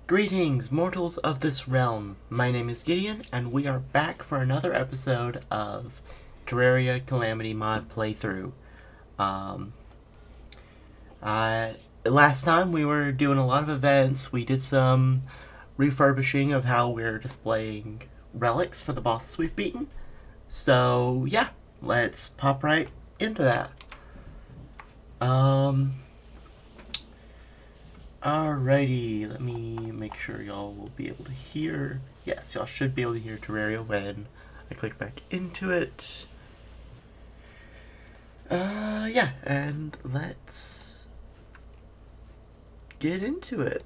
Greetings, mortals of this realm. My name is Gideon, and we are back for another episode of Terraria Calamity mod playthrough. Last time we were doing a lot of events. We did some refurbishing of how we're displaying relics for the bosses we've beaten. So yeah, let's pop right into that. Alrighty, let me make sure y'all will be able to hear. Yes, y'all should be able to hear Terraria when I click back into it. Yeah, and let's get into it.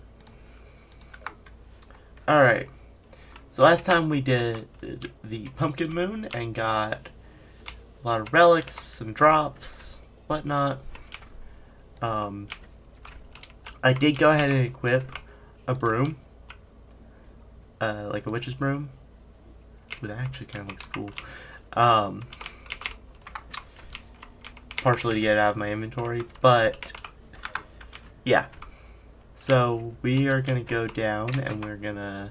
Alright, so last time we did the Pumpkin Moon and got a lot of relics, some drops, whatnot. I did go ahead and equip a broom, like a witch's broom. Ooh, that actually kind of looks cool. Partially to get it out of my inventory, but yeah. So we are gonna go down and we're gonna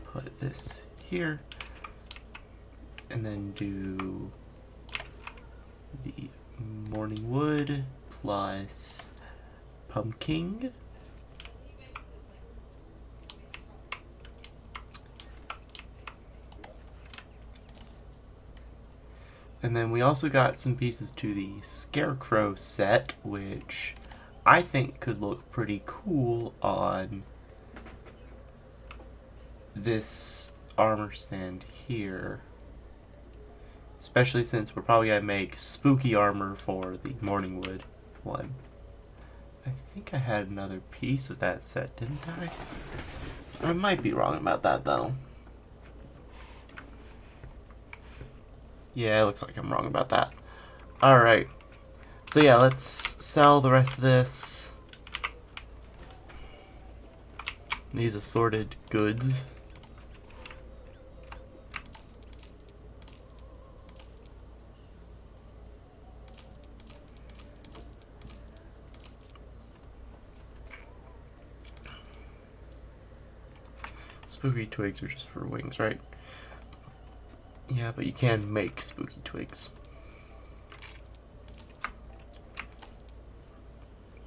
put this here. And then do the morning wood plus pumpkin. And then we also got some pieces to the scarecrow set, which I think could look pretty cool on this armor stand here. Especially since we're probably going to make spooky armor for the Morningwood one. I think I had another piece of that set, didn't I? I might be wrong about that, though. Yeah, it looks like I'm wrong about that. Alright. So yeah, let's sell the rest of this. These assorted goods. Spooky twigs are just for wings, right? Yeah, but you can make spooky twigs.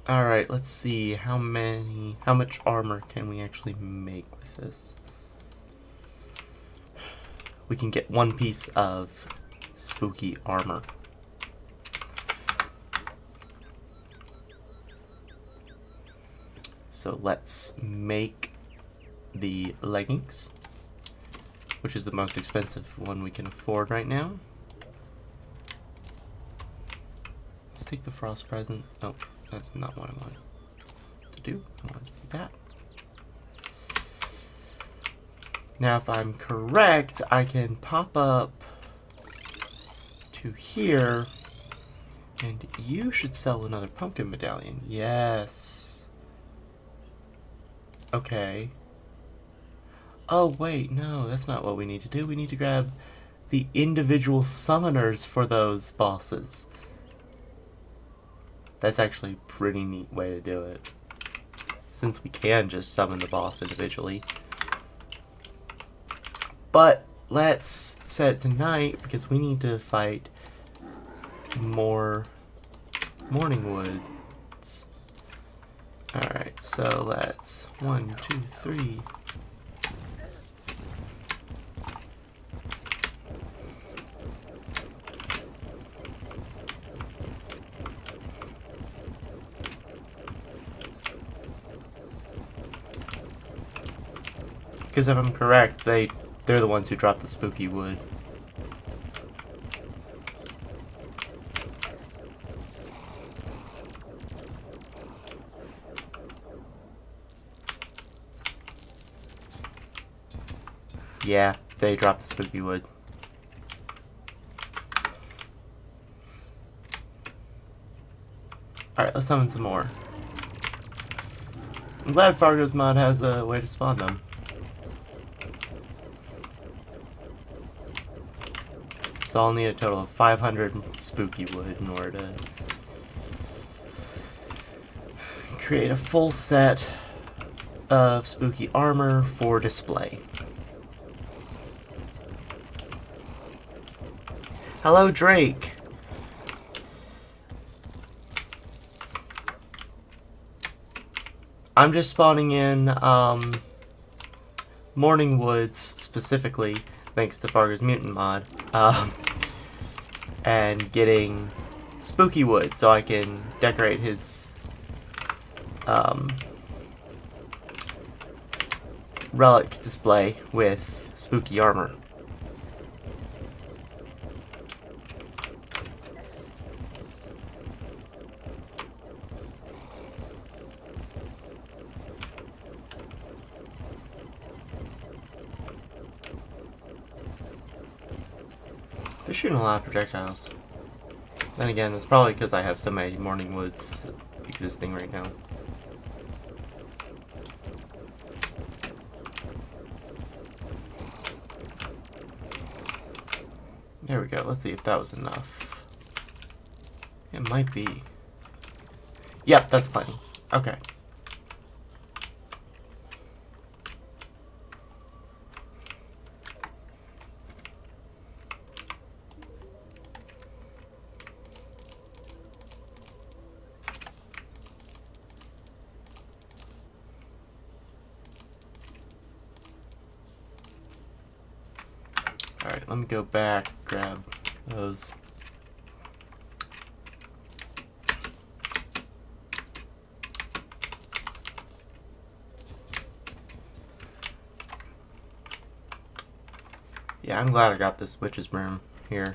Alright, let's see how much armor can we actually make with this? We can get one piece of spooky armor. So let's make the leggings, which is the most expensive one we can afford right now. Let's take the frost present. Oh, that's not what I want to do. I want to do that. Now, if I'm correct, I can pop up to here, and you should sell another pumpkin medallion. Yes. Okay. Oh, wait, no, that's not what we need to do. We need to grab the individual summoners for those bosses. That's actually a pretty neat way to do it, since we can just summon the boss individually. But let's set it tonight, because we need to fight more Morningwoods. Alright, so let's 1, 2, 3... Because if I'm correct, they're the ones who dropped the spooky wood. Yeah, they dropped the spooky wood. Alright, let's summon some more. I'm glad Fargo's mod has a way to spawn them. So I'll need a total of 500 spooky wood in order to create a full set of spooky armor for display. Hello, Drake! I'm just spawning in Morning Woods specifically, thanks to Fargo's Mutant mod, and getting spooky wood so I can decorate his relic display with spooky armor. They're shooting a lot of projectiles. Then again, it's probably because I have so many Morning Woods existing right now. There we go. Let's see if that was enough. It might be. Yep, that's plenty. Okay. Alright, let me go back, grab those. Yeah, I'm glad I got this witch's broom here.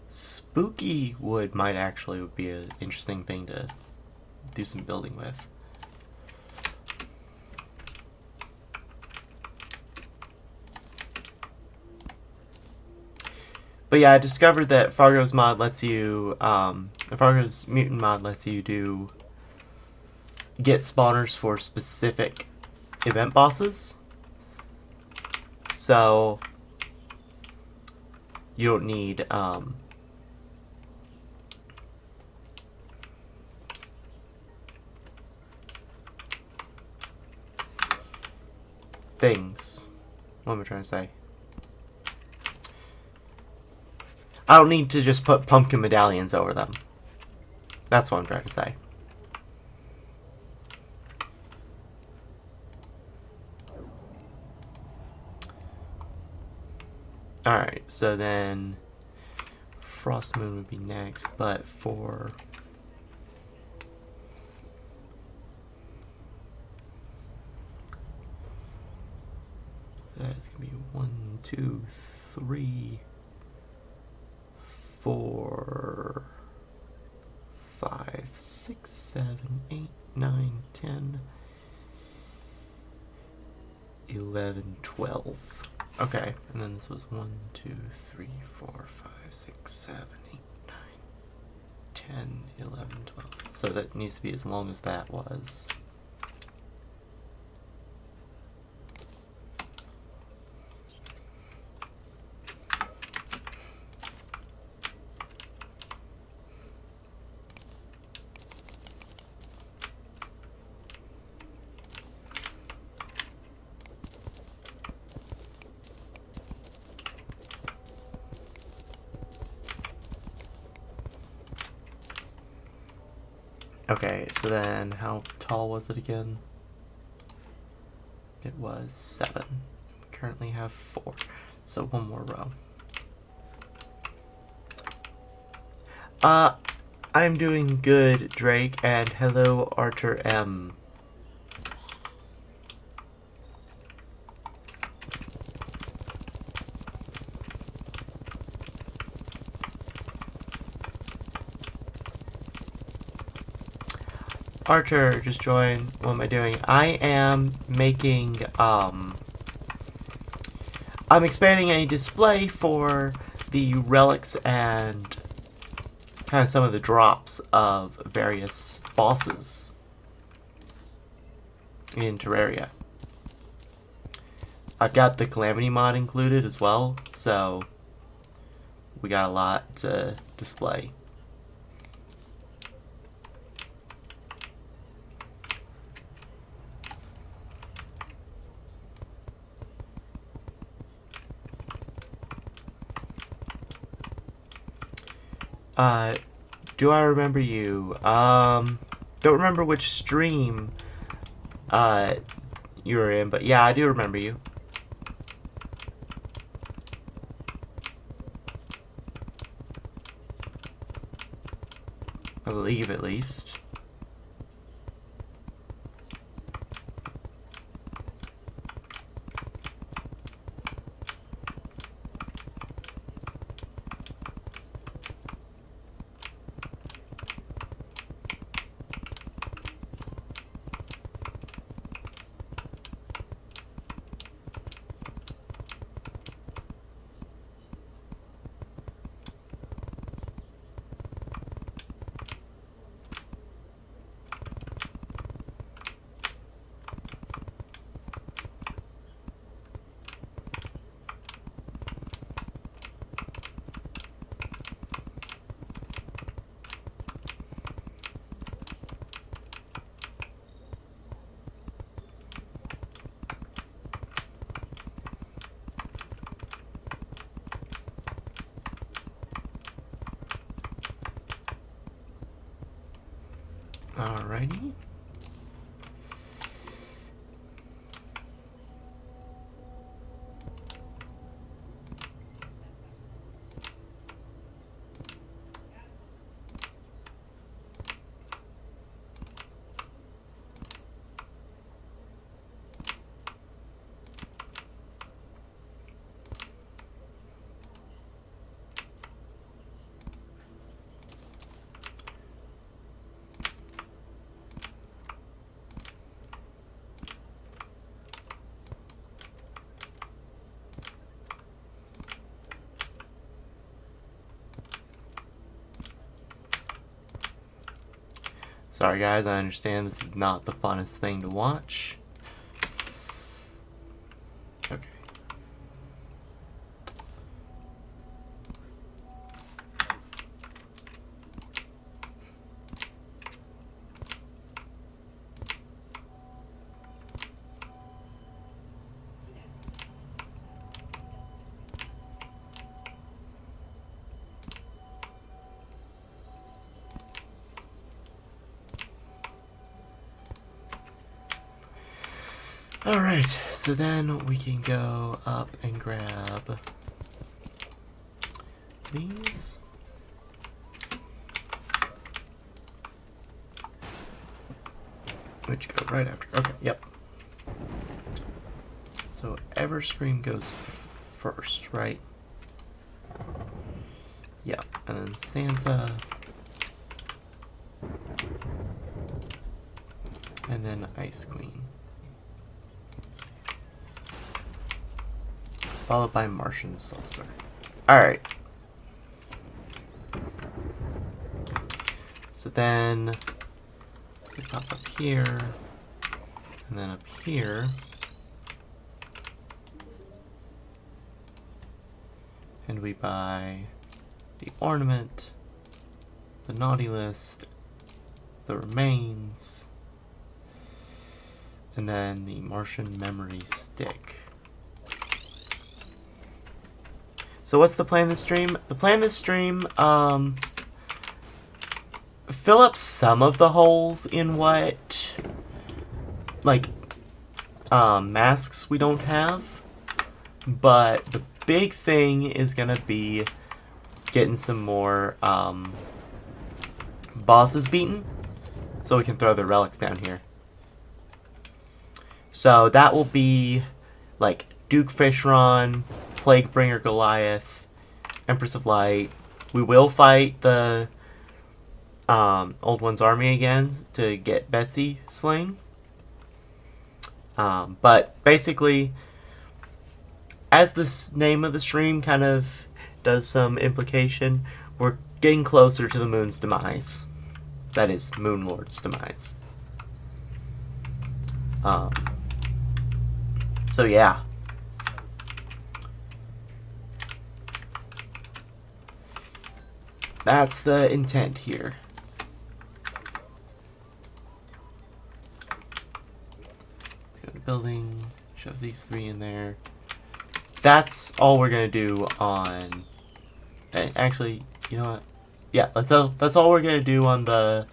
Spooky wood might actually be an interesting thing to do some building with. But yeah, I discovered that Fargo's mod lets you, Fargo's Mutant mod lets you get spawners for specific event bosses. So you don't need, things. What am I trying to say? I don't need to just put pumpkin medallions over them. That's what I'm trying to say. Alright, so then Frost Moon would be next, but for that is going to be 1, 2, 3, 4, 5, 6, 7, 8, 9, 10, 11, 12. Okay, and then this was 1, 2, 3, 4, 5, 6, 7, 8, 9, 10, 11, 12. So that needs to be as long as that was. Okay, so then how tall was it again? It was 7. We currently have 4, so one more row. I'm doing good, Drake, and hello, Archer M. Archer just joined. What am I doing? I am making, I'm expanding a display for the relics and kind of some of the drops of various bosses in Terraria. I've got the Calamity mod included as well, so we got a lot to display. Do I remember you? Don't remember which stream you were in, but yeah, I do remember you. I believe, at least. Alrighty. Sorry guys, I understand this is not the funnest thing to watch. Okay. Alright, so then we can go up and grab these. Which go right after. Okay, yep. So Everscream goes first, right? Yep, and then Santa. And then Ice Queen. Followed by Martian Saucer. Alright. So then we pop up here, and then up here. And we buy the ornament, the naughty list, the remains, and then the Martian memory stick. So what's the plan this stream? The plan this stream, fill up some of the holes in what, like, masks we don't have. But the big thing is gonna be getting some more, bosses beaten. So we can throw the relics down here. So that will be, like, Duke Fishron, Plaguebringer Goliath, Empress of Light. We will fight the Old One's army again to get Betsy slain. But basically, as the name of the stream kind of does some implication. We're getting closer to the moon's demise. That is, Moon Lord's demise. So yeah. That's the intent here. Let's go to building, shove these 3 in there. That's all we're gonna do on... Actually, you know what? Yeah, that's all we're gonna do on the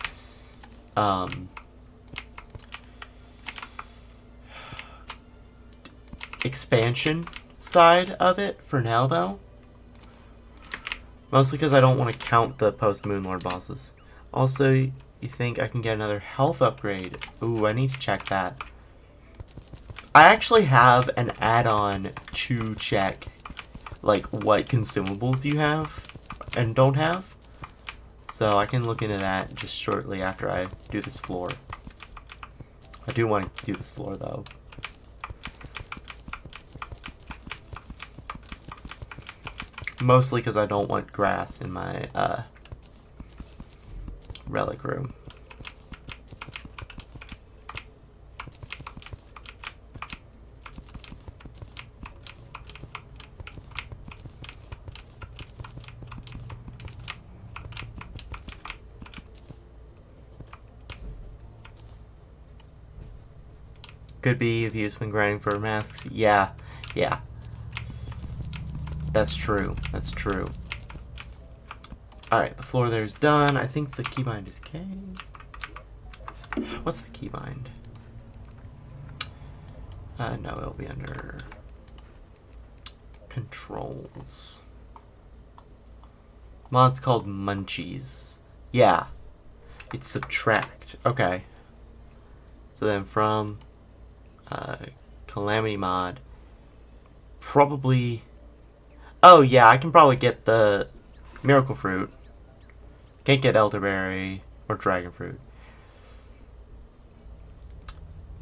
expansion side of it for now, though. Mostly because I don't want to count the post-Moon Lord bosses. Also, you think I can get another health upgrade? Ooh, I need to check that. I actually have an add-on to check, like, what consumables you have and don't have. So I can look into that just shortly after I do this floor. I do want to do this floor, though. Mostly because I don't want grass in my relic room. Could be if used when grinding for masks. Yeah. That's true. That's true. Alright, the floor there's done. I think the keybind is K. What's the keybind? No, it'll be under controls. Mod's called Munchies. Yeah. It's subtract. Okay. So then from Calamity mod, probably... Oh, yeah, I can probably get the Miracle Fruit. Can't get Elderberry or Dragon Fruit.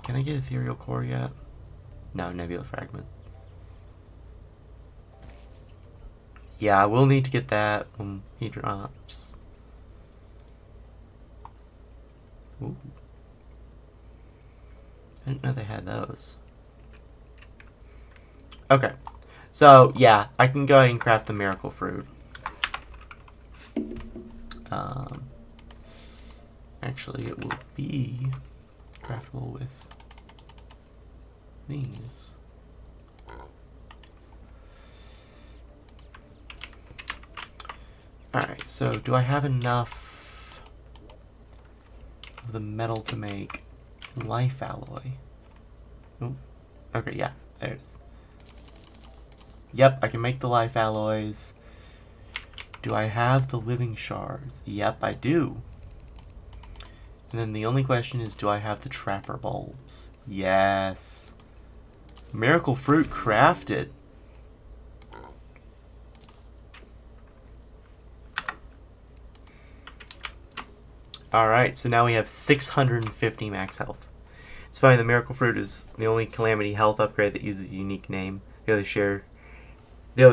Can I get Ethereal Core yet? No, Nebula Fragment. Yeah, I will need to get that when he drops. Ooh. I didn't know they had those. Okay. So, yeah, I can go ahead and craft the Miracle Fruit. Actually, it will be craftable with these. Alright, so do I have enough of the metal to make life alloy? Ooh. Okay, yeah, there it is. Yep, I can make the life alloys. Do I have the living shards? Yep, I do. And then the only question is, do I have the trapper bulbs? Yes. Miracle fruit crafted. Alright, so now we have 650 max health. It's funny, the Miracle Fruit is the only Calamity health upgrade that uses a unique name. The other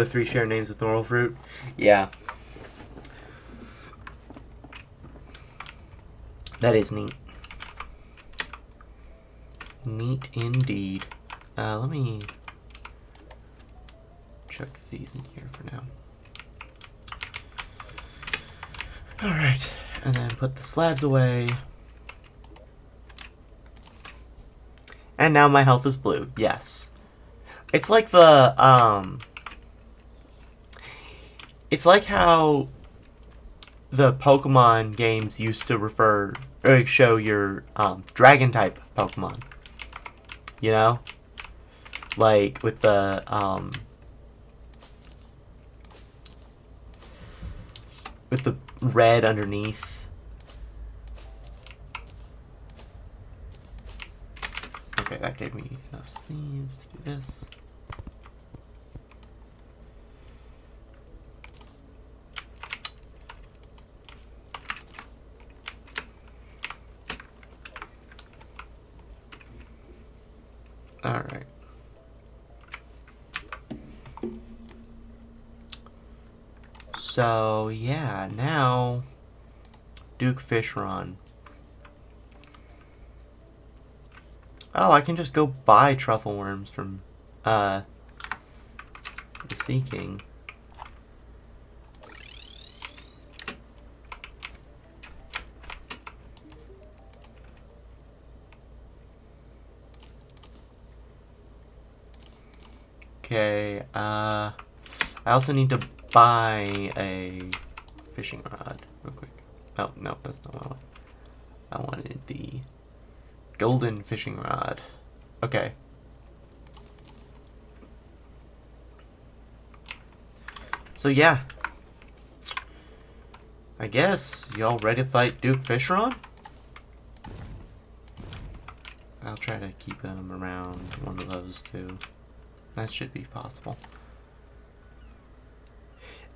3 share names with Normal Fruit. Yeah. That is neat. Neat indeed. Let me chuck these in here for now. Alright, and then put the slabs away. And now my health is blue, yes. It's like the, it's like how the Pokemon games used to refer, or show your, dragon-type Pokemon. You know? Like, with the, with the red underneath. Okay, that gave me enough seeds to do this. Alright. So, yeah, now Duke Fish Run. Oh, I can just go buy truffle worms from the Sea King. Okay, I also need to buy a fishing rod real quick. Oh, no, that's not what I wanted. I wanted the golden fishing rod. Okay. So yeah. I guess y'all ready to fight Duke Fishron? I'll try to keep him around one of those two. That should be possible.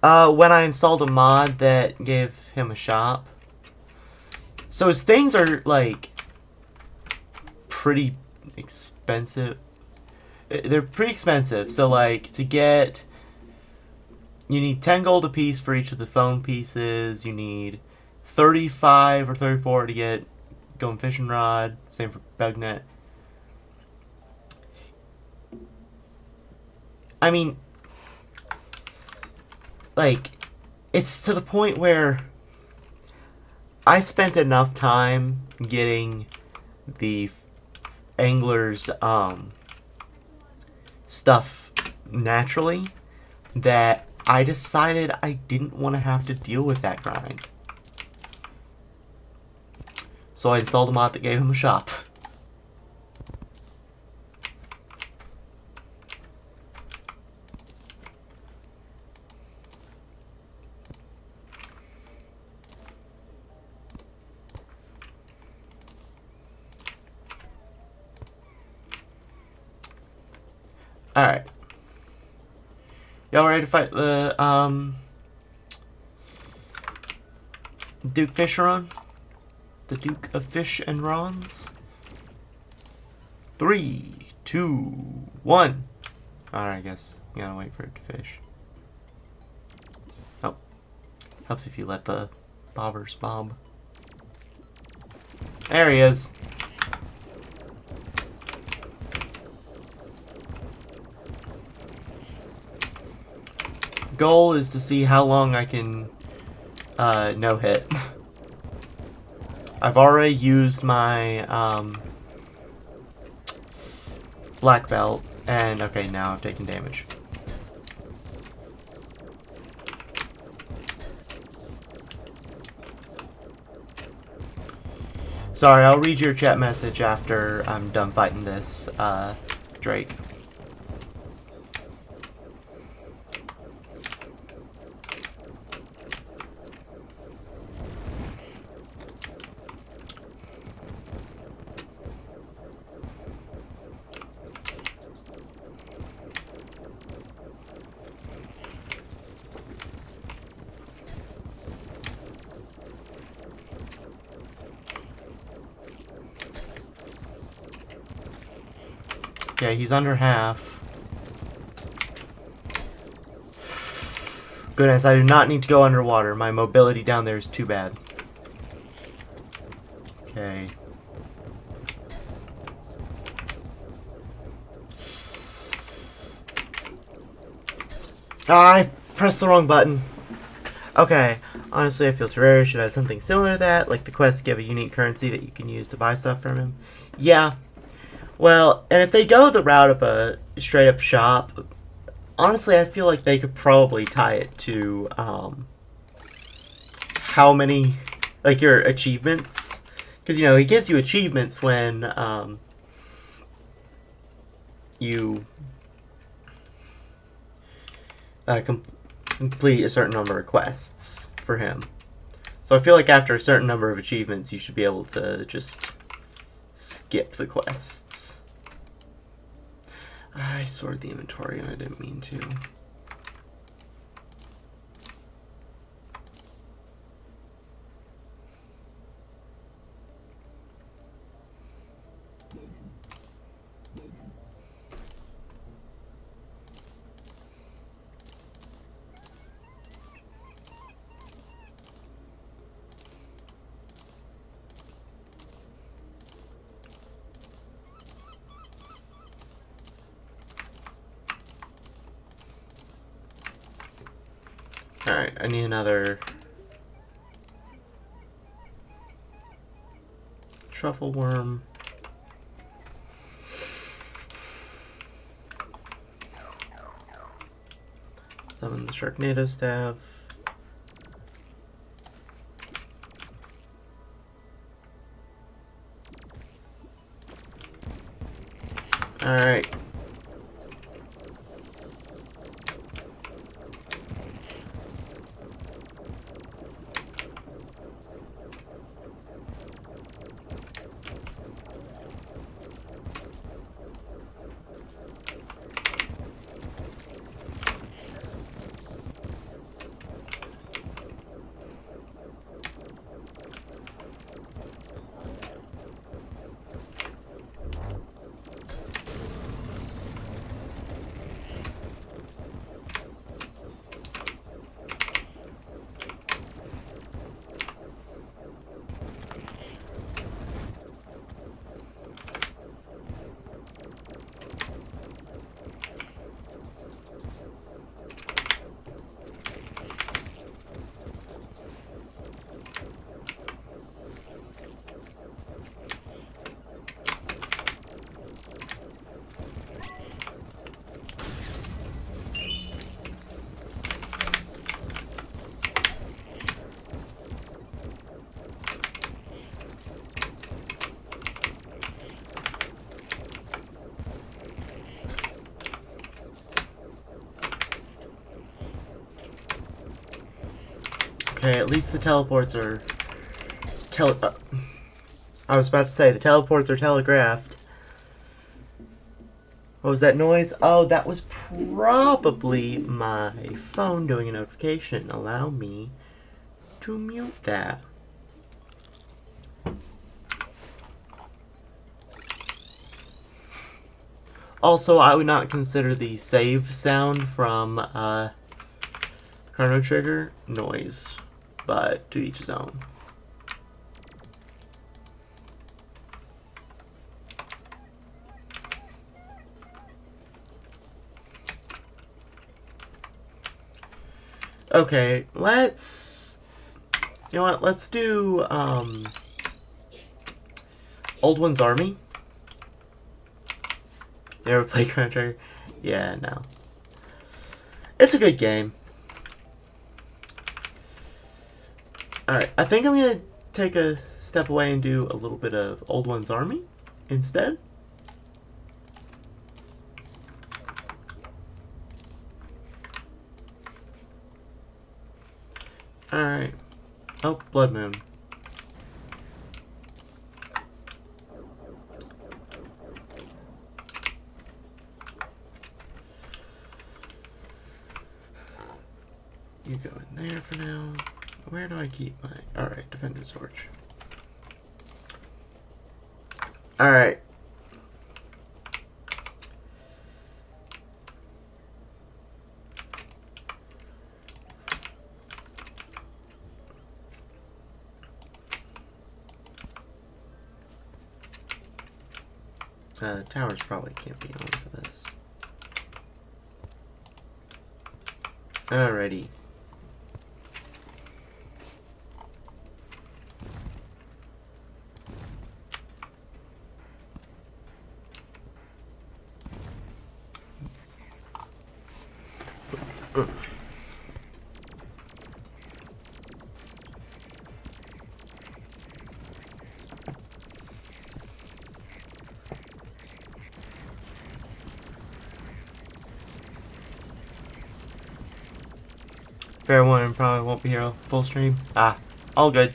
When I installed a mod that gave him a shop. So his things are, like, pretty expensive. They're pretty expensive. So, like, to get... You need 10 gold apiece for each of the phone pieces. You need 35 or 34 to get going fishing rod. Same for bug net. I mean, like, it's to the point where I spent enough time getting the angler's stuff naturally that I decided I didn't want to have to deal with that grind. So I installed a mod that gave him a shop. Alright. Y'all ready to fight the Duke Fisheron? The Duke of Fish and Rons? 3, 2, 1. Alright, I guess you gotta wait for it to fish. Oh. Helps if you let the bobbers bob. There he is. Goal is to see how long I can no hit. I've already used my black belt, and okay, now I've taken damage. Sorry, I'll read your chat message after I'm done fighting this Drake. Okay, he's under half. Goodness, I do not need to go underwater. My mobility down there is too bad. Okay. Ah, I pressed the wrong button. Okay, honestly, I feel Terraria should have something similar to that, like the quests give a unique currency that you can use to buy stuff from him. Yeah. Well, and if they go the route of a straight-up shop, honestly, I feel like they could probably tie it to how many, like, your achievements. Because, you know, he gives you achievements when you complete a certain number of quests for him. So I feel like after a certain number of achievements, you should be able to just skip the quests. I sorted the inventory and I didn't mean to. Alright, I need another truffle worm. Summon the Sharknado staff. Alright. Okay, at least the teleports are I was about to say, the teleports are telegraphed. What was that noise? Oh, that was probably my phone doing a notification. Allow me to mute that. Also, I would not consider the save sound from Chrono Trigger noise, but to each his own. Okay, let's... You know what, let's do, Old One's Army. You ever play Chrono Trigger? Yeah, no. It's a good game. Alright, I think I'm gonna take a step away and do a little bit of Old One's Army instead. Alright. Oh, Blood Moon. You go in there for now. Where do I keep my... Alright, Defender's Torch. Alright. The towers probably can't be on for this. Alrighty. Fair one, probably won't be here full stream. Ah, all good.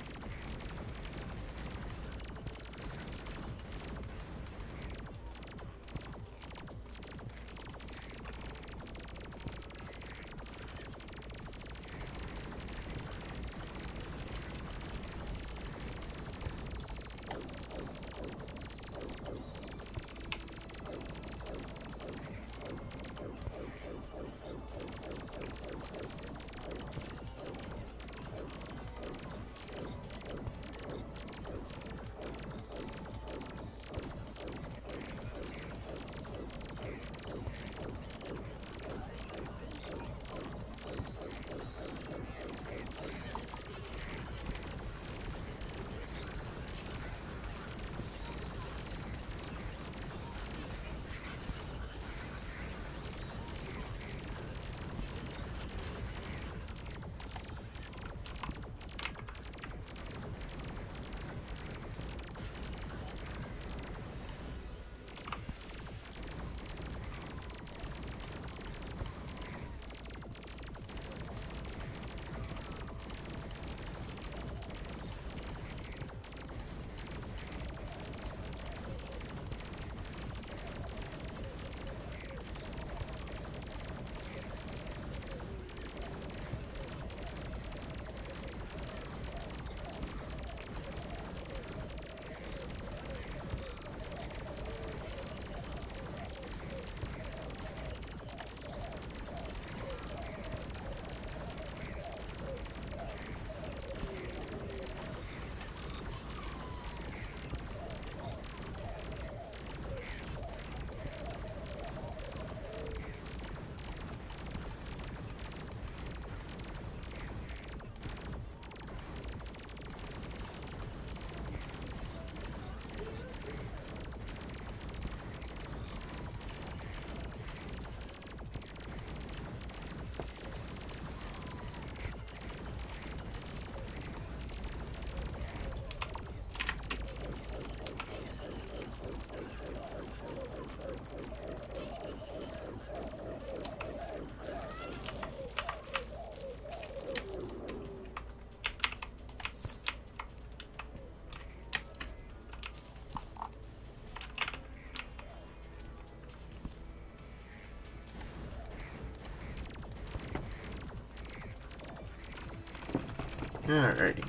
Alrighty.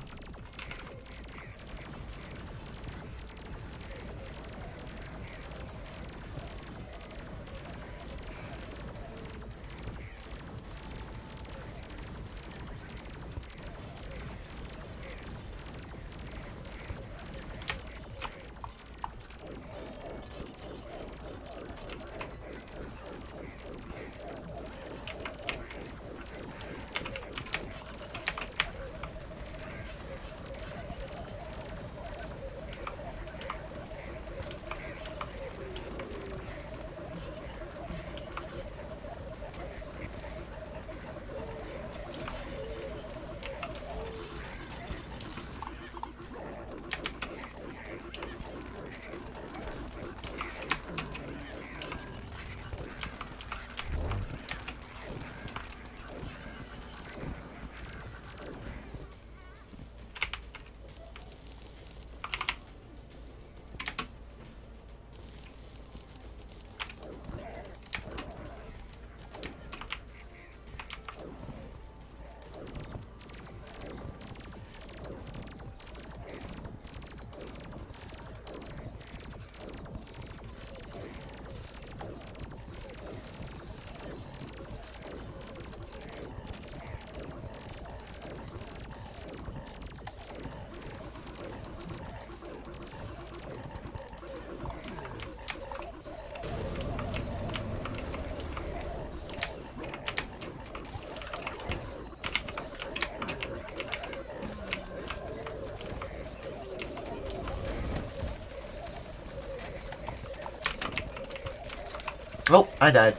Oh, I died.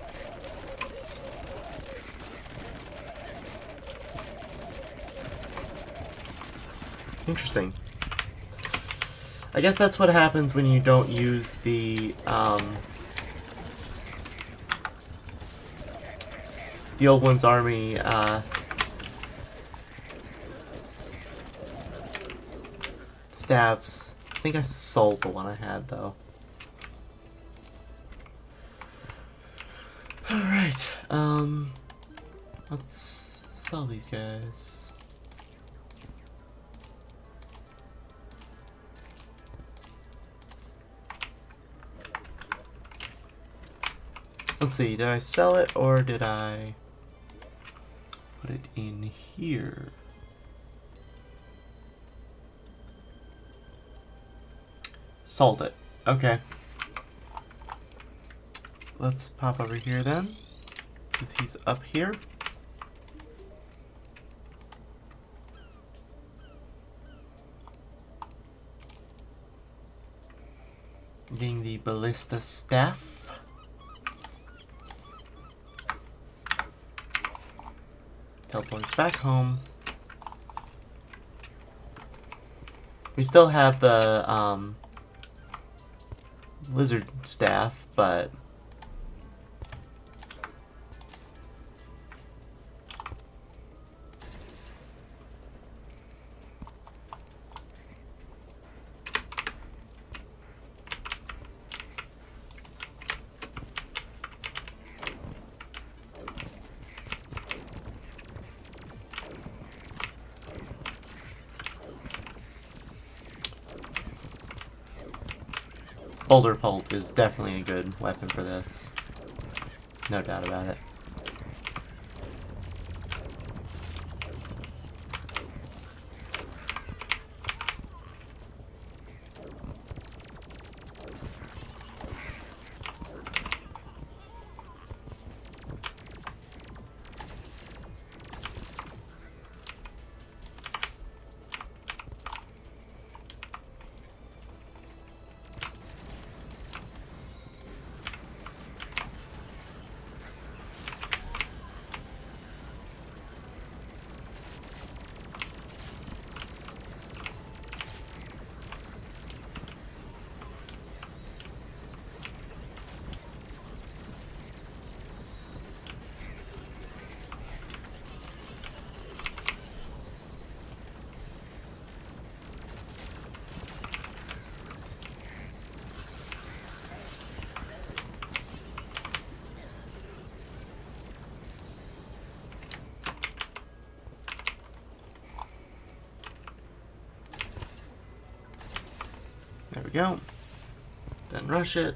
Interesting. I guess that's what happens when you don't use the old one's army, staves. I think I sold the one I had, though. Alright, let's sell these guys. Let's see, did I sell it or did I put it in here? Sold it. Okay. Let's pop over here then, because he's up here. Getting the ballista staff. Teleport back home. We still have the lizard staff, but boulder pulp is definitely a good weapon for this. No doubt about it. we go. Then rush it.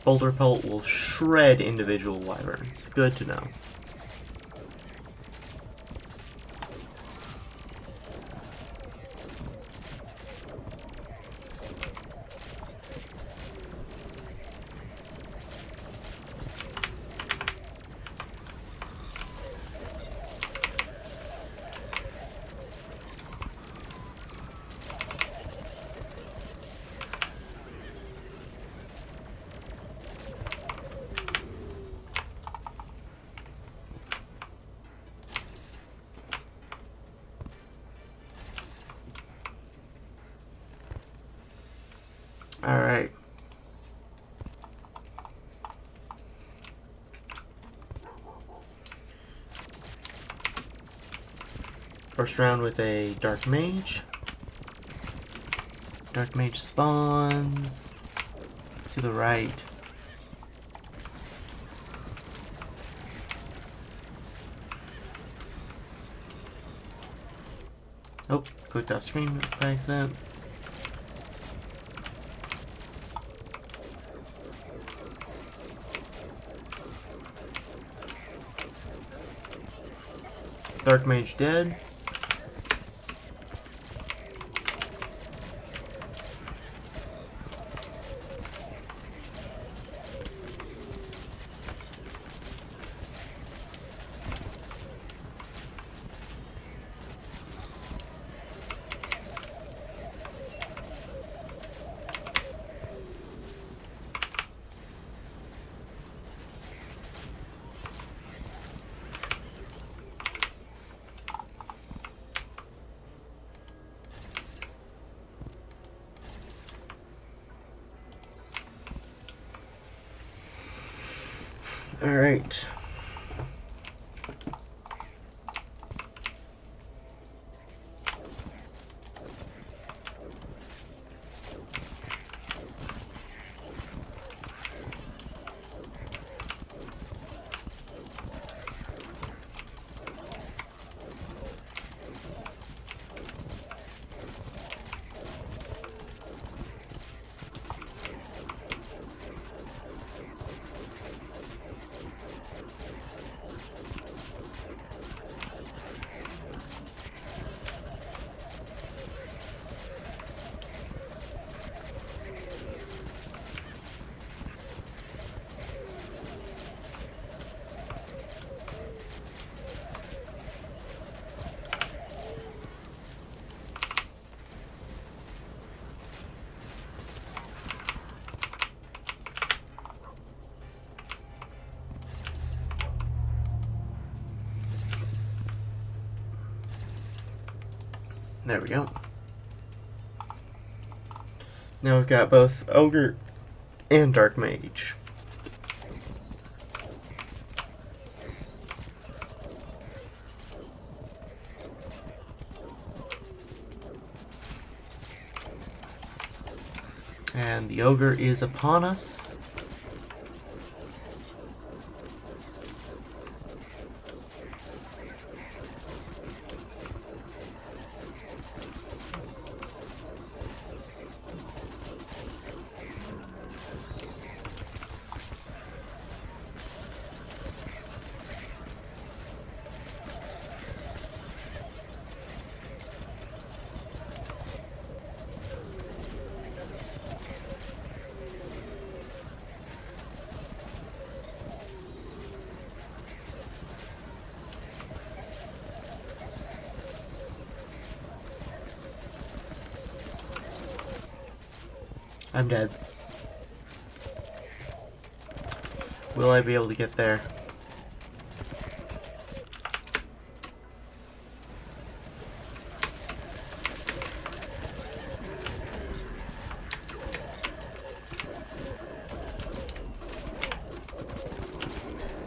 Boulder Pelt will shred individual wyverns. Good to know. Alright. First round with a Dark Mage. Dark Mage spawns to the right. Oh, clicked off screen by accident. Dark Mage dead. All right. There we go. Now we've got both Ogre and Dark Mage. And the Ogre is upon us. I'm dead. Will I be able to get there?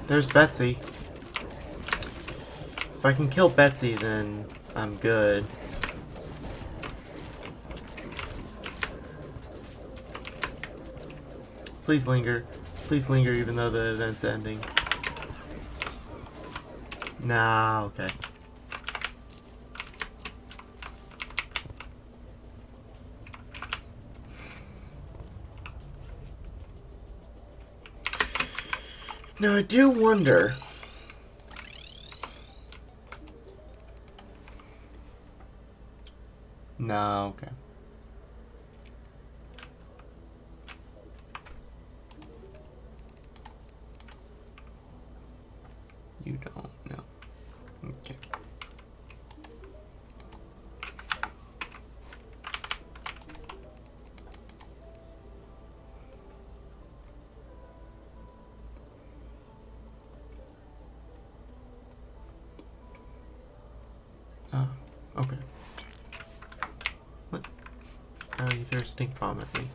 There's Betsy. If I can kill Betsy, then I'm good. Please linger. Please linger even though the event's ending. Nah, okay. Now I do wonder. No, okay. You don't know. Okay. Oh, okay. What? Oh, you threw a stink bomb at me.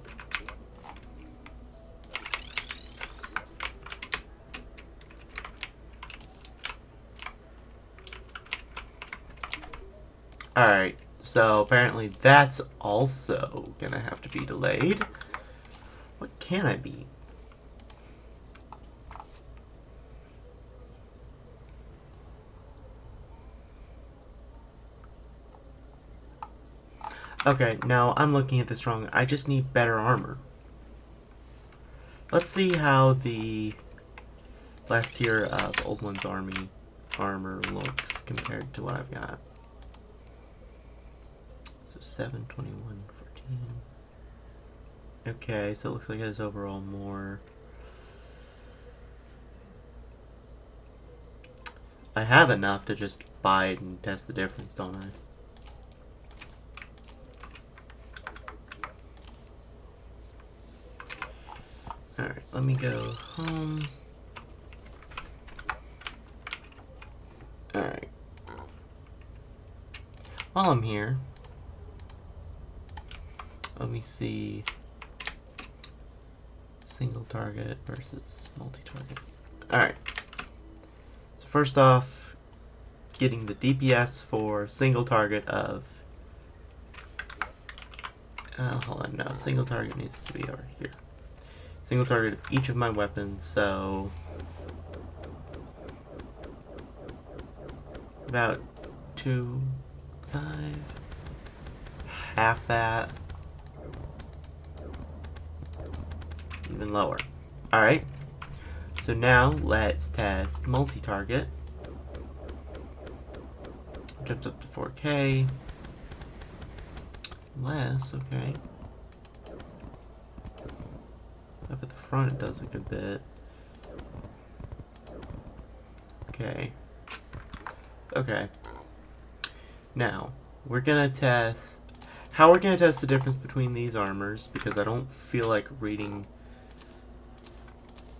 Alright, so apparently that's also gonna have to be delayed. What can I be? Okay, now I'm looking at this wrong. I just need better armor. Let's see how the last tier of Old One's Army armor looks compared to what I've got. So 7, 21, 14. Okay, so it looks like it has overall more. I have enough to just buy it and test the difference, don't I? Alright, let me go home. Alright. While I'm here, let me see single target versus multi-target. Alright. So first off, getting the DPS for single target of... hold on, no. Single target needs to be over here. Single target of each of my weapons, so... about 2, 5... half that. Even lower. Alright. So now, let's test multi-target. Jumps up to 4K. Less, okay. Up at the front it does a good bit. Okay. Okay. Now, we're gonna test... how we're gonna test the difference between these armors, because I don't feel like reading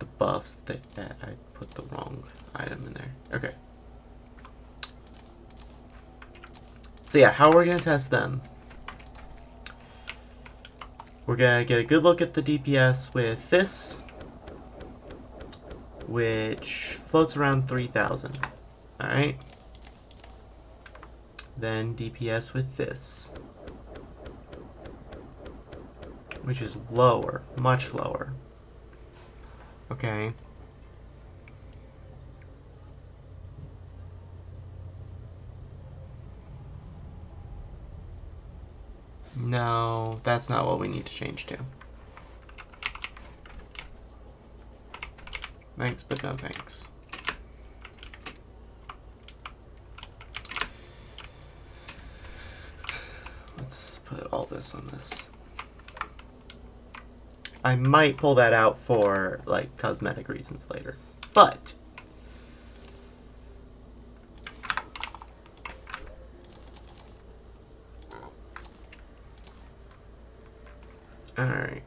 the buffs that I put the wrong item in there. Okay. So yeah, how we're gonna test them. We're gonna get a good look at the DPS with this, which floats around 3,000. Alright. Then DPS with this, which is lower, much lower. Okay. No, that's not what we need to change to. Thanks, but no thanks. Let's put all this on this. I might pull that out for, like, cosmetic reasons later. But... alright.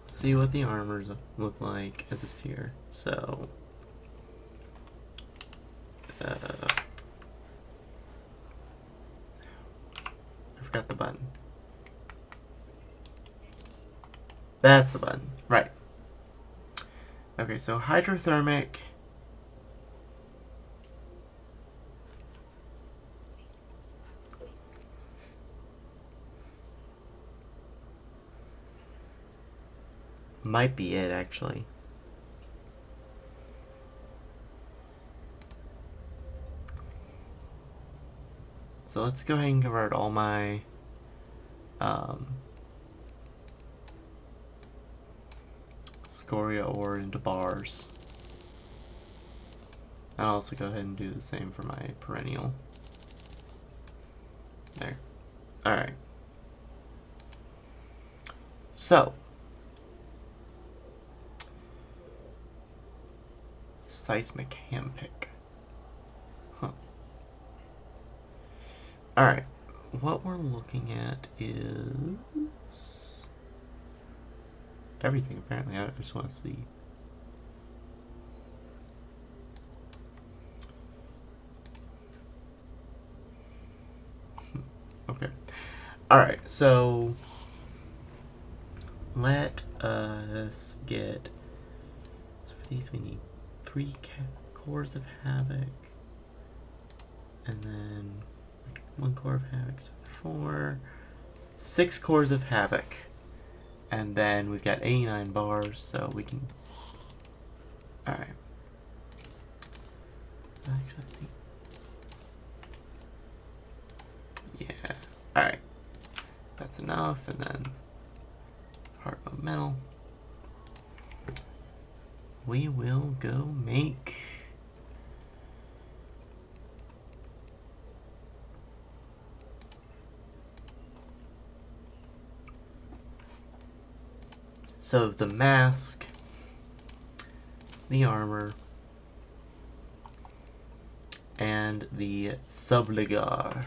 Let's see what the armors look like at this tier. So... I forgot the button. That's the button. Right. Okay, so hydrothermic might be it, actually. So let's go ahead and convert all my scoria ore into bars. I'll also go ahead and do the same for my perennial. There. Alright. So. Seismic hand pick. Huh. Alright. What we're looking at is everything, apparently. I just want to see. Okay. Alright, so let us get, so for these we need 3 cores of havoc, and then 1 core of havoc, so 4, 6 cores of havoc, and then we've got 89 bars, so we can, alright. Actually, I think, yeah, alright. That's enough, and then heart of metal. We will go make so the mask, the armor, and the subligar.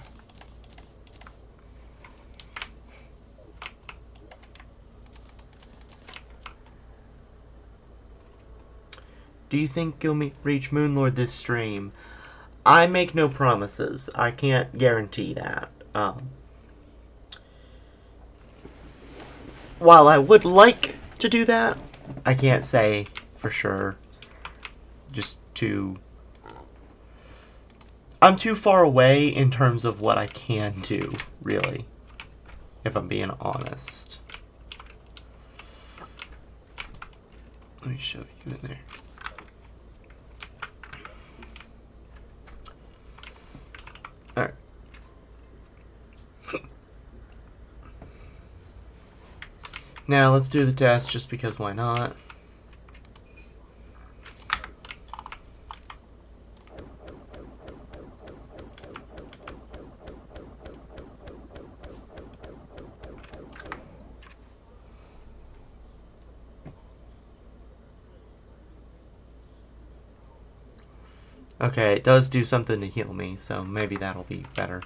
Do you think you'll reach Moonlord this stream? I make no promises. I can't guarantee that. While I would like to do that, I can't say for sure. I'm too far away in terms of what I can do, really, if I'm being honest. Let me shove you in there. Alright. Now let's do the test just because why not? Okay, it does do something to heal me, so maybe that'll be better.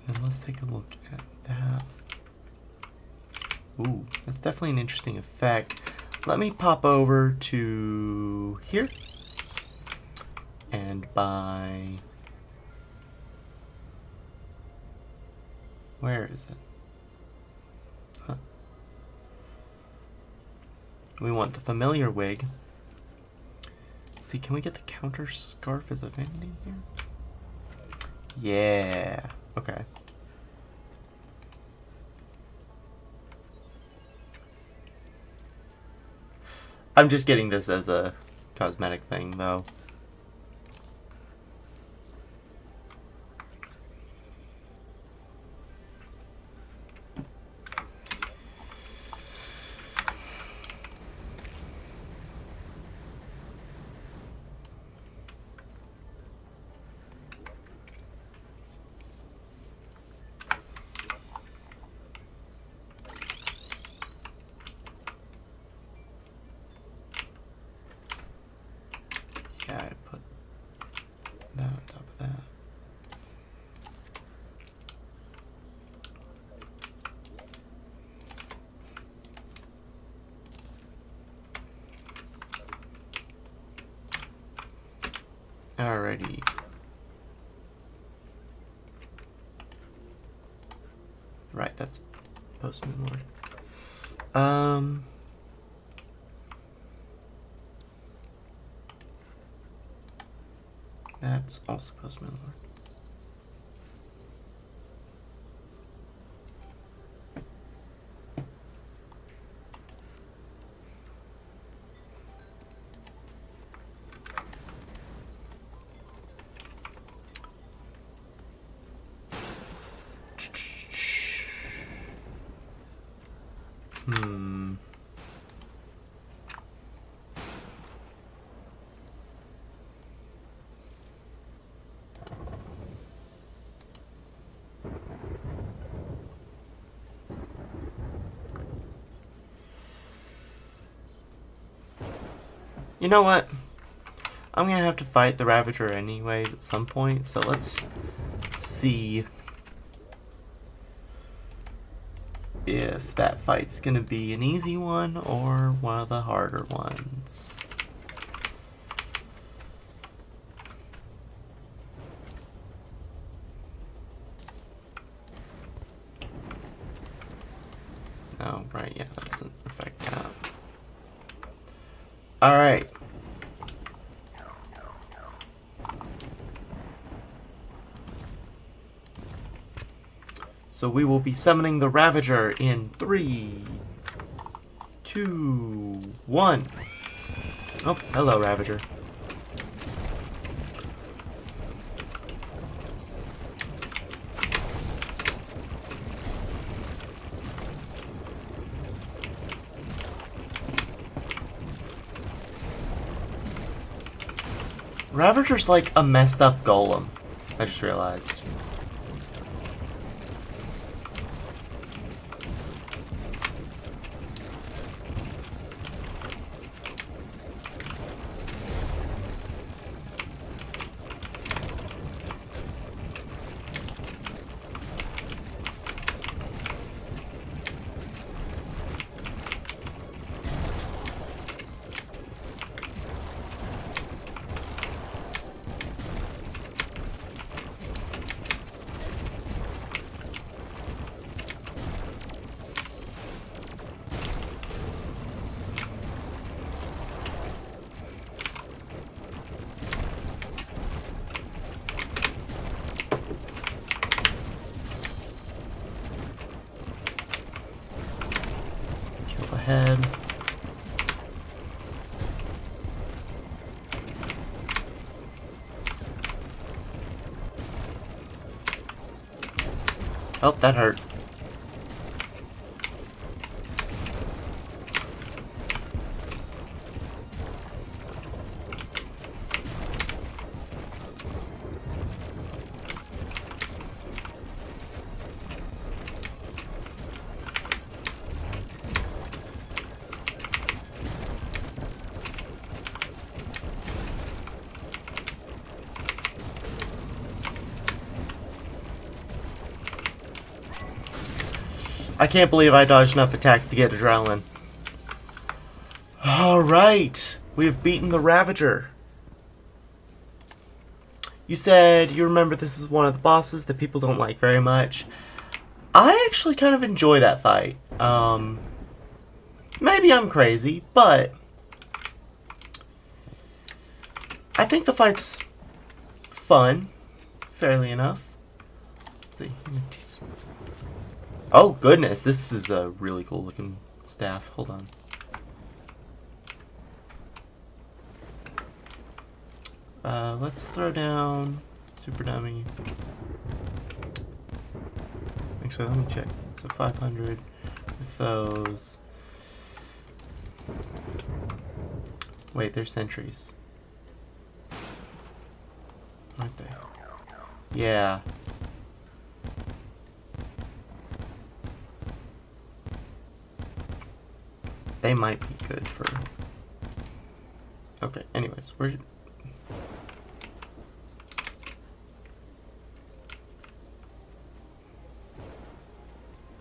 And let's take a look at that. Ooh, that's definitely an interesting effect. Let me pop over to here and buy... Where is it? Huh. We want the familiar wig. Let's see, can we get the counter scarf as a vanity here? Yeah. Okay. I'm just getting this as a cosmetic thing, though. Yeah, I put that on top of that. Alrighty. Right, that's Postman Lord. That's also Postman Lord. You know what? I'm gonna have to fight the Ravager anyway at some point, so let's see if that fight's gonna be an easy one or one of the harder ones. Oh, right, yeah, that doesn't affect that. Alright. So we will be summoning the Ravager in 3, 2, 1. Oh, hello, Ravager. Ravager's like a messed up golem, I just realized. Head. Oh, that hurt. I can't believe I dodged enough attacks to get adrenaline. Alright, we have beaten the Ravager. You said you remember this is one of the bosses that people don't like very much. I actually kind of enjoy that fight. Maybe I'm crazy, but I think the fight's fun, fairly enough. Let's see. Oh goodness, this is a really cool looking staff. Hold on. Let's throw down Super Dummy. Actually, let me check. So 500 with those. Wait, they're sentries. Aren't they? Yeah. They might be good for... Okay, anyways, we're...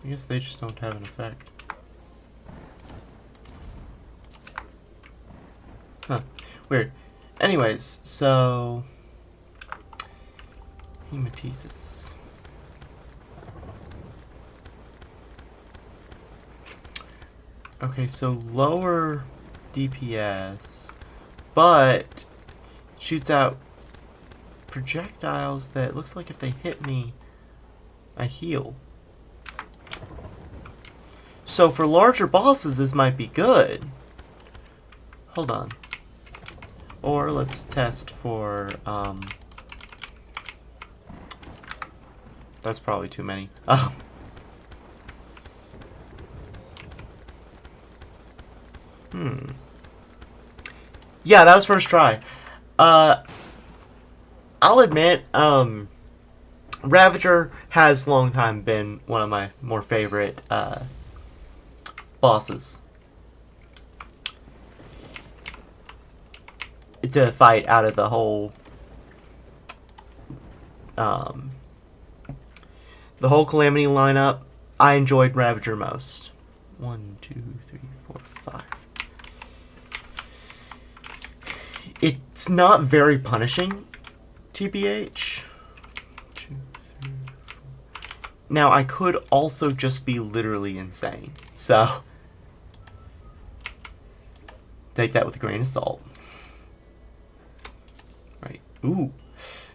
I guess they just don't have an effect. Huh. Weird. Anyways, so... Hematesis. Okay, so lower DPS, but shoots out projectiles that looks like if they hit me, I heal. So for larger bosses, this might be good. Hold on. Or let's test for, that's probably too many. Oh. Yeah, that was first try. I'll admit, Ravager has long time been one of my more favorite bosses. to fight out of the whole um, Calamity lineup. I enjoyed Ravager most. 1, 2, 3, 4, 5. It's not very punishing, TBH. 2, 3, 4. Now, I could also just be literally insane. So, take that with a grain of salt. Right. Ooh.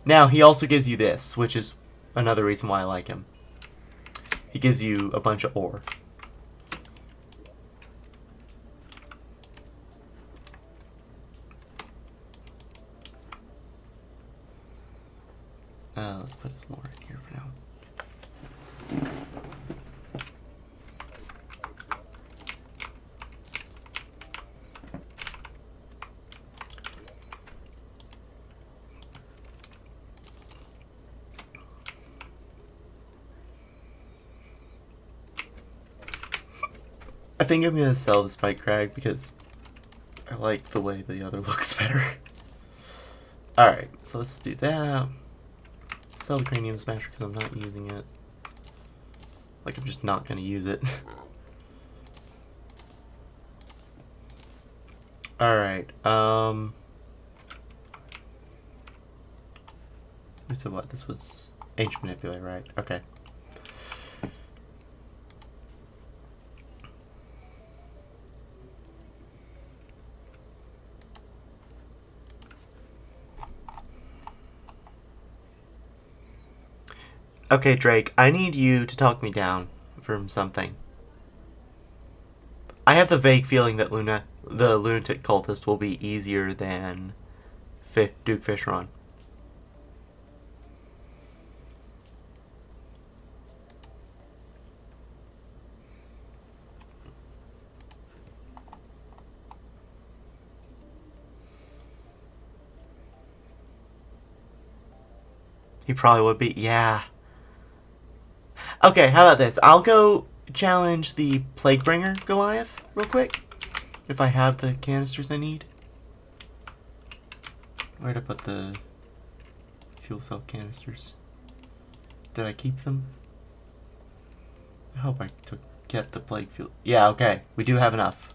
Now, he also gives you this, which is another reason why I like him. He gives you a bunch of ore. Let's put his lore in here for now. I think I'm going to sell the Spike Crag because I like the way the other looks better. Alright, so let's do that. Sell the Cranium Smasher because I'm not using it. Like, I'm just not going to use it. Alright, so what? This was Ancient Manipulator, right? Okay. Okay, Drake, I need you to talk me down from something. I have the vague feeling that the Lunatic Cultist will be easier than Duke Fishron. He probably would be, yeah. Okay, how about this? I'll go challenge the Plaguebringer Goliath real quick. If I have the canisters I need. Where'd I put the fuel cell canisters? Did I keep them? I hope I get the plague fuel. Yeah, okay. We do have enough.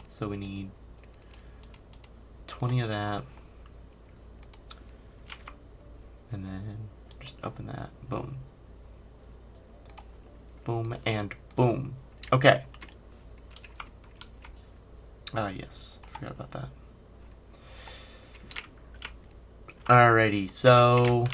So we need 20 of that. And then just open that. Boom. Boom and boom. Okay. Ah, yes. Forgot about that. Alrighty, so...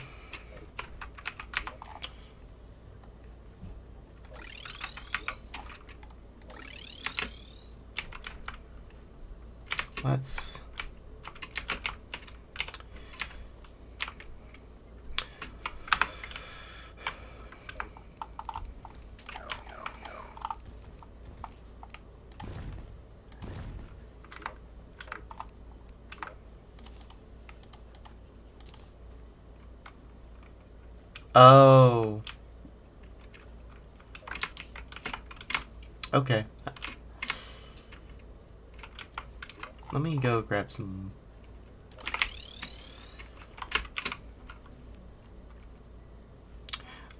let's... oh. Okay. Let me go grab some...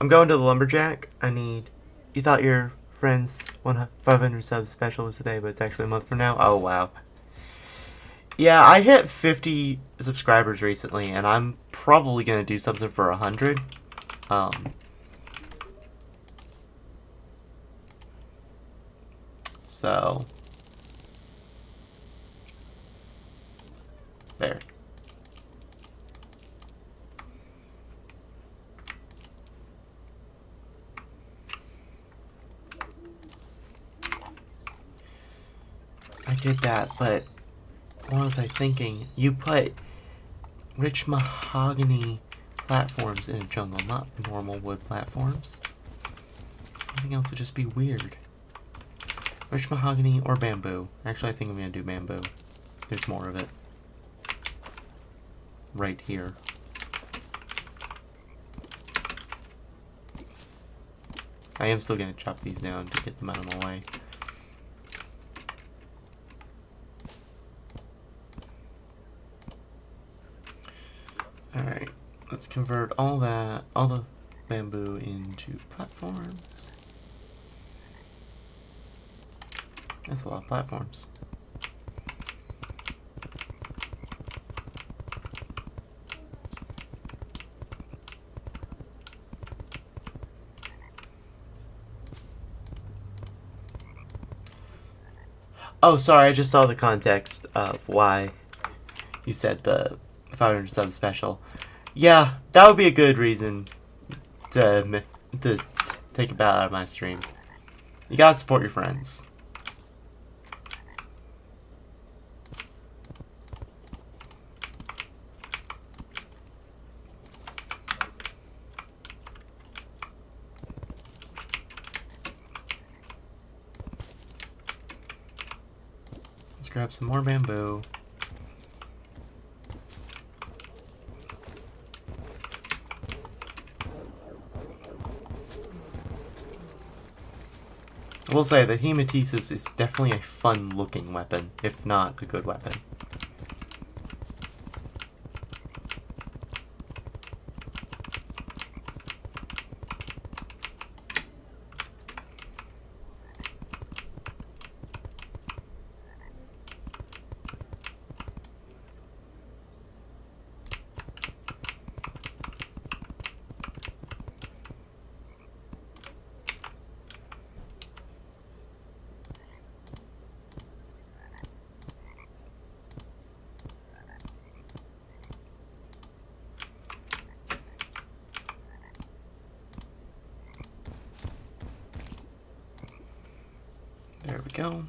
I'm going to the Lumberjack. I need... You thought your friend's 500 subs special was today, but it's actually a month from now? Oh, wow. Yeah, I hit 50 subscribers recently, and I'm probably going to do something for 100. So... there. I did that, but what was I thinking? You put rich mahogany platforms in a jungle, not normal wood platforms. Anything else would just be weird. Rich mahogany or bamboo. Actually, I think I'm going to do bamboo. There's more of it. Right here. I am still going to chop these down to get them out of the way. Let's convert all the bamboo into platforms. That's a lot of platforms. Oh, sorry, I just saw the context of why you said the 500 sub special. Yeah, that would be a good reason to take a bow out of my stream. You gotta support your friends. Let's grab some more bamboo. I will say that hematesis is definitely a fun-looking weapon, if not a good weapon. There we go.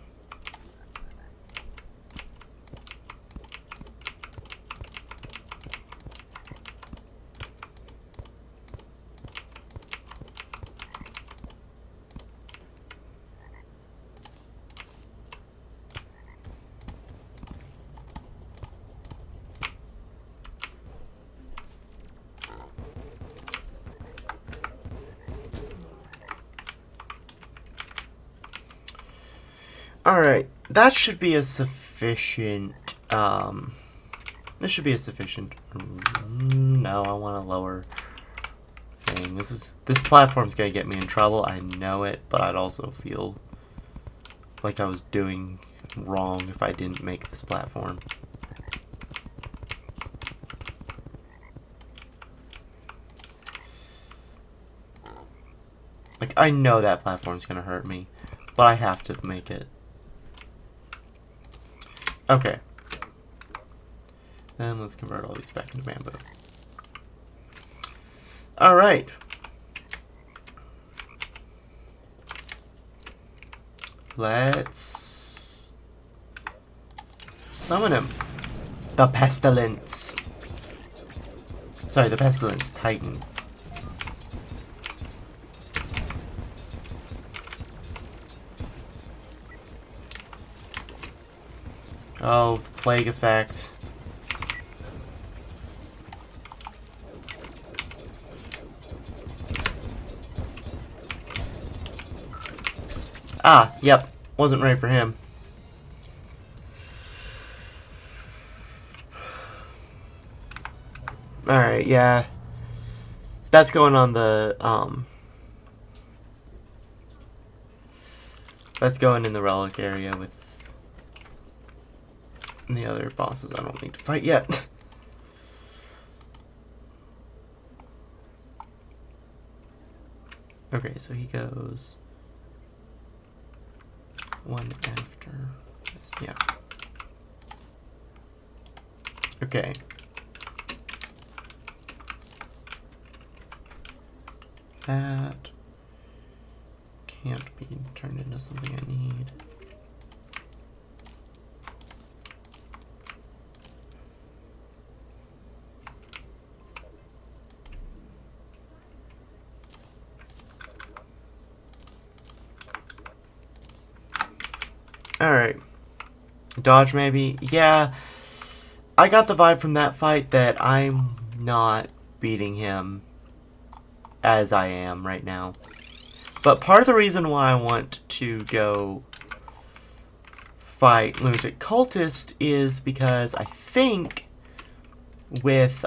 Alright, that should be a sufficient, this should be a sufficient, no, I want a lower thing. This platform's gonna get me in trouble, I know it, but I'd also feel like I was doing wrong if I didn't make this platform. Like, I know that platform's gonna hurt me, but I have to make it. Okay. Then let's convert all these back into bamboo. Alright. Let's summon him. The Pestilence. Sorry, the Pestilence Titan. Oh, plague effect. Ah, yep. Wasn't ready for him. Alright, yeah. That's going on the, that's going in the relic area with the other bosses I don't need to fight yet. Okay, so he goes one after this, yeah. Okay. That can't be turned into something I need. Alright. Dodge maybe? Yeah. I got the vibe from that fight that I'm not beating him as I am right now. But part of the reason why I want to go fight Lunatic Cultist is because I think with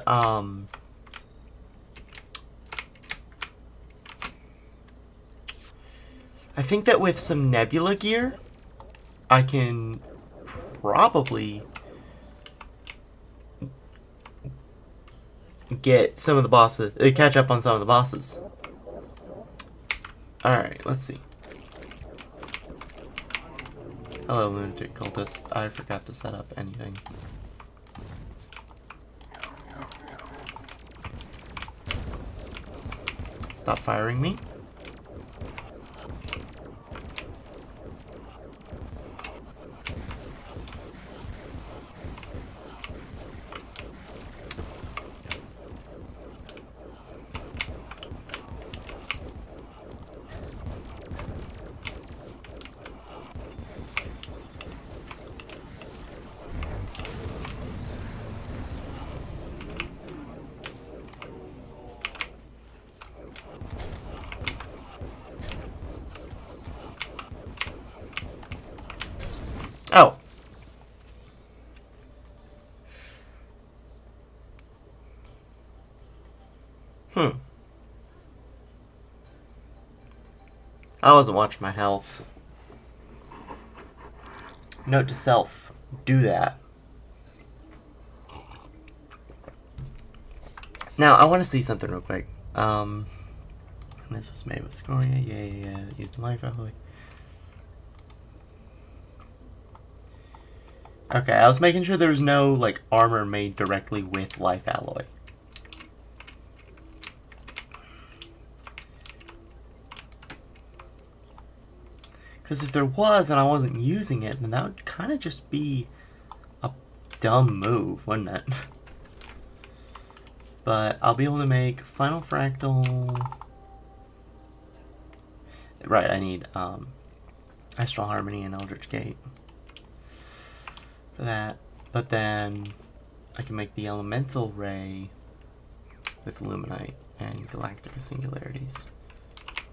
I think that with some Nebula gear, I can probably get some of the bosses, catch up on some of the bosses. Alright, let's see. Hello, lunatic cultist. I forgot to set up anything. Stop firing me. Oh. I wasn't watching my health. Note to self, do that. Now, I want to see something real quick. This was made with scoria. Yeah. Used life alloy. Okay, I was making sure there was no, like, armor made directly with life alloy. Because if there was and I wasn't using it, then that would kind of just be a dumb move, wouldn't it? But I'll be able to make Final Fractal. Right, I need Astral Harmony and Eldritch Gate for that. But then I can make the Elemental Ray with Luminite and Galactica Singularities,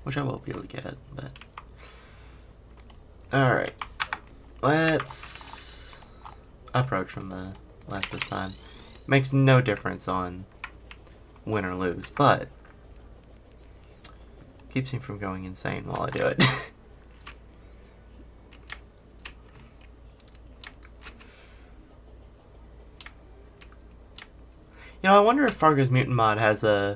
which I will be able to get, but... Alright, let's approach from the left this time. Makes no difference on win or lose, but keeps me from going insane while I do it. You know, I wonder if Fargo's Mutant Mod has a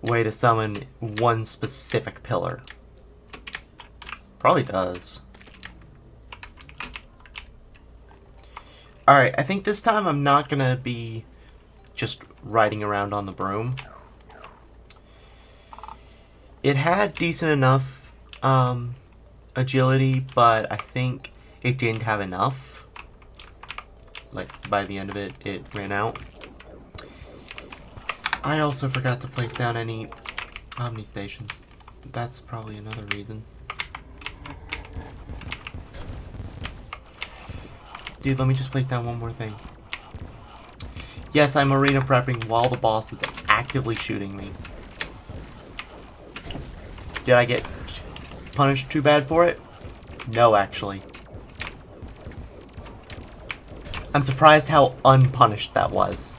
way to summon one specific pillar. Probably does. Alright, I think this time I'm not gonna be just riding around on the broom. It had decent enough agility, but I think it didn't have enough. Like, by the end of it, it ran out. I also forgot to place down any Omni stations. That's probably another reason. Dude, let me just place down one more thing. Yes, I'm arena prepping while the boss is actively shooting me. Did I get punished too bad for it? No, actually. I'm surprised how unpunished that was.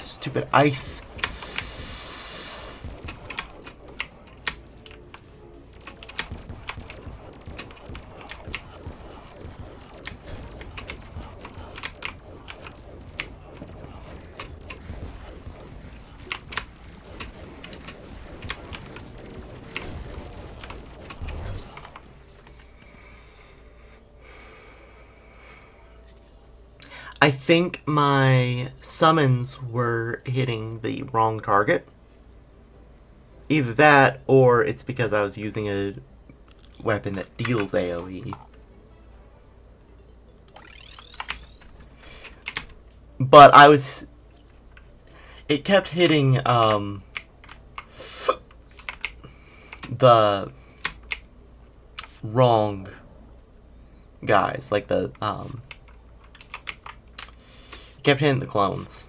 Stupid ice. I think my summons were hitting the wrong target. Either that, or it's because I was using a weapon that deals AoE. But I was it kept hitting the wrong guys, like the it kept hitting the clones.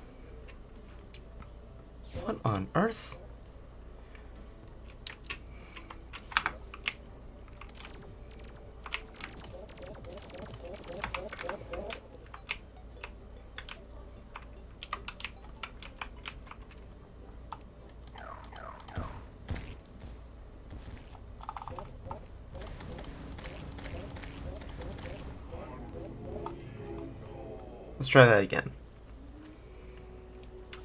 What on earth? Let's try that again.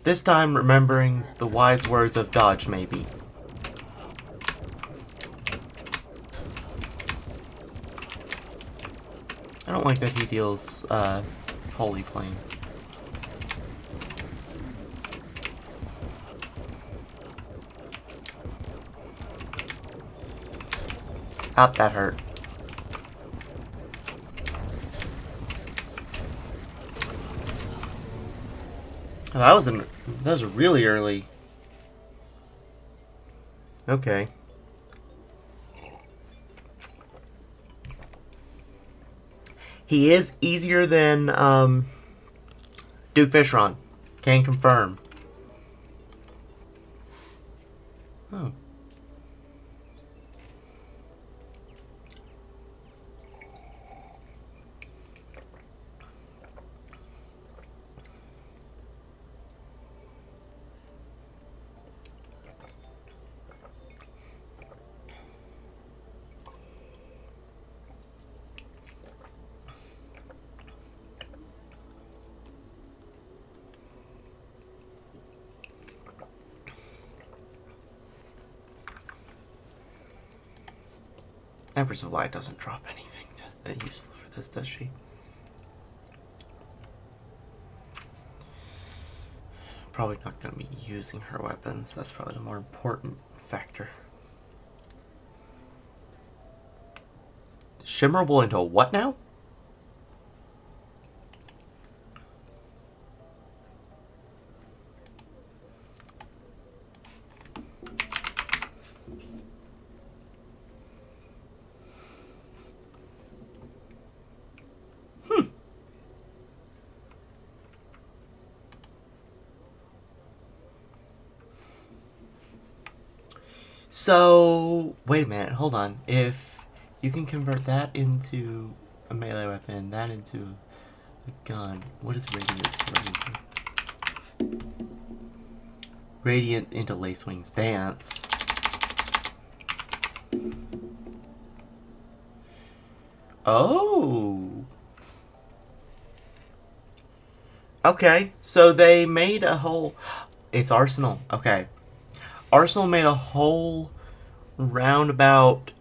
This time remembering the wise words of Dodge, maybe. I don't like that he deals Holy Flame. Out, that hurt. Oh, that was really early. Okay. He is easier than Duke Fishron. Can confirm. Oh. Empress of Light doesn't drop anything that useful for this, does she? Probably not going to be using her weapons. That's probably the more important factor. Shimmerable into what now? So, wait a minute, hold on. If you can convert that into a melee weapon, that into a gun, what is Radiance converting to? Radiant into Lacewing's Dance. Oh! Okay, so they made a whole... It's Arsenal, okay. Arsenal made a whole roundabout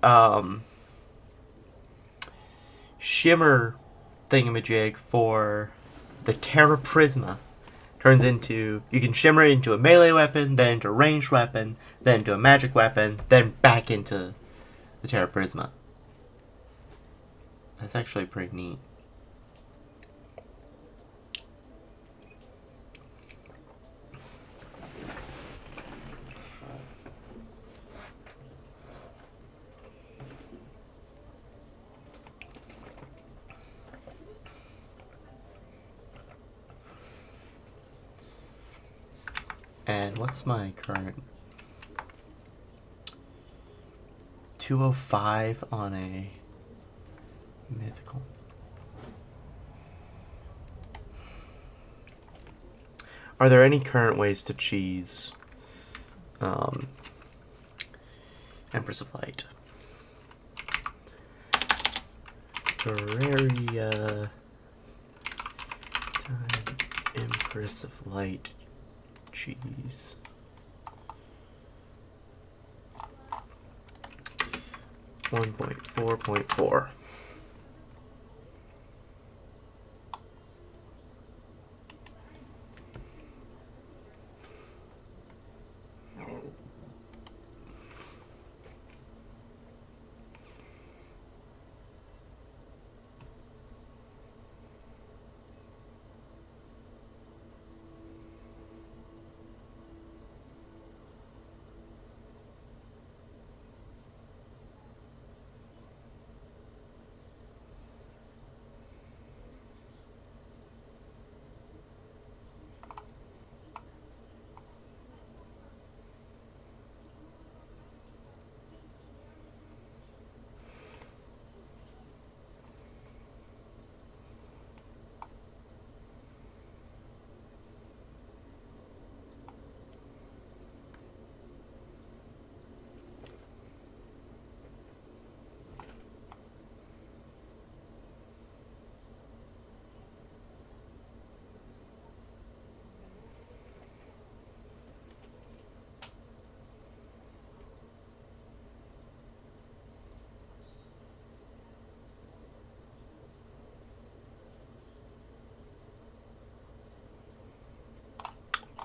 shimmer thingamajig for the Terra Prisma. Turns into, you can shimmer it into a melee weapon, then into a ranged weapon, then into a magic weapon, then back into the Terra Prisma. That's actually pretty neat. And what's my current? 205 on a mythical. Are there any current ways to cheese Empress of Light? Terraria Empress of Light cheese. One 1.4.4.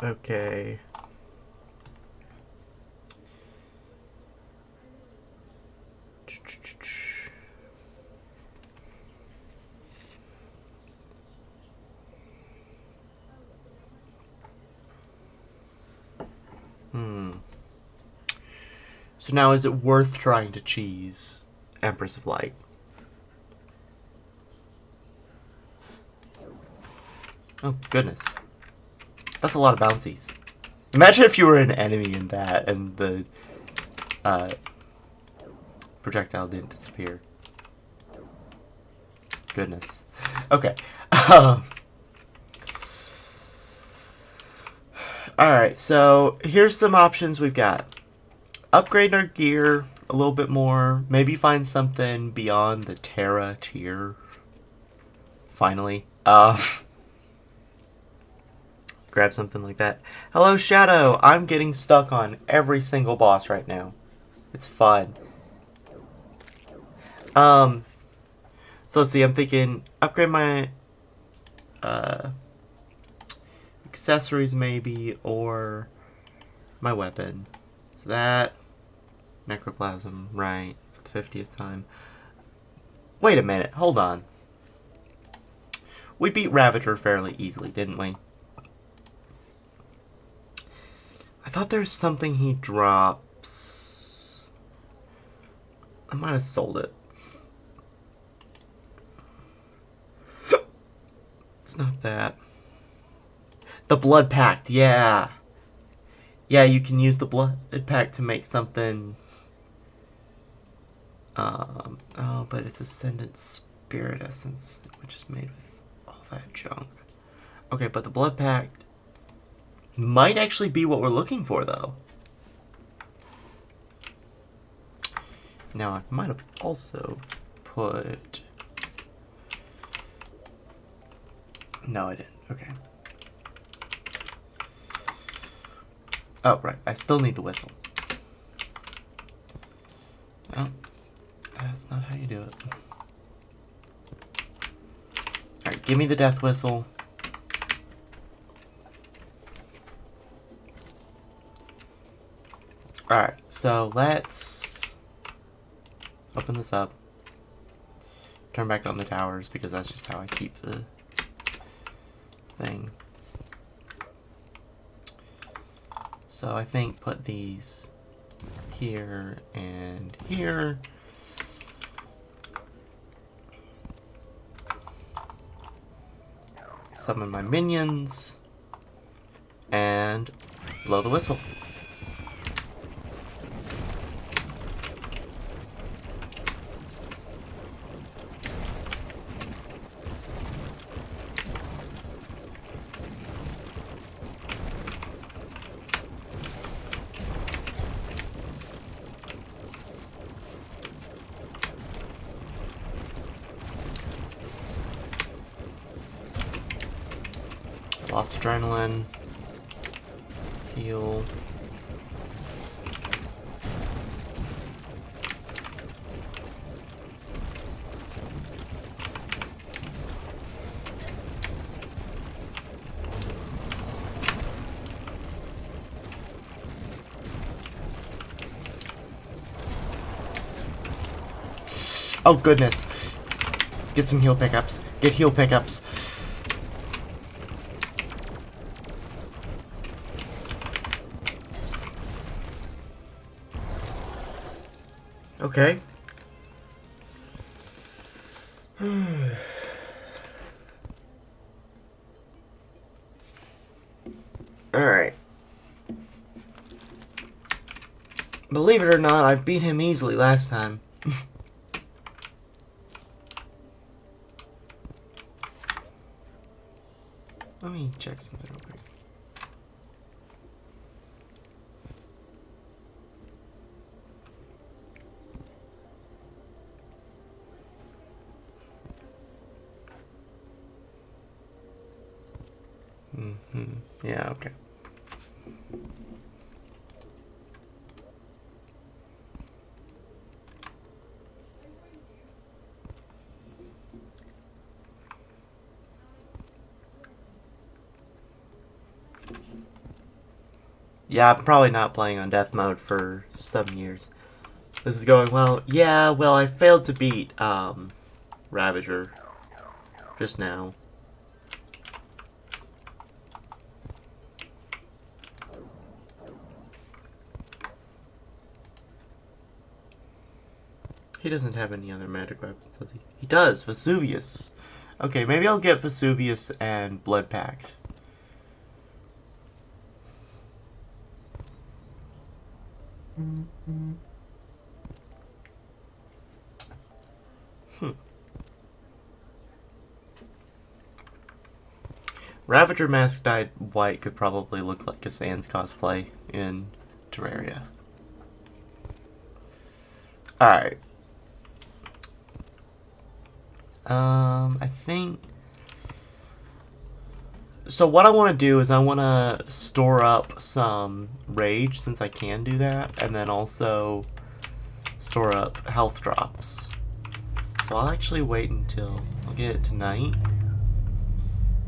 Okay. So now is it worth trying to cheese Empress of Light? Oh, goodness. That's a lot of bouncies. Imagine if you were an enemy in that and the projectile didn't disappear. Goodness. Okay. Alright, so here's some options we've got. Upgrade our gear a little bit more. Maybe find something beyond the Terra tier. Finally. Grab something like that. Hello, Shadow! I'm getting stuck on every single boss right now. It's fun. So let's see, I'm thinking upgrade my accessories maybe, or my weapon. So that, necroplasm, right, for the 50th time. Wait a minute, hold on. We beat Ravager fairly easily, didn't we? I thought there was something he drops. I might have sold it. It's not that. The Blood Pact, yeah. Yeah, you can use the Blood Pact to make something. Oh, but it's Ascendant Spirit Essence, which is made with all that junk. Okay, but the Blood Pact might actually be what we're looking for, though. Now, I might have also put... No, I didn't. Okay. Oh, right. I still need the whistle. Oh, that's not how you do it. Alright, give me the death whistle. Alright, so let's open this up. Turn back on the towers, because that's just how I keep the thing. So I think put these here and here. Summon my minions. And blow the whistle. Lost adrenaline. Heal. Oh goodness. Get some heal pickups. Get heal pickups. Okay. Alright. Believe it or not, I beat him easily last time. Let me check something real quick. Yeah, okay. Yeah, I'm probably not playing on death mode for some years. This is going well. Yeah, well, I failed to beat, Ravager just now. He doesn't have any other magic weapons, does he? He does! Vesuvius! Okay, maybe I'll get Vesuvius and Blood Pact. Ravager Mask dyed white could probably look like a Sans cosplay in Terraria. Alright. I think... So what I want to do is I want to store up some rage, since I can do that, and then also store up health drops. So I'll actually wait until I'll get it tonight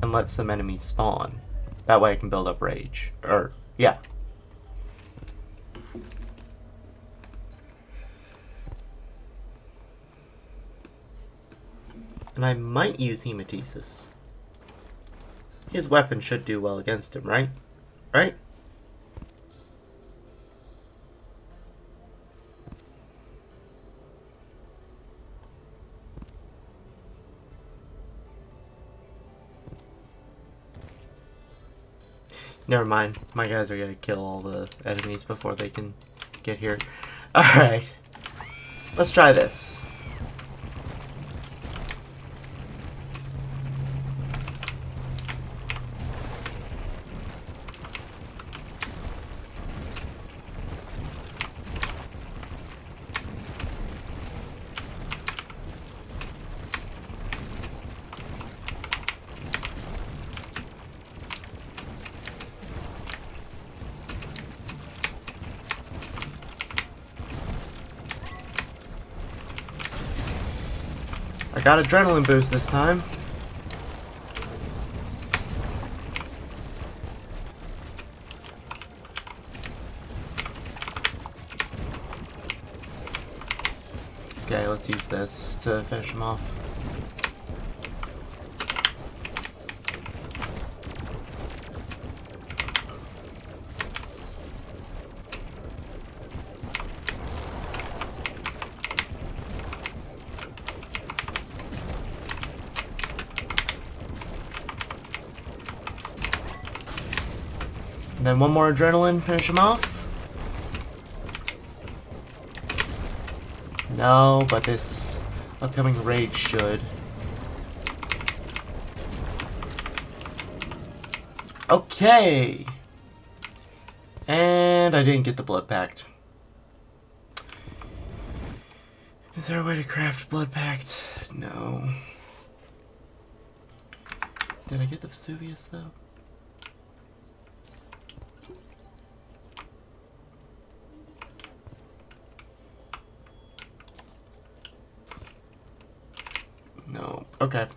and let some enemies spawn. That way I can build up rage. Or, yeah. And I might use Hematesis. His weapon should do well against him, right? Right? Never mind. My guys are gonna kill all the enemies before they can get here. Alright. Let's try this. I got adrenaline boost this time. Okay, let's use this to finish him off. And then one more adrenaline, finish him off. No, but this upcoming rage should. Okay! And I didn't get the Blood Pact. Is there a way to craft Blood Pact? No. Did I get the Vesuvius, though? No. Okay.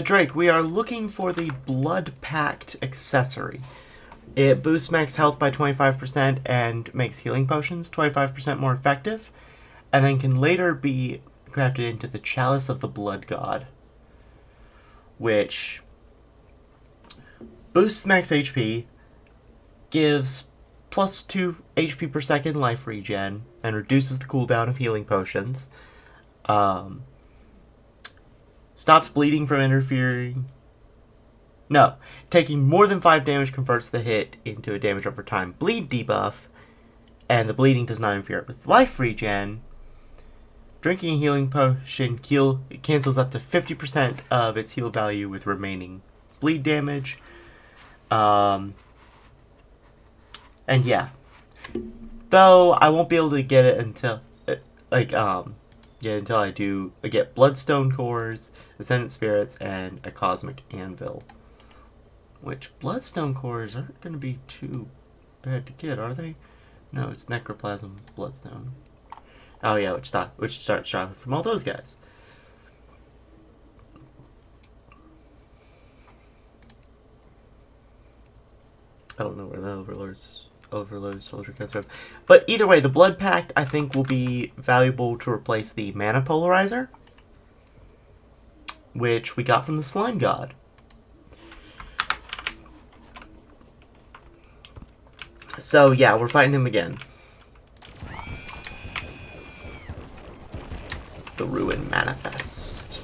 Drake, we are looking for the Blood Pact accessory. It boosts max health by 25% and makes healing potions 25% more effective, and then can later be crafted into the Chalice of the Blood God, which boosts max HP, gives plus 2 HP per second life regen, and reduces the cooldown of healing potions. Stops bleeding from interfering. No. Taking more than 5 damage converts the hit into a damage over time bleed debuff, and the bleeding does not interfere with life regen. Drinking a healing potion cancels up to 50% of its heal value with remaining bleed damage. And yeah. Though I won't be able to get it until until I get Bloodstone Cores, Ascendant Spirits, and a Cosmic Anvil. Which Bloodstone Cores aren't going to be too bad to get, are they? No, it's necroplasm bloodstone. Oh yeah, which starts dropping from all those guys. I don't know where the overload soldier comes from. But either way, the Blood Pact I think will be valuable to replace the mana polarizer, which we got from the Slime God. So yeah, we're fighting him again. The Ruin Manifest.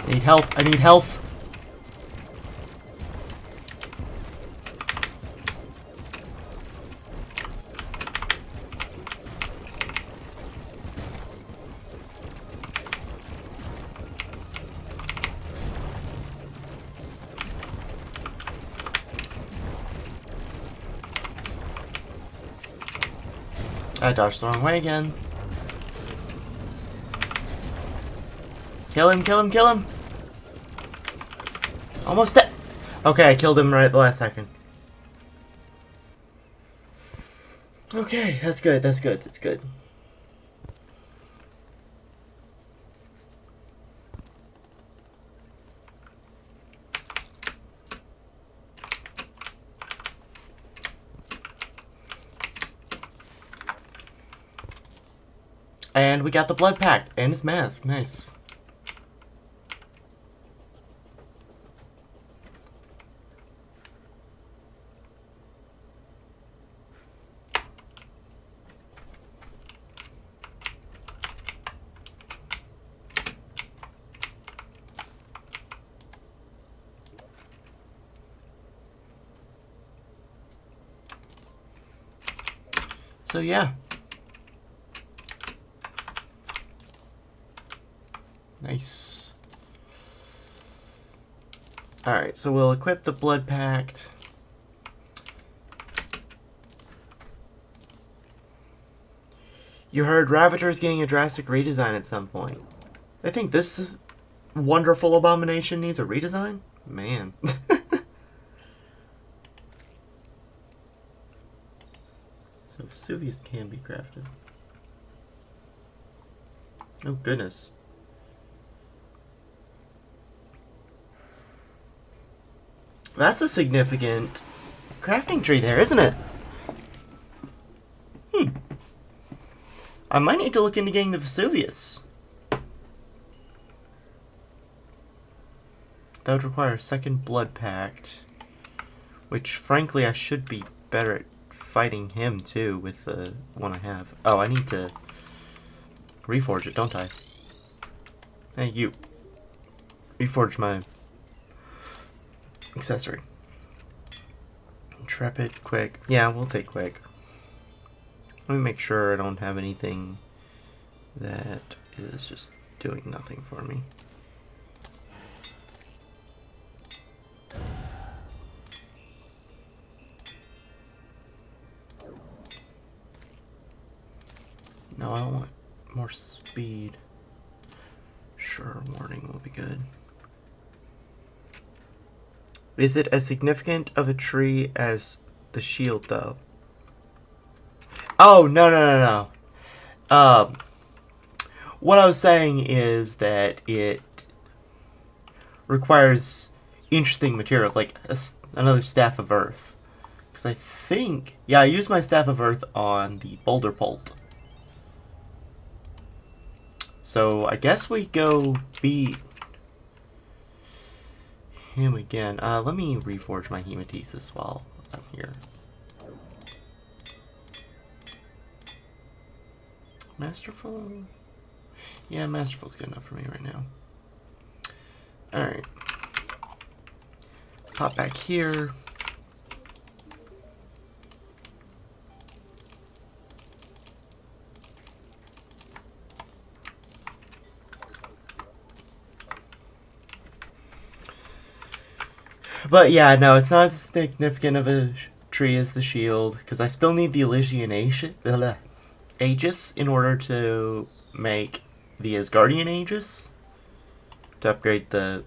I need health. I need health. I dodged the wrong way again. Kill him, kill him, kill him! Almost dead! Okay, I killed him right at the last second. Okay, that's good, that's good, that's good. And we got the Blood Pact and his mask. Nice. So yeah. Nice. Alright, so we'll equip the Blood Pact. You heard Ravager's getting a drastic redesign at some point. I think this wonderful abomination needs a redesign? Man. So Vesuvius can be crafted. Oh goodness. That's a significant crafting tree there, isn't it? I might need to look into getting the Vesuvius. That would require a second Blood Pact. Which, frankly, I should be better at fighting him, too, with the one I have. Oh, I need to reforge it, don't I? Hey, you. Reforge my accessory. Intrepid, quick. Yeah, we'll take quick. Let me make sure I don't have anything that is just doing nothing for me. No, I don't want more speed. Sure, warning will be good. Is it as significant of a tree as the shield, though? Oh, no. what I was saying is that it requires interesting materials, like another Staff of Earth. Because I think... Yeah, I used my Staff of Earth on the Boulder Bolt. So I guess we go beat him again. Let me reforge my Hematesis while I'm here. Masterful? Yeah, Masterful's good enough for me right now. Alright. Pop back here. But yeah, no, it's not as significant of a tree as the shield, because I still need the Elysian Aegis in order to make the Asgardian Aegis to upgrade the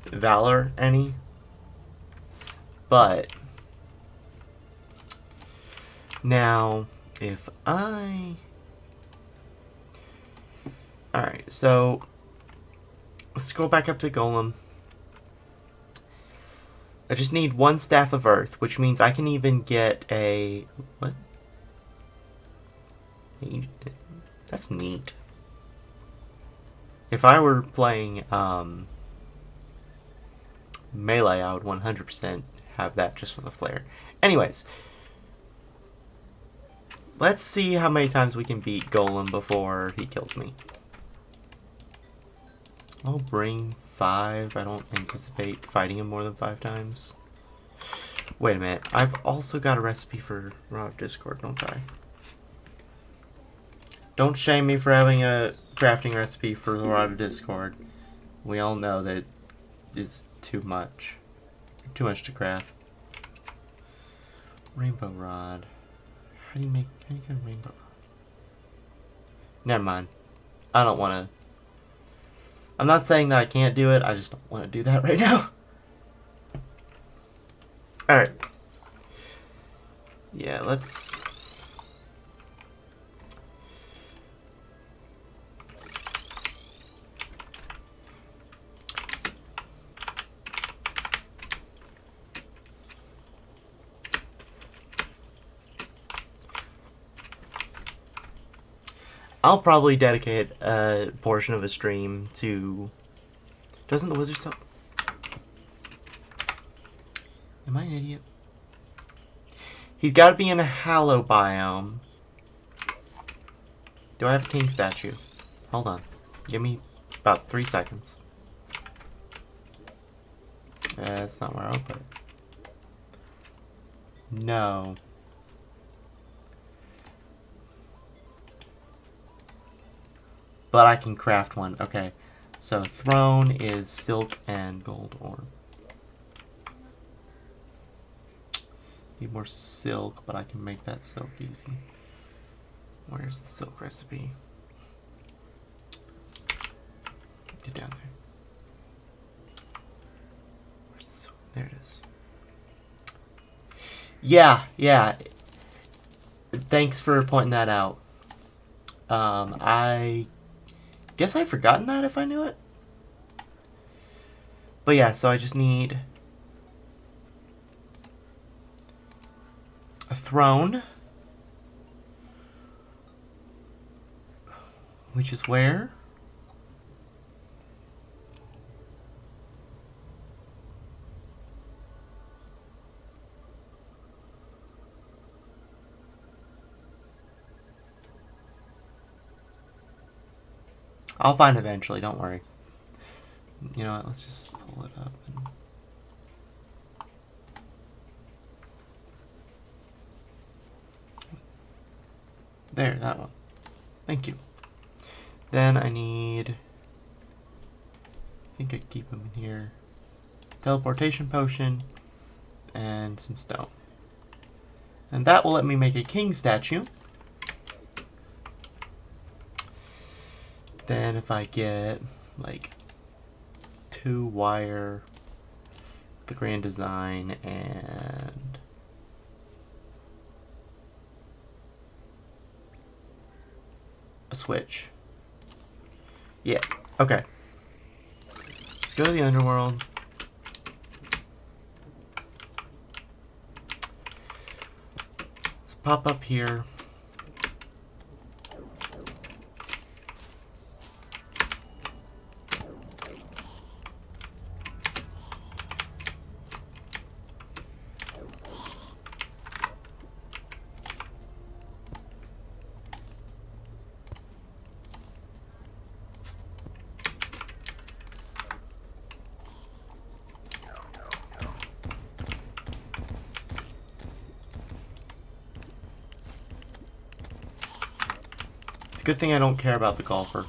Valor any. But now, if I... Alright, so let's scroll back up to Golem. I just need one Staff of Earth, which means I can even get a... What? That's neat. If I were playing melee, I would 100% have that just for the flare. Anyways, let's see how many times we can beat Golem before he kills me. I'll bring 5. I don't anticipate fighting him more than 5 times. Wait a minute. I've also got a recipe for Rod of Discord, don't I? Don't shame me for having a crafting recipe for the Rod of Discord. We all know that it's too much. Too much to craft. Rainbow Rod. How do you get a rainbow rod? Never mind. I don't want to... I'm not saying that I can't do it, I just don't want to do that right now. Alright. Yeah, let's... I'll probably dedicate a portion of a stream to... Doesn't the wizard sell... Am I an idiot? He's got to be in a Hallow biome. Do I have a king statue? Hold on. Give me about 3 seconds. That's not where I'll put it. No. But I can craft one. Okay. So throne is silk and gold ore. Need more silk, but I can make that silk easy. Where's the silk recipe? Get down there. Where's the silk? There it is. Yeah. Thanks for pointing that out. I guess I'd forgotten that if I knew it. But yeah, so I just need a throne, which is where? I'll find it eventually, don't worry. You know what, let's just pull it up. And... There, that one. Thank you. Then I need... I think I keep them in here. Teleportation potion and some stone. And that will let me make a king statue. Then if I get like 2 wire, the grand design, and a switch, Yeah. Okay. Let's go to the underworld. Let's pop up here. It's a good thing I don't care about the golfer.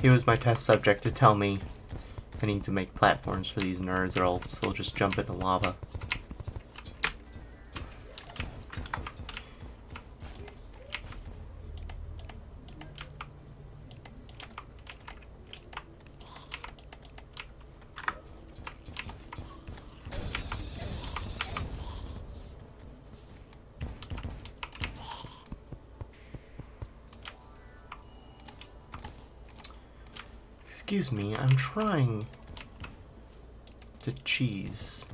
He was my test subject to tell me I need to make platforms for these nerds or else they'll just jump into lava. Excuse me, I'm trying to cheese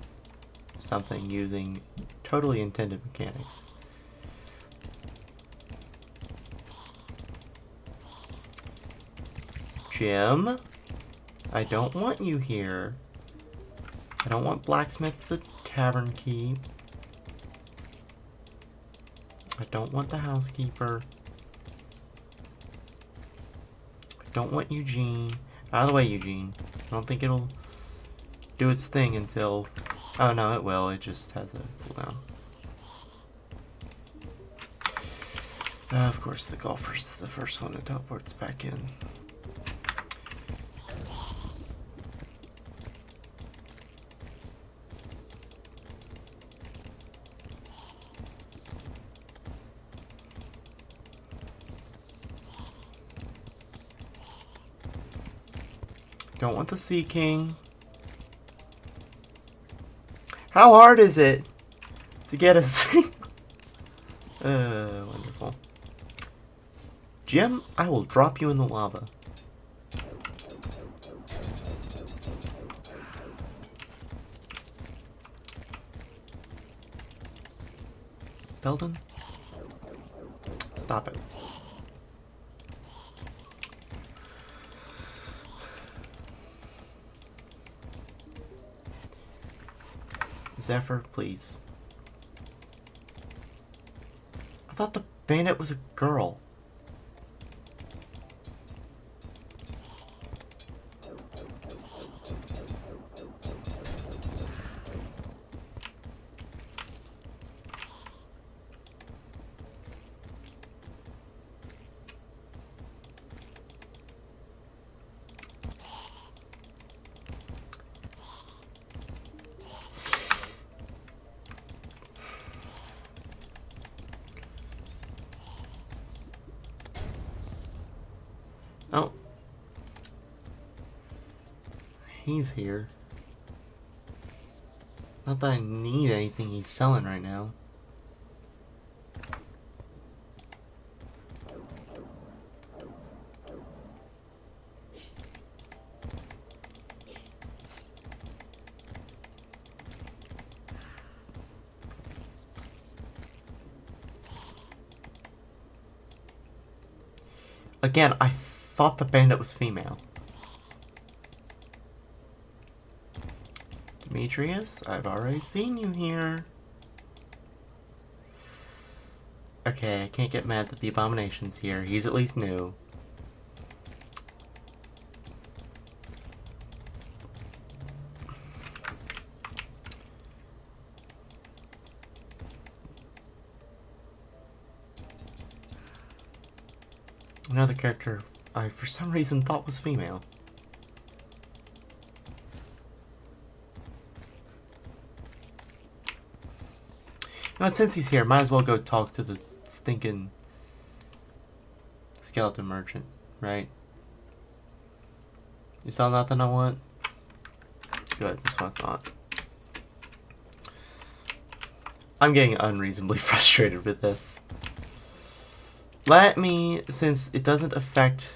something using totally intended mechanics. Jim, I don't want you here. I don't want Blacksmith the Tavern Keep. I don't want the housekeeper. I don't want Eugene. Out of the way, Eugene. I don't think it'll do its thing until... Oh, no, it will. It just has a cooldown. Of course, the golfer's the first one that teleports back in. Don't want the Sea King. How hard is it to get a Sea? Wonderful. Jim, I will drop you in the lava. Belden? Stop it. Zephyr, please. I thought the bandit was a girl. Oh. He's here. Not that I need anything he's selling right now. Again, I thought the bandit was female. Demetrius, I've already seen you here. Okay, I can't get mad that the Abomination's here. He's at least new. Another character I, for some reason, thought was female. But since he's here, might as well go talk to the stinking skeleton merchant, right? You saw nothing I want? Good, that's what I thought. I'm getting unreasonably frustrated with this. Let me, since it doesn't affect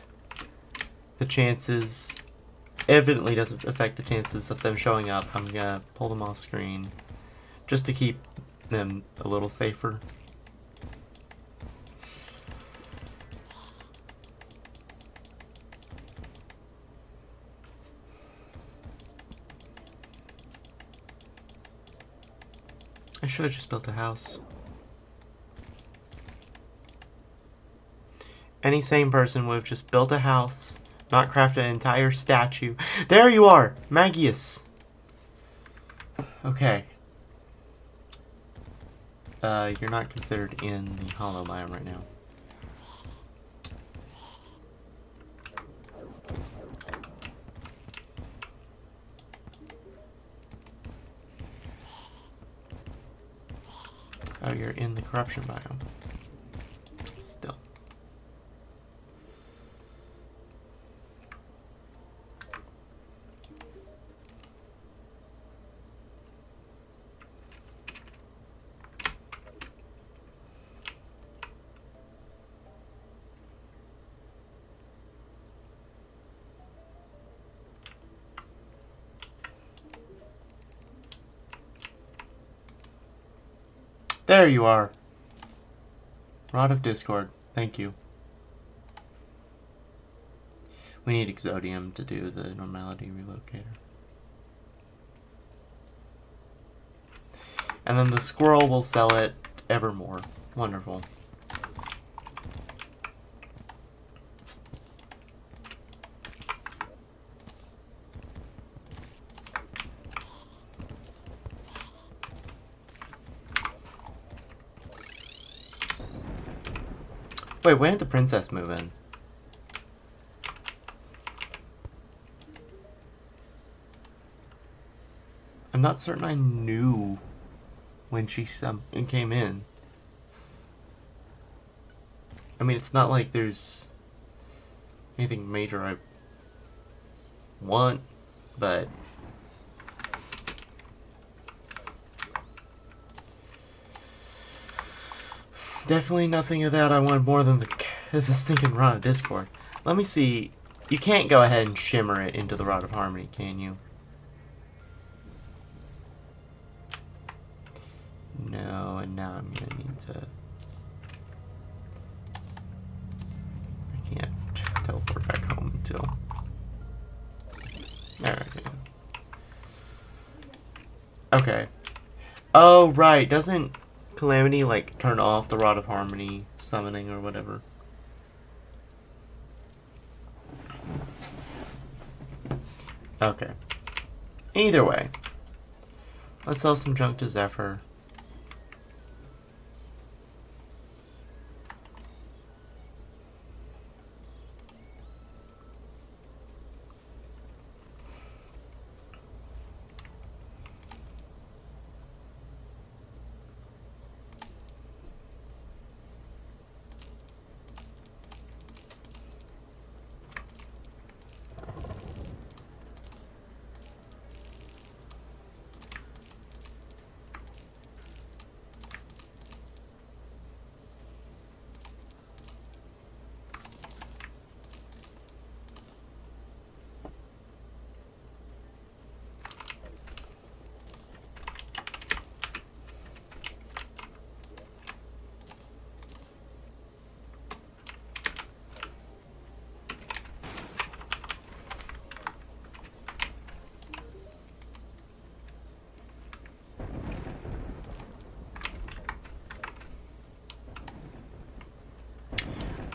the chances, evidently doesn't affect the chances of them showing up, I'm gonna pull them off screen just to keep them a little safer. I should have just built a house. Any sane person would have just built a house, not crafted an entire statue. There you are! Magius! Okay. You're not considered in the hollow biome right now. Oh, you're in the corruption biome. Still. There you are. Rod of Discord. Thank you. We need Exodium to do the normality relocator. And then the squirrel will sell it evermore. Wonderful. Wait, when did the princess move in? I'm not certain I knew when she came in. I mean, it's not like there's anything major I want, but definitely nothing of that I want more than the stinking Rod of Discord. Let me see. You can't go ahead and shimmer it into the Rod of Harmony, can you? No, and now I'm gonna need to... I can't teleport back home until... Alright. Okay. Oh, right. Doesn't Calamity, like, turn off the Rod of Harmony summoning or whatever? Okay. Either way. Let's sell some junk to Zephyr.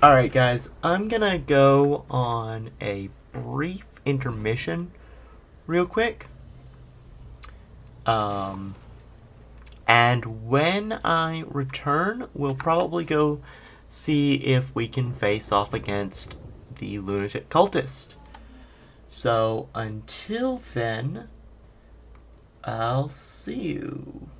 Alright, guys, I'm gonna go on a brief intermission real quick. And when I return, we'll probably go see if we can face off against the lunatic cultist. So until then, I'll see you.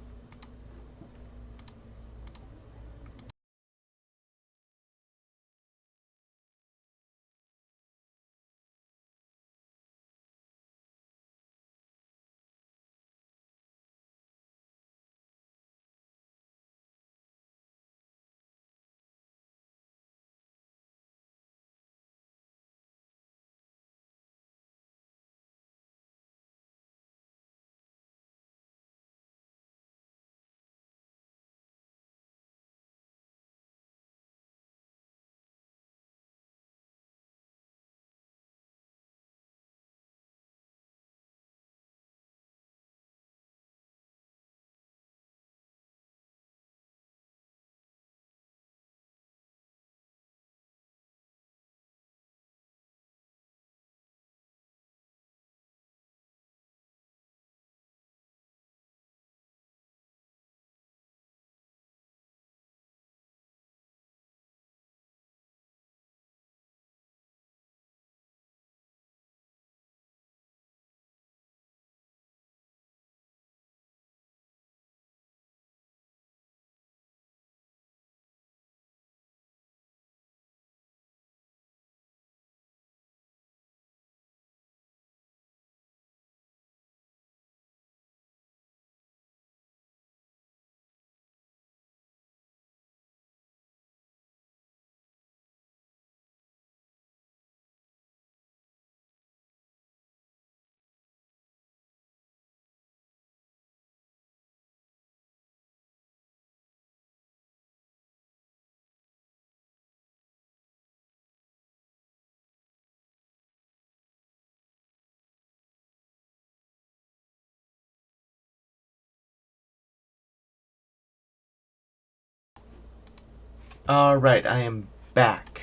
Alright, I am back.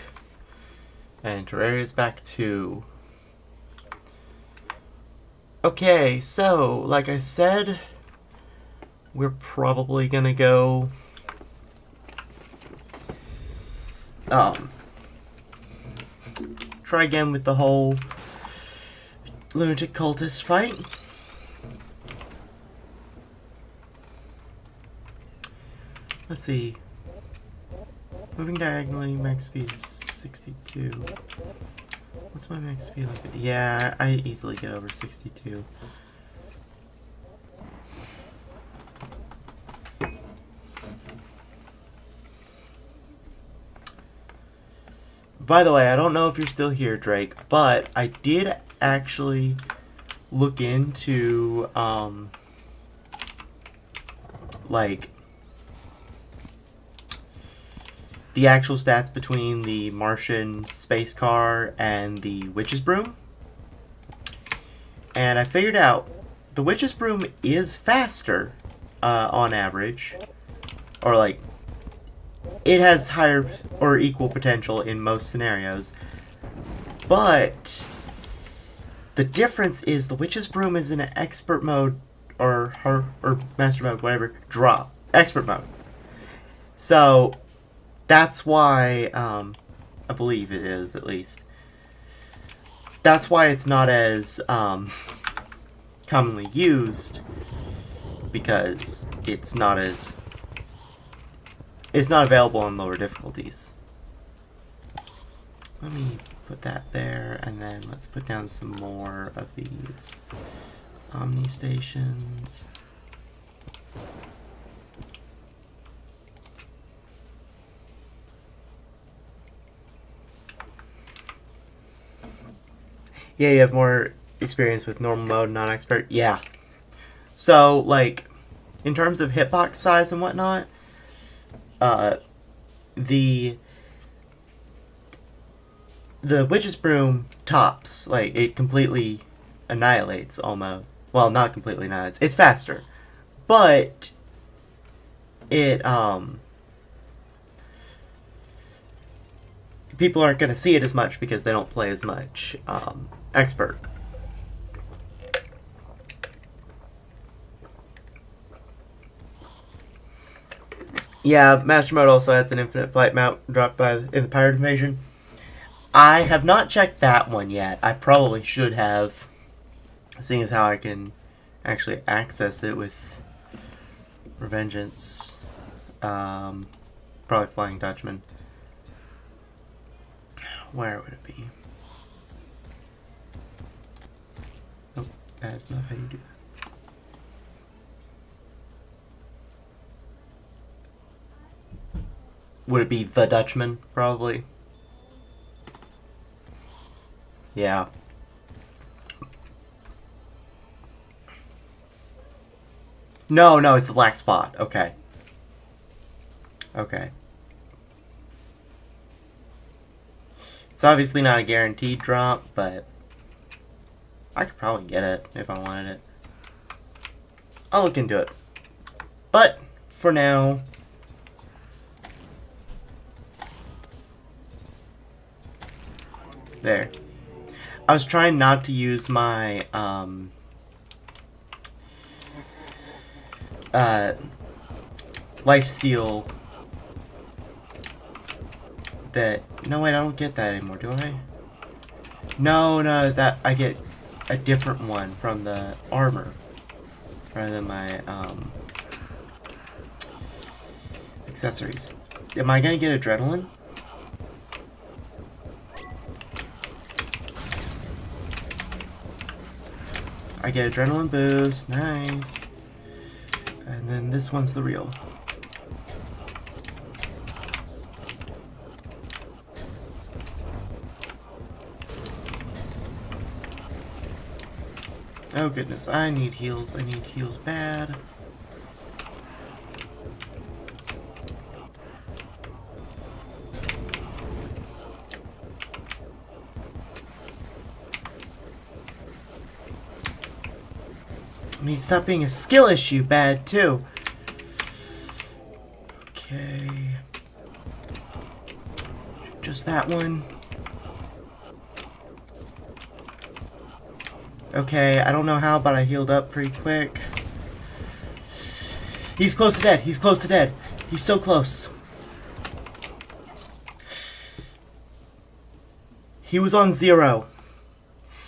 And Terraria is back too. Okay, so, like I said, we're probably gonna go... try again with the whole lunatic cultist fight. Let's see. Moving diagonally, max speed is 62. What's my max speed like? Yeah, I easily get over 62. By the way, I don't know if you're still here, Drake, but I did actually look into, like, the actual stats between the Martian space car and the Witch's Broom. And I figured out the Witch's Broom is faster on average. Or like, it has higher or equal potential in most scenarios. But the difference is the Witch's Broom is in an expert mode or master mode, whatever, drop. Expert mode. So that's why, I believe it is, at least. That's why it's not as commonly used, because it's not available on lower difficulties. Let me put that there, and then let's put down some more of these Omni stations. Yeah, you have more experience with normal mode, non-expert. Yeah. So, like, in terms of hitbox size and whatnot, the Witch's Broom tops. Like, it completely annihilates almost. Well, not completely annihilates. It's faster. But it, people aren't going to see it as much because they don't play as much expert. Yeah, Master Mode also adds an infinite flight mount dropped in the Pirate Invasion. I have not checked that one yet. I probably should have, seeing as how I can actually access it with Revengeance. Probably Flying Dutchman. Where would it be? Oh, that is not how you do that. Would it be the Dutchman? Probably. Yeah. No, it's the black spot. Okay. Okay. It's obviously not a guaranteed drop, but I could probably get it if I wanted it. I'll look into it. But, for now... There. I was trying not to use my, lifesteal that... No, wait, I don't get that anymore, do I? No, that I get a different one from the armor rather than my, accessories. Am I gonna get adrenaline? I get adrenaline boost, nice. And then this one's the real. Oh goodness, I need heals. I need heals bad. I need to stop being a skill issue bad too. Okay. just that one. Okay, I don't know how, but I healed up pretty quick. He's close to dead. He's close to dead. He's so close. He was on 0.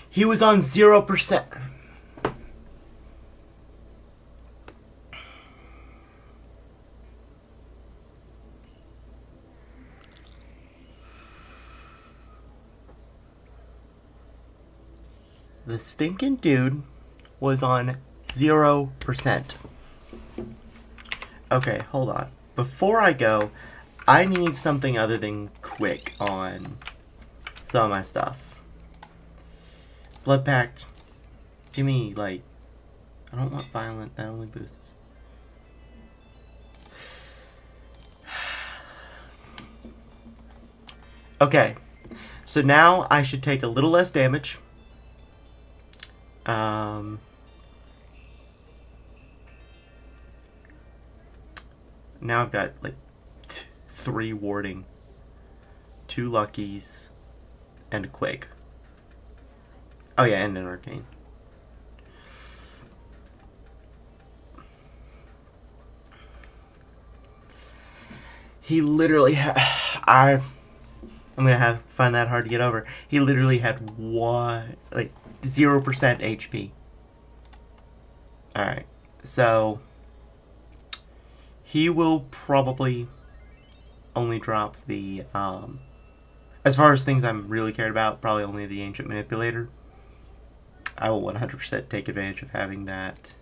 He was on 0%. The stinking dude was on 0%. Okay, hold on. Before I go, I need something other than quick on some of my stuff. Blood Pact. Give me, like... I don't want violent. That only boosts. Okay. So now I should take a little less damage. Now I've got like 3 warding, 2 luckies, and a quake. Oh yeah, and an arcane. He literally I'm gonna find that hard to get over. He literally had 0% HP. Alright, so he will probably only drop the, as far as things I'm really cared about, probably only the Ancient Manipulator. I will 100% take advantage of having that,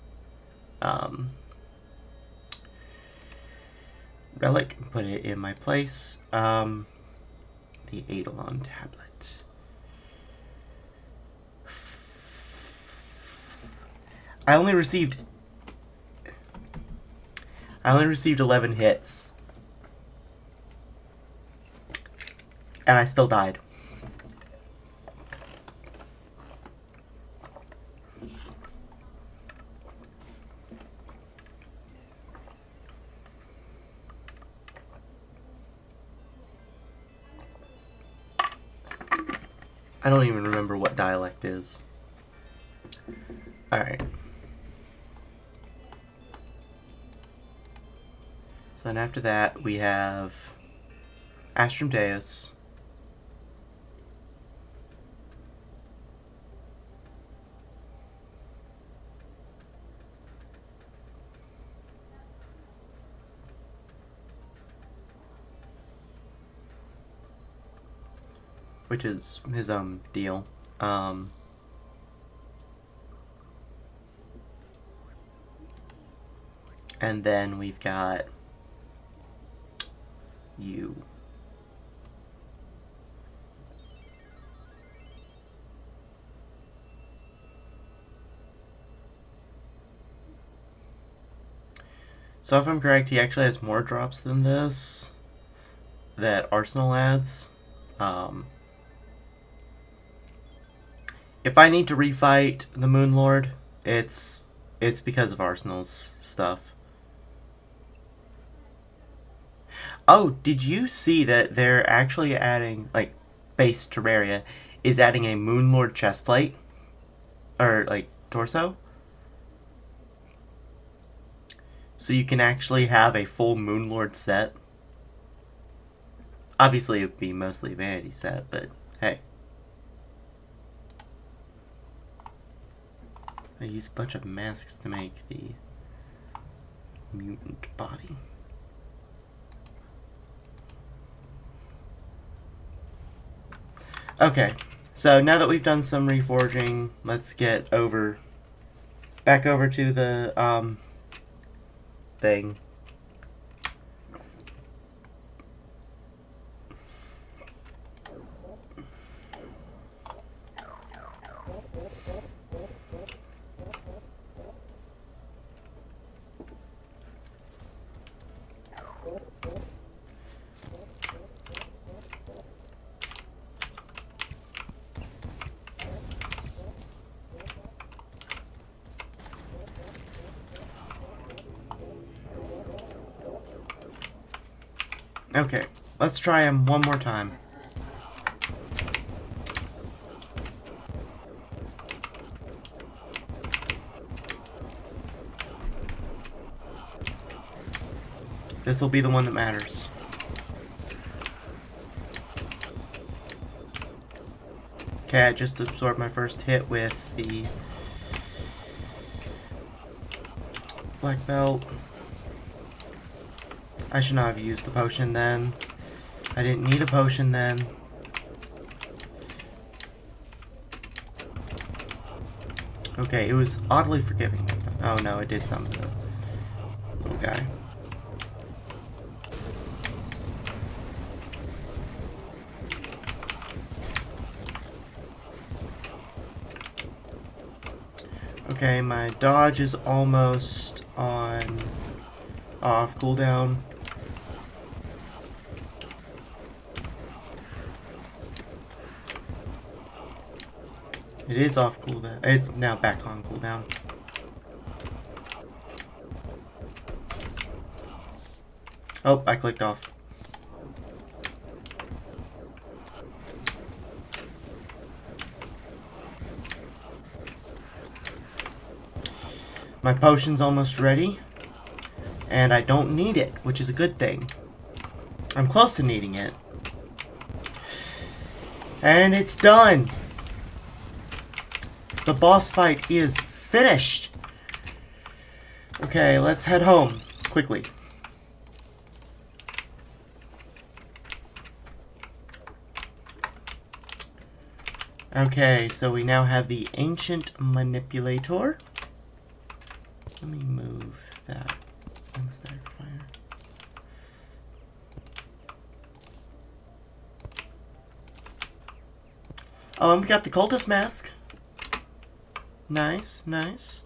relic and put it in my place. The Eidolon tablet. I only received 11 hits. And I still died. I don't even remember what dialect is. Alright. So then after that, we have Astrum Deus. Which is his deal. And then we've got you. So if I'm correct, he actually has more drops than this that Arsenal adds. If I need to refight the Moon Lord, it's because of Arsenal's stuff. Oh, did you see that they're actually adding, like, base Terraria is adding a Moon Lord chestplate? Or, like, torso? So you can actually have a full Moon Lord set. Obviously, it would be mostly a vanity set, but hey. I use a bunch of masks to make the mutant body. Okay, so now that we've done some reforging, let's get back over to the thing. Okay, let's try him one more time. This will be the one that matters. Okay, I just absorbed my first hit with the black belt. I should not have used the potion then. I didn't need a potion then. Okay, it was oddly forgiving. Oh no, it did something to the little guy. Okay, my dodge is almost on off cooldown. It is off cooldown. It's now back on cooldown. Oh, I clicked off. My potion's almost ready, and I don't need it, which is a good thing. I'm close to needing it. And it's done! The boss fight is finished! Okay, let's head home, quickly. Okay, so we now have the Ancient Manipulator. Let me move that on the stagger fire. Oh, and we got the cultist mask. Nice, nice.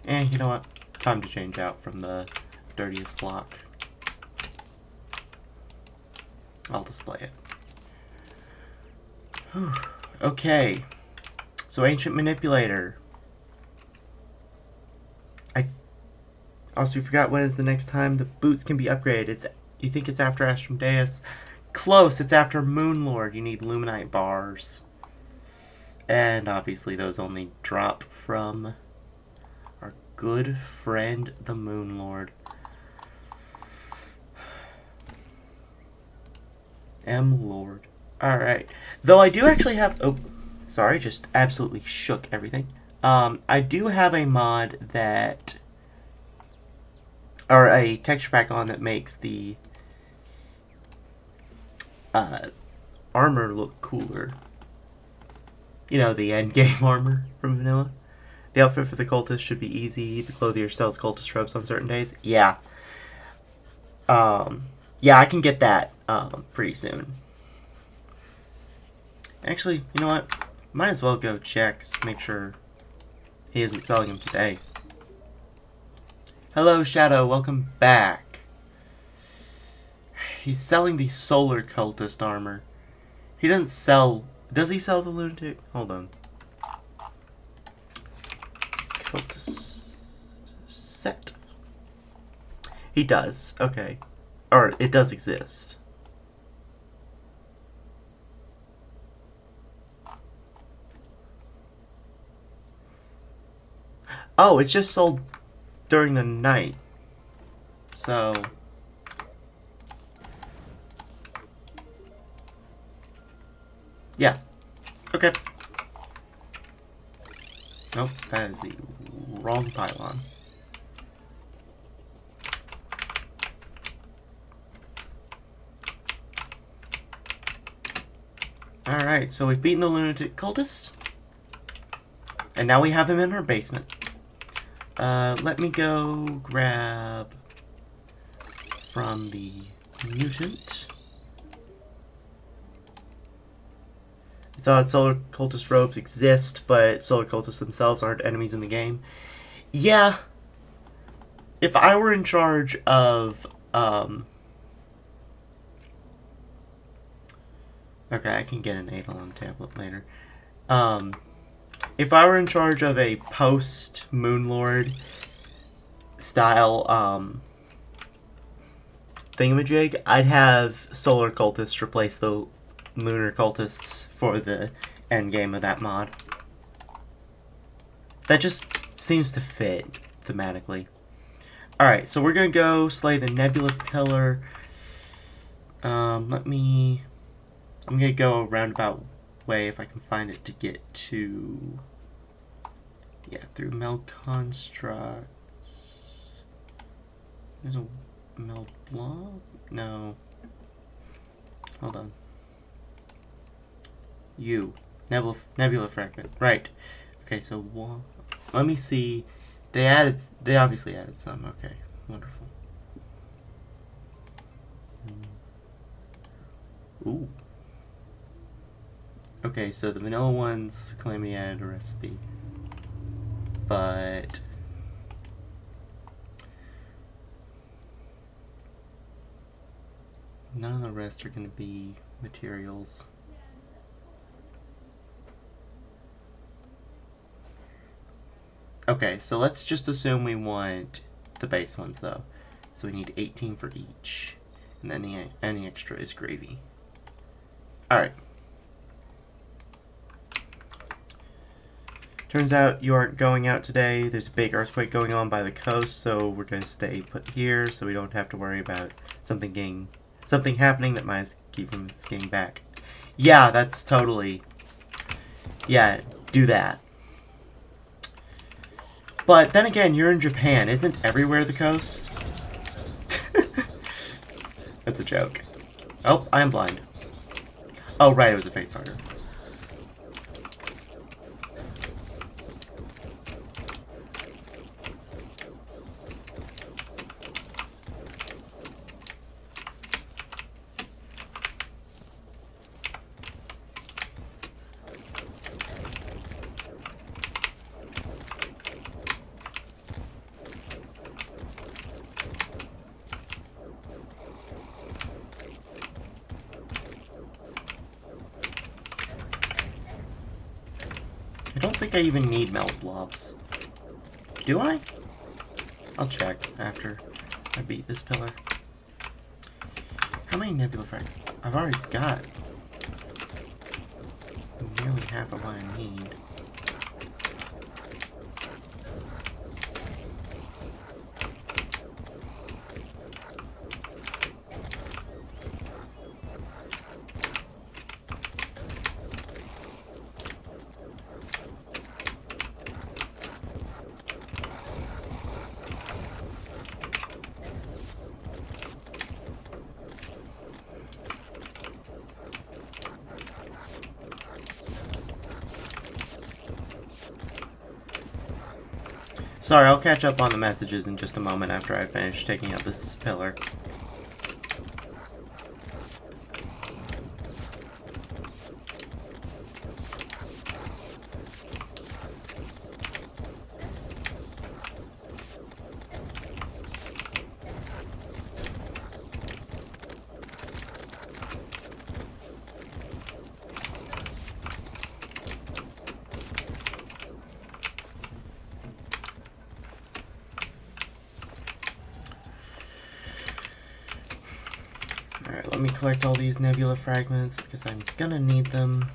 And you know what? Time to change out from the dirtiest block. I'll display it. Whew. Okay. So Ancient Manipulator. I also forgot when is the next time the boots can be upgraded. You think it's after Astrodeus? Close. It's after Moonlord. You need Luminite bars. And obviously those only drop from our good friend the Moonlord. M-Lord. Alright. Though I do actually have... Oh, sorry. Just absolutely shook everything. I do have a mod that... Or a texture pack on that makes the... armor look cooler. You know, the endgame armor from Vanilla. The outfit for the cultist should be easy. The clothier sells cultist robes on certain days. Yeah. Yeah, I can get that pretty soon. Actually, you know what? Might as well go check, make sure he isn't selling them today. Hello, Shadow. Welcome back. He's selling the Solar Cultist armor. He doesn't sell... Does he sell the Lunatic? Hold on. Cultist set. He does. Okay. Or, it does exist. Oh, it's just sold during the night. So... Yeah. Okay. Nope, that is the wrong pylon. Alright, so we've beaten the Lunatic Cultist. And now we have him in our basement. Let me go grab from the mutant. I thought Solar Cultist robes exist, but Solar Cultists themselves aren't enemies in the game. Yeah. If I were in charge of, okay, I can get an Eidolon tablet later. If I were in charge of a post-Moonlord style, thingamajig, I'd have solar cultists replace the lunar cultists for the end game of that mod. That just seems to fit thematically. Alright, so we're gonna go slay the Nebula Pillar. I'm gonna go a roundabout way if I can find it to get to... Yeah, through Meld Constructs. There's a Meld Blob? No. Hold on. Nebula Fragment. Right. Okay, so let me see. They obviously added some. Okay, wonderful. Ooh. Okay, so the vanilla ones, Calamity added a recipe. But none of the rest are going to be materials. Okay, so let's just assume we want the base ones though. So we need 18 for each. And then any extra is gravy. Alright. Turns out you aren't going out today. There's a big earthquake going on by the coast, so we're going to stay put here so we don't have to worry about something happening that might keep from us getting back. Yeah, that's totally... Yeah, do that. But then again, you're in Japan. Isn't everywhere the coast? That's a joke. Oh, I am blind. Oh, right, it was a facehugger. I don't think I even need melt blobs. Do I? I'll check after I beat this pillar. How many nebula fragments? I've already got nearly half of what I need. Sorry, I'll catch up on the messages in just a moment after I finish taking out this pillar. Alright, let me collect all these nebula fragments because I'm gonna need them.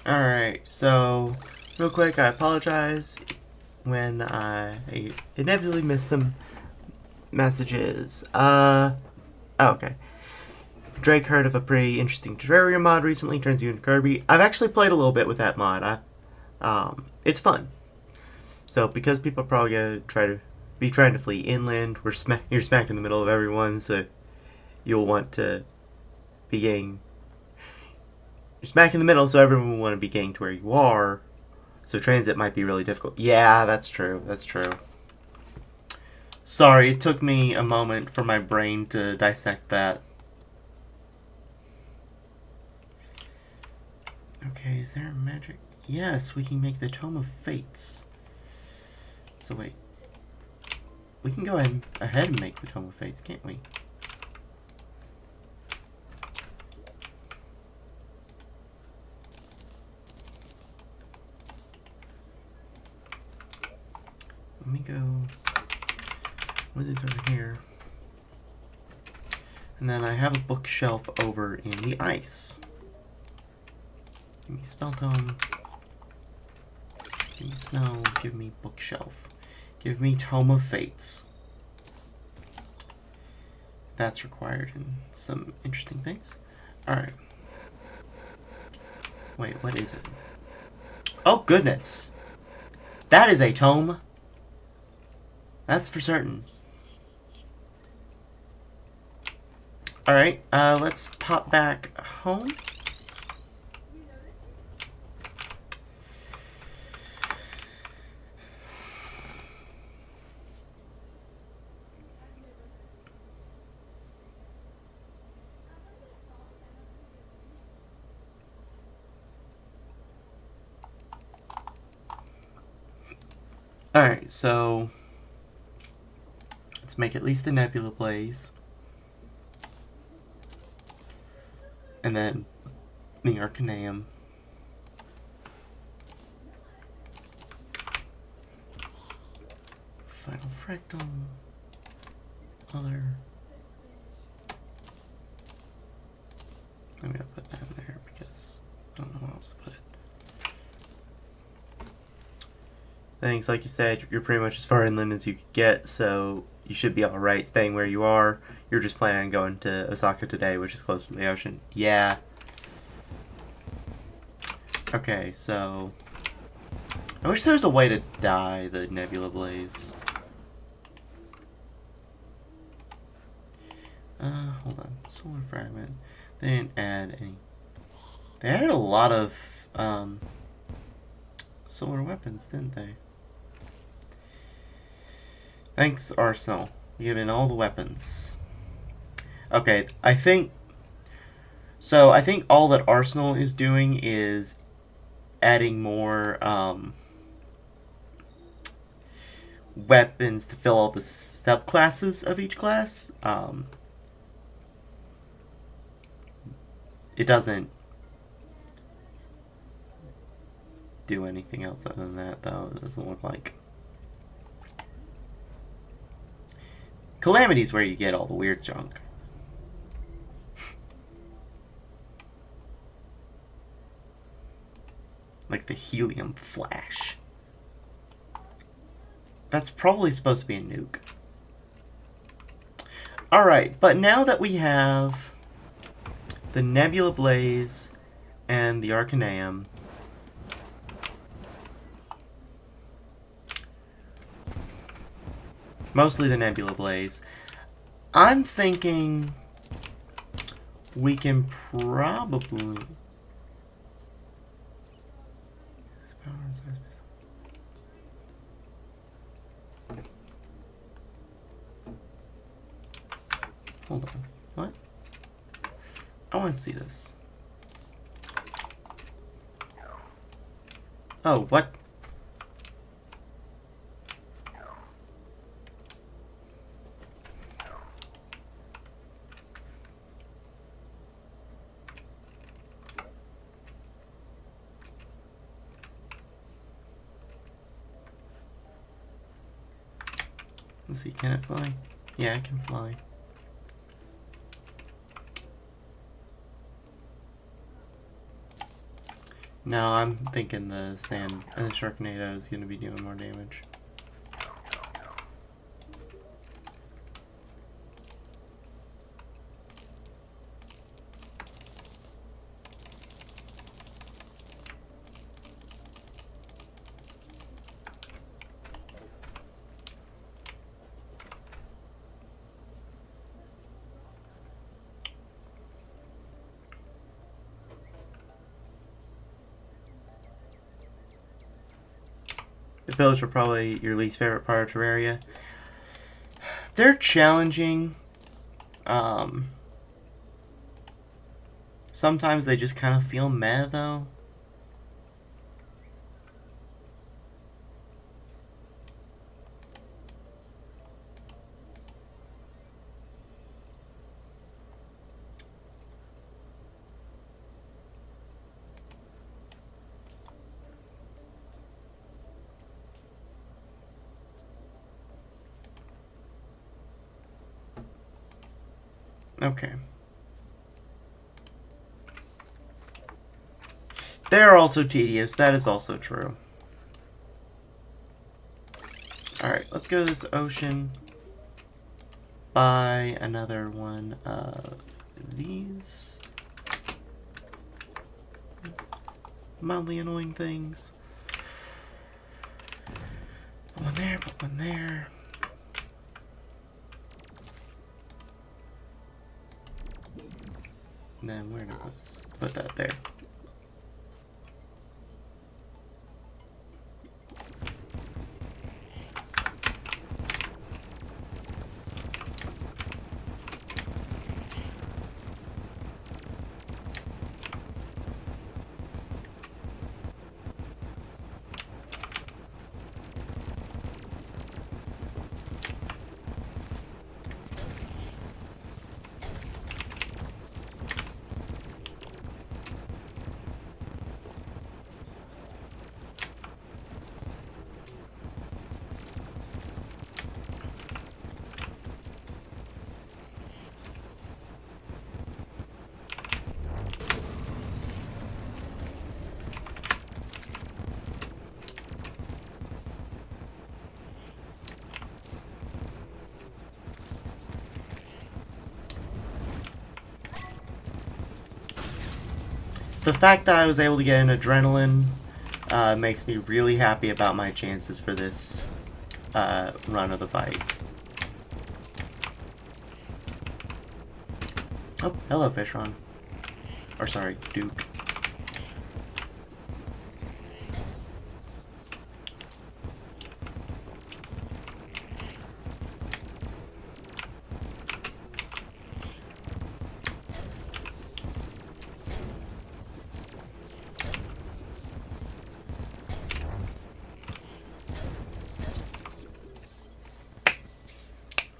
Alright, so real quick, I apologize when I inevitably missed some messages. Oh, okay. Drake heard of a pretty interesting Terraria mod recently, turns you into Kirby. I've actually played a little bit with that mod. It's fun. So because people are probably gonna trying to flee inland, you're smack in the middle of everyone, so you'll want to be getting... You're smack in the middle, so everyone will want to be getting to where you are. So transit might be really difficult. Yeah, that's true. That's true. Sorry, it took me a moment for my brain to dissect that. Okay, is there a magic? Yes, we can make the Tome of Fates. So wait. We can go ahead and make the Tome of Fates, can't we? Let me go wizards over here. And then I have a bookshelf over in the ice. Give me spell tome. Give me snow. Give me bookshelf. Give me Tome of Fates. That's required in some interesting things. Alright. Wait, what is it? Oh, goodness! That is a tome! That's for certain. Alright, let's pop back home. Alright, so let's make at least the nebula blaze. And then the Arcaneum. Final fractal. Other. I'm gonna put that in there because I don't know where else to put it. Thanks, like you said, you're pretty much as far inland as you could get, so you should be alright staying where you are. You're just planning on going to Osaka today, which is close to the ocean. Yeah. Okay, so I wish there was a way to dye the Nebula Blaze. Hold on. Solar Fragment. They didn't add any. They added a lot of solar weapons, didn't they? Thanks, Arsenal. You're giving all the weapons. Okay, I think all that Arsenal is doing is adding more weapons to fill all the subclasses of each class. It doesn't do anything else other than that, though. It doesn't look like. Calamity's where you get all the weird junk. Like the helium flash. That's probably supposed to be a nuke. Alright, but now that we have the Nebula Blaze and the Arcaneum, mostly the Nebula Blaze, I'm thinking we can probably... Hold on. What? I want to see this. Oh, what? Let's see, can it fly? Yeah, it can fly. No, I'm thinking the sand and the Sharknado is going to be doing more damage. The pillars are probably your least favorite part of Terraria. They're challenging. Sometimes they just kind of feel meh, though. Okay. They're also tedious. That is also true. Alright, let's go to this ocean. Buy another one of these mildly annoying things. Put one there, put one there. And then where do I put that there? The fact that I was able to get an adrenaline makes me really happy about my chances for this run of the fight. Oh, hello, Fishron. Or sorry, Duke.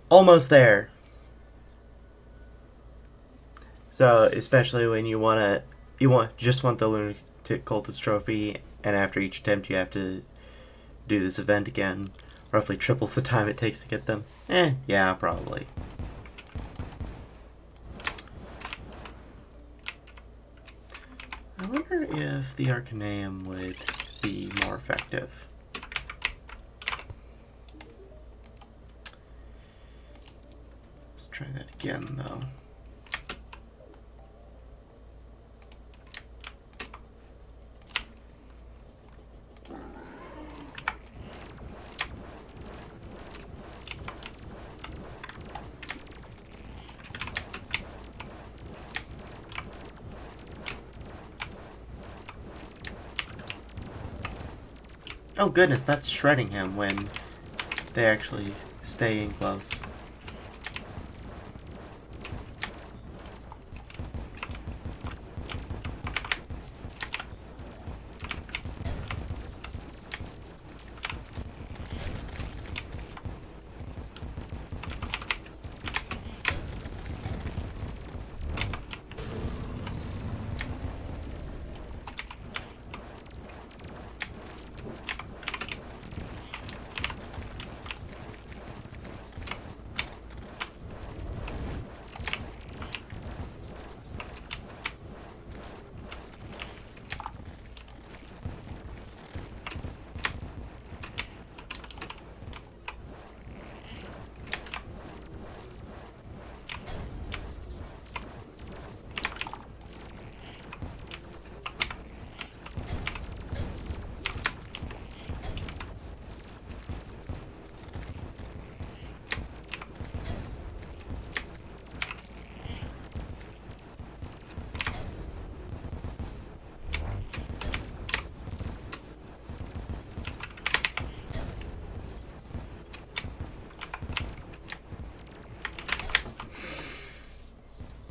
Almost there. So, especially when you just want the Lunatic Cultist trophy, and after each attempt you have to do this event again. Roughly triples the time it takes to get them. Yeah, probably. I wonder if the Arcaneum would be more effective. Try that again, though. Oh goodness, that's shredding him when they actually stay in close.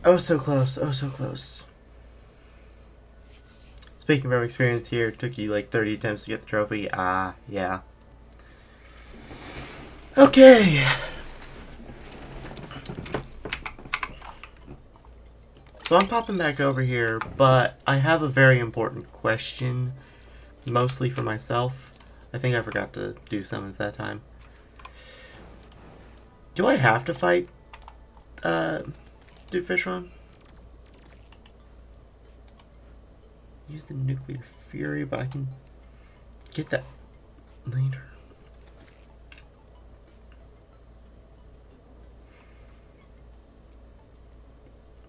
Oh, so close. Oh, so close. Speaking from experience here, it took you like 30 attempts to get the trophy. Ah, yeah. Okay. So I'm popping back over here, but I have a very important question, mostly for myself. I think I forgot to do summons that time. Do I have to fight do fish on? Use the nuclear fury, but I can get that later.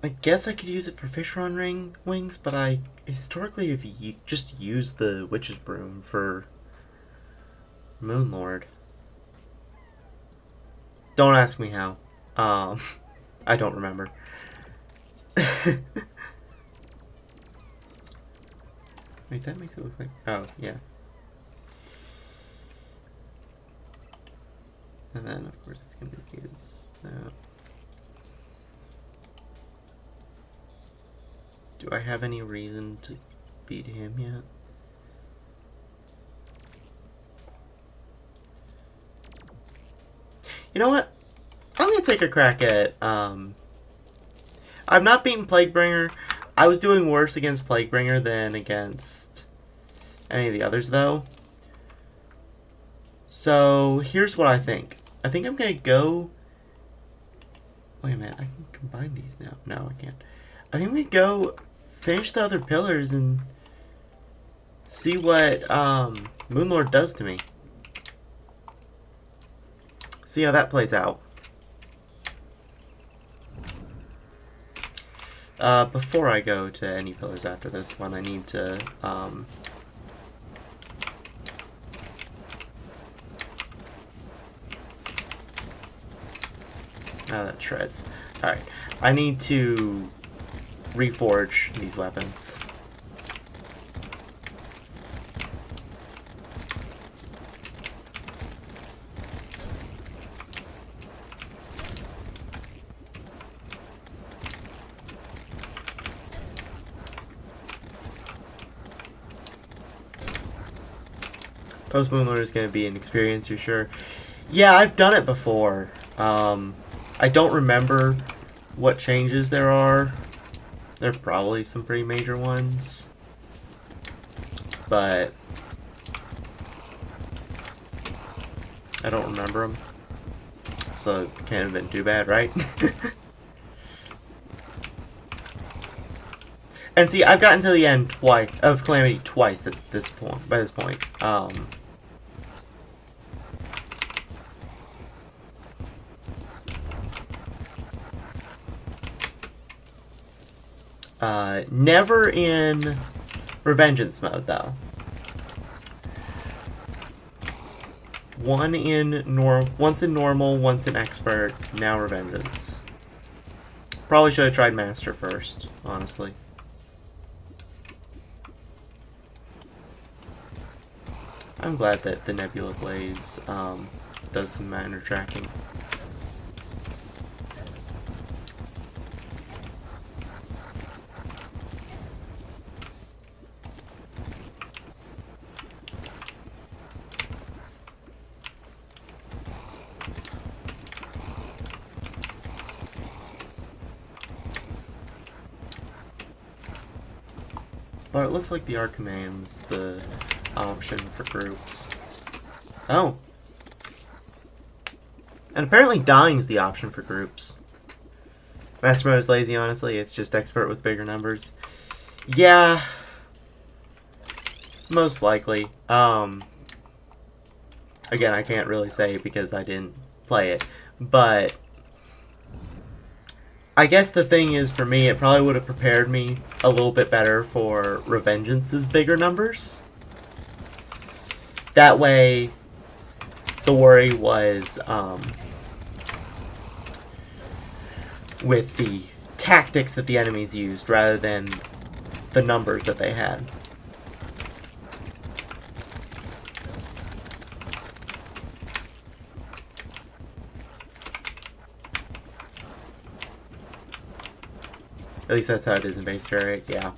I guess I could use it for Fisheron ring wings, but I historically have just used the Witch's Broom for Moonlord. Don't ask me how. I don't remember. Wait, that makes it look like... Oh, yeah. And then, of course, it's going to use that. Do I have any reason to beat him yet? You know what? I'm going to take a crack at... I've not beaten Plaguebringer. I was doing worse against Plaguebringer than against any of the others, though. So, here's what I think. I think I'm going to go... Wait a minute, I can combine these now. No, I can't. I think we go finish the other pillars and see what Moonlord does to me. See how that plays out. Before I go to any pillars after this one, I need to that shreds. Alright. I need to reforge these weapons. Post Moonlord is going to be an experience, you're sure? Yeah, I've done it before. I don't remember what changes there are. There are probably some pretty major ones. But I don't remember them. So it can't have been too bad, right? And see, I've gotten to the end twice of Calamity twice at this point. By this point, never in Revengeance mode though. Once in normal, once in expert, now Revengeance. Probably should have tried Master first, honestly. I'm glad that the Nebula Blaze does some minor tracking. But it looks like the Arcanum's the option for groups. Oh. And apparently dying's the option for groups. Master mode is lazy, honestly. It's just expert with bigger numbers. Yeah. Most likely. Again, I can't really say because I didn't play it. But I guess the thing is, for me, it probably would have prepared me a little bit better for Revengeance's bigger numbers. That way, the worry was with the tactics that the enemies used rather than the numbers that they had. At least that's how it is in base variant, yeah.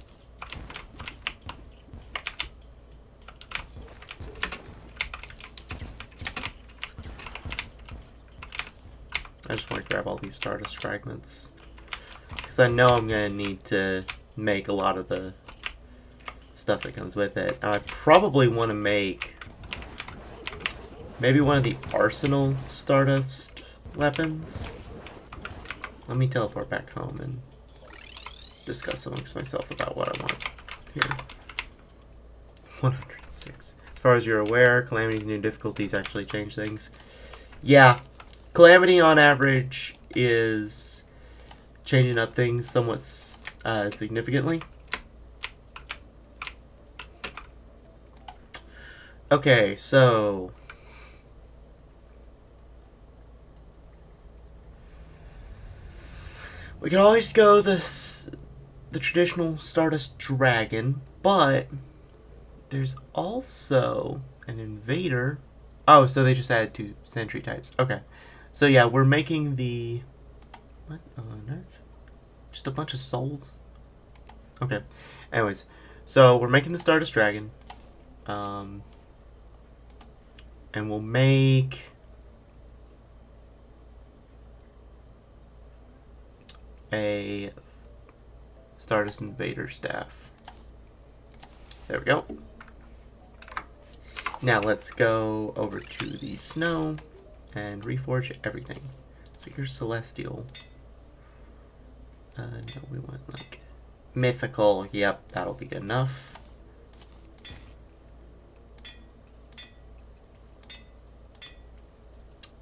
I just want to grab all these Stardust fragments. Because I know I'm going to need to make a lot of the stuff that comes with it. And I probably want to make maybe one of the Arsenal Stardust weapons. Let me teleport back home and discuss amongst myself about what I want here. 106. As far as you're aware, Calamity's new difficulties actually change things. Yeah, Calamity on average is changing up things somewhat significantly. Okay, so we could always go the traditional Stardust Dragon, but there's also an invader. Oh, so they just added 2 sentry types. Okay. So yeah, we're making the... What on earth? Just a bunch of souls? Okay. Anyways, so we're making the Stardust Dragon. And we'll make... a Stardust Invader staff. There we go. Now let's go over to the snow and reforge everything. So here's Celestial. No, we want like mythical. Yep, that'll be good enough.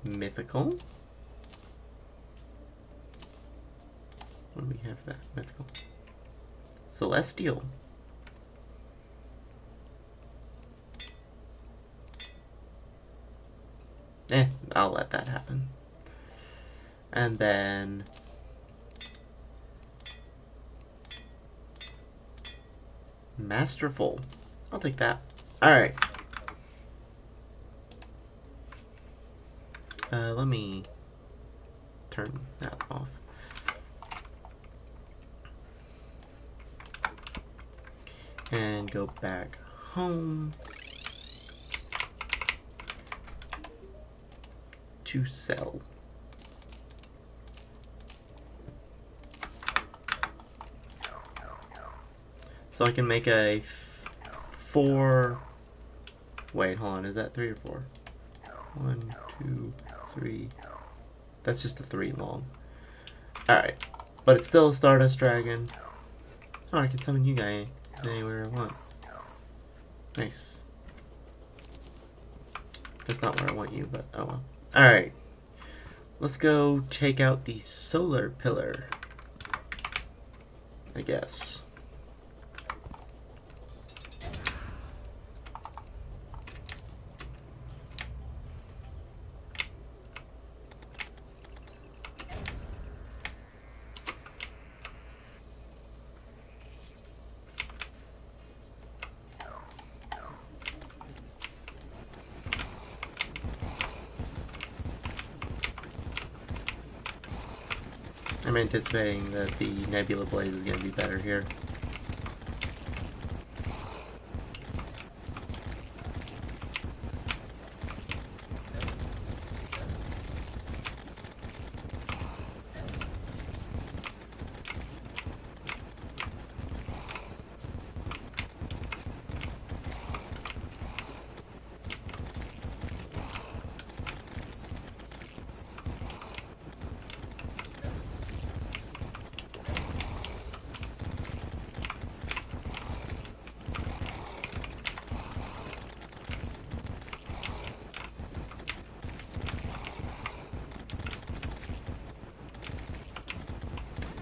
Mythical. What do we have for that? Mythical. Celestial. I'll let that happen. And then Masterful. I'll take that. Alright. Let me turn that off. And go back home to sell. So I can make a 4... Wait, hold on. Is that 3 or 4? 1, 2, 3. That's just a 3 long. Alright. But it's still a Stardust Dragon. Oh, I can summon you guys anywhere I want. Nice. That's not where I want you, but oh well. Alright. Let's go take out the solar pillar, I guess. I'm anticipating that the Nebula Blaze is going to be better here.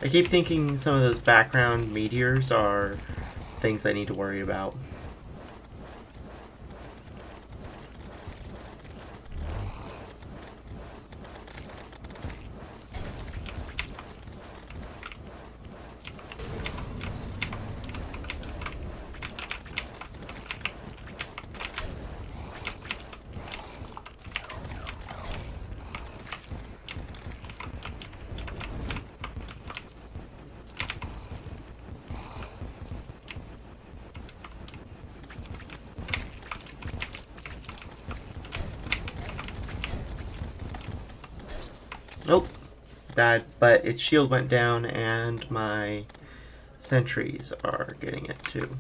I keep thinking some of those background meteors are things I need to worry about. Nope. Died, but its shield went down and my sentries are getting it too.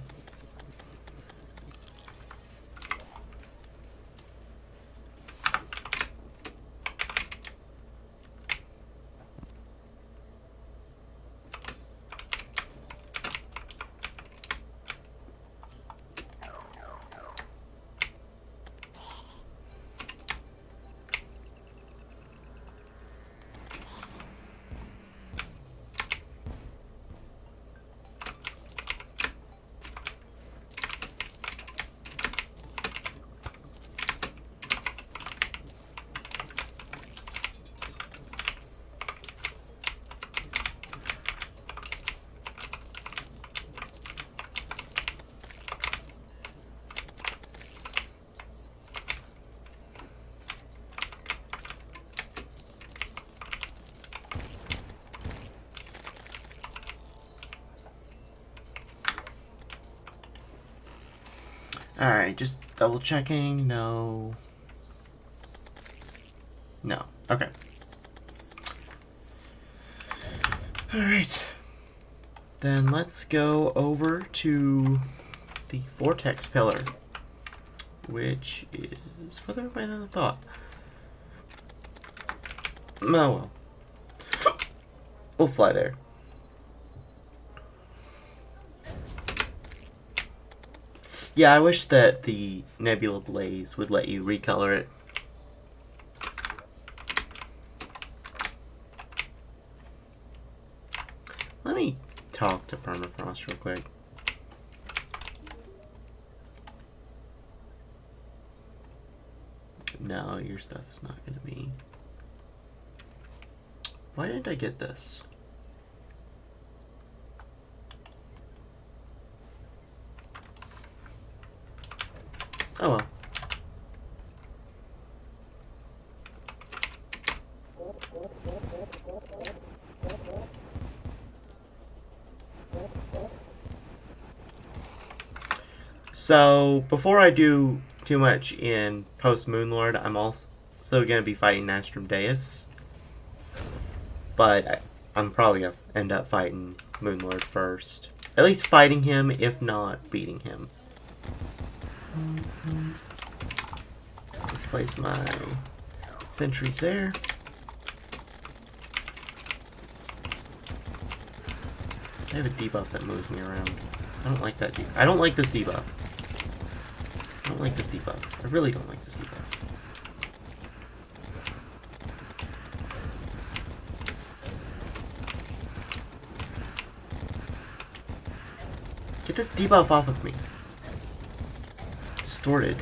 Alright, just double checking. No. No. Okay. Alright. Then let's go over to the vortex pillar, which is further away than I thought. Oh well. We'll fly there. Yeah, I wish that the Nebula Blaze would let you recolor it. Let me talk to Permafrost real quick. No, your stuff is not going to be... Why didn't I get this? Oh well. So, before I do too much in post Moonlord, I'm also going to be fighting Nastrum Deus. But I'm probably going to end up fighting Moonlord first. At least fighting him, if not beating him. Let's place my sentries there. I have a debuff that moves me around. I don't like that debuff. I don't like this debuff. I don't like this debuff. I really don't like this debuff. Get this debuff off of me. Distorted.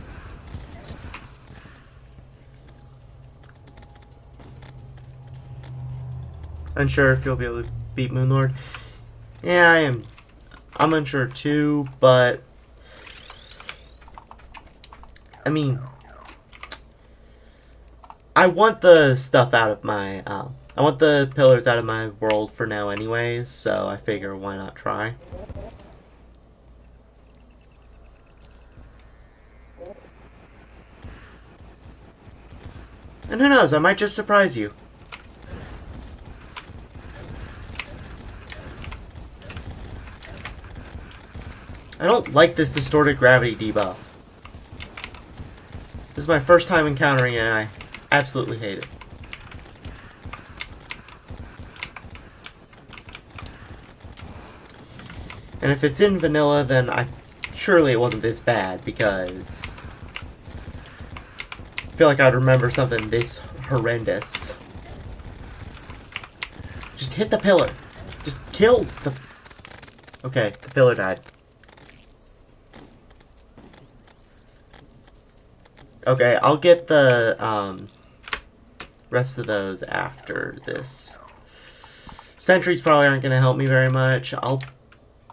Unsure if you'll be able to beat Moonlord. Yeah, I am. I'm unsure too, but I mean, I want the stuff out of my I want the pillars out of my world for now anyways, so I figure why not try. And who knows, I might just surprise you. I don't like this distorted gravity debuff. This is my first time encountering it and I absolutely hate it. And if it's in vanilla, then surely it wasn't this bad, because I feel like I'd remember something this horrendous. Just hit the pillar. Just kill the... Okay, the pillar died. Okay, I'll get the rest of those after this. Sentries probably aren't going to help me very much. I'll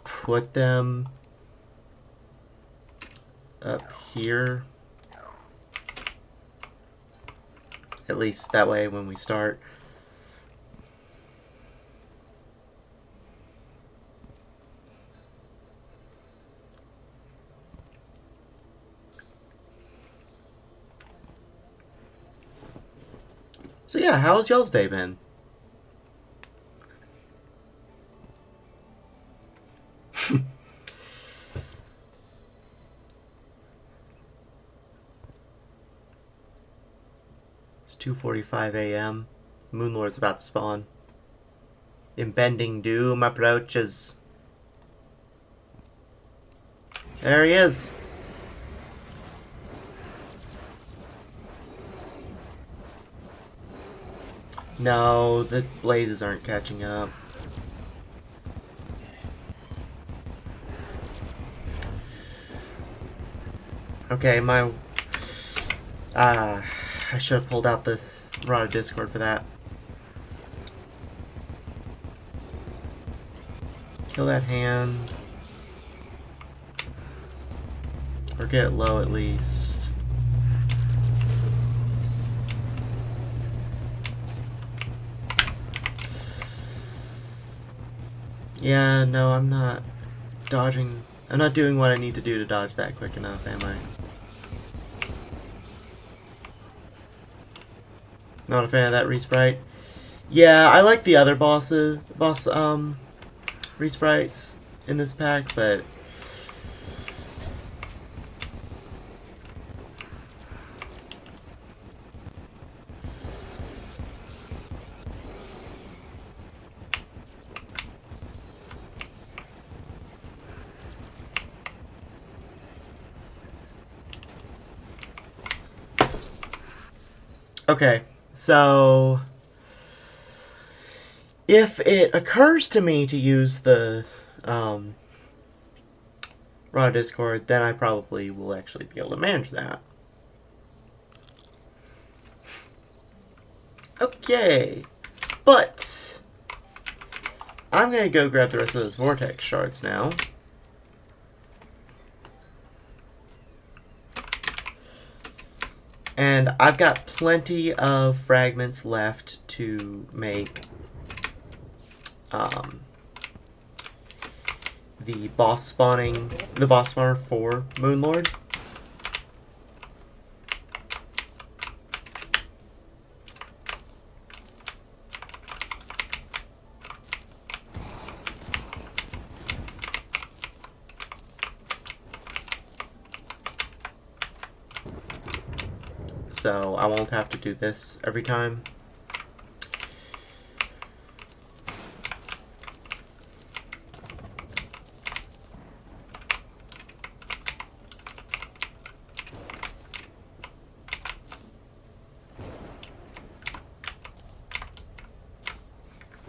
put them up here. At least that way when we start. So yeah, how's y'all's day been? It's 2:45 a.m. Moonlord's about to spawn. Impending doom approaches. There he is. No, the blazes aren't catching up. Okay, I should have pulled out the Rod of Discord for that. Kill that hand. Or get it low at least. Yeah, no, I'm not dodging I'm not doing what I need to do to dodge that quick enough, am I? Not a fan of that resprite. Yeah, I like the other resprites in this pack, but okay, so if it occurs to me to use the raw discord, then I probably will actually be able to manage that. Okay, but I'm gonna go grab the rest of those vortex shards now. And I've got plenty of fragments left to make the boss spawner for Moonlord. So I won't have to do this every time.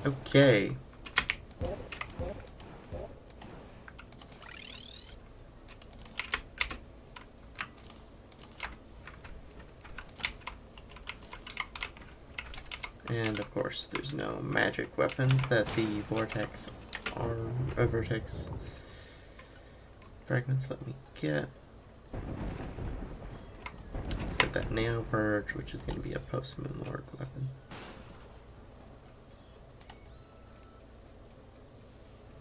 Okay. And of course, there's no magic weapons that the vortex fragments let me get. Except that nano purge, which is going to be a post Moonlord weapon.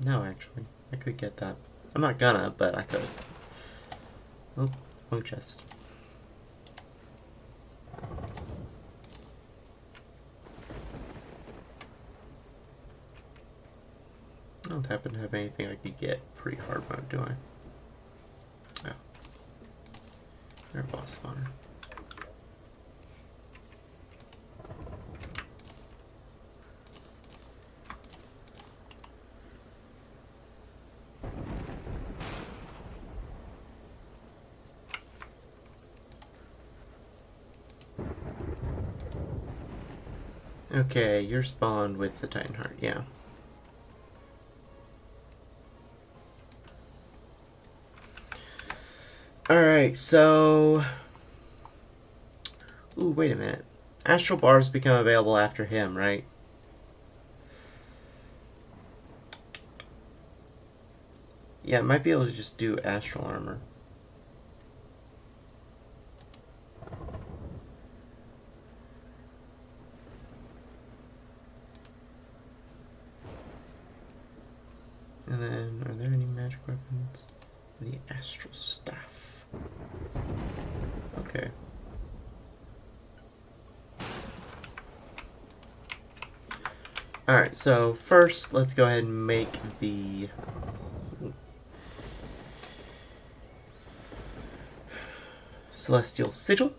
No, actually, I could get that. I'm not gonna, but I could. Oh, wrong chest. I don't happen to have anything I could get pre-hard mode, do I? Oh. They're a boss spawner. Okay, you're spawned with the Titan Heart, yeah. Alright, so... Ooh, wait a minute. Astral Bars become available after him, right? Yeah, I might be able to just do Astral Armor. And then, are there any magic weapons? The Astral Staff. Okay. Alright, so first, let's go ahead and make the... Celestial Sigil.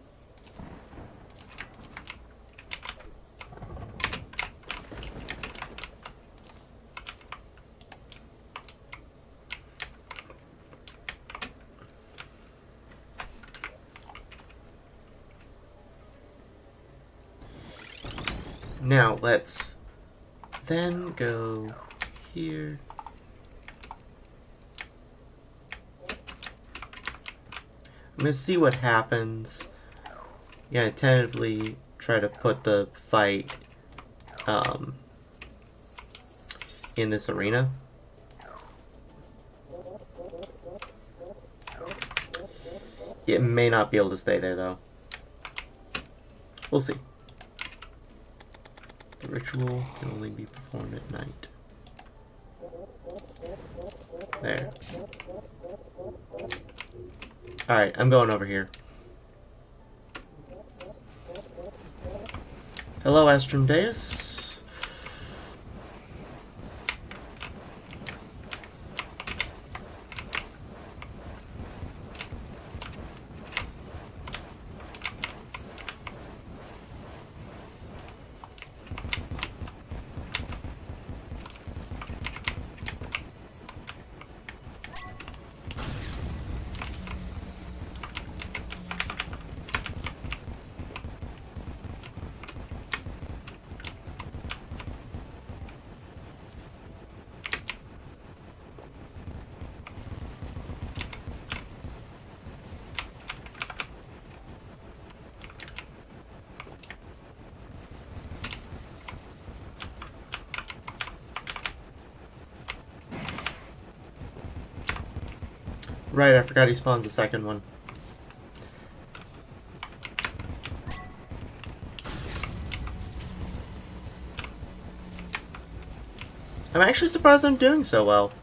Now, let's then go here. I'm going to see what happens. Yeah, tentatively try to put the fight in this arena. It may not be able to stay there, though. We'll see. The ritual can only be performed at night. There. Alright, I'm going over here. Hello, Astrum Deus. Right, I forgot he spawns the second one. I'm actually surprised I'm doing so well.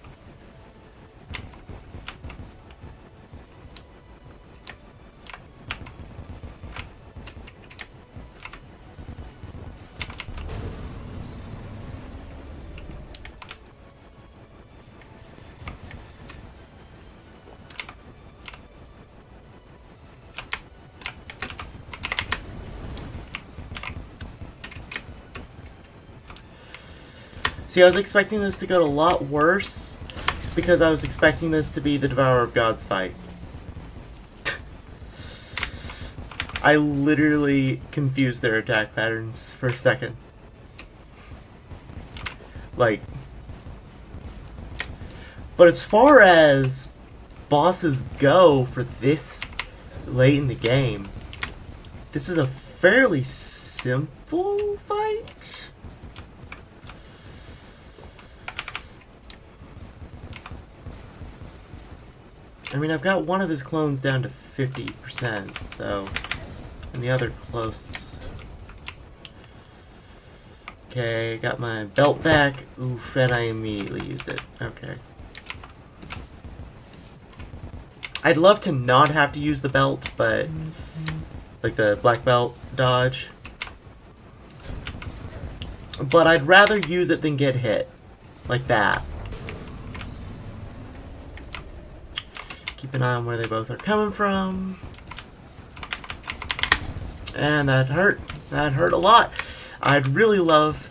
See, I was expecting this to go a lot worse because I was expecting this to be the Devourer of Gods fight. I literally confused their attack patterns for a second. Like, but as far as bosses go for this late in the game, this is a fairly simple fight. I mean, I've got one of his clones down to 50%, so... And the other close. Okay, got my belt back. Oof, and I immediately used it. Okay. I'd love to not have to use the belt, but... Like the black belt dodge. But I'd rather use it than get hit. Like that. Keep an eye on where they both are coming from. And that hurt. That hurt a lot. I'd really love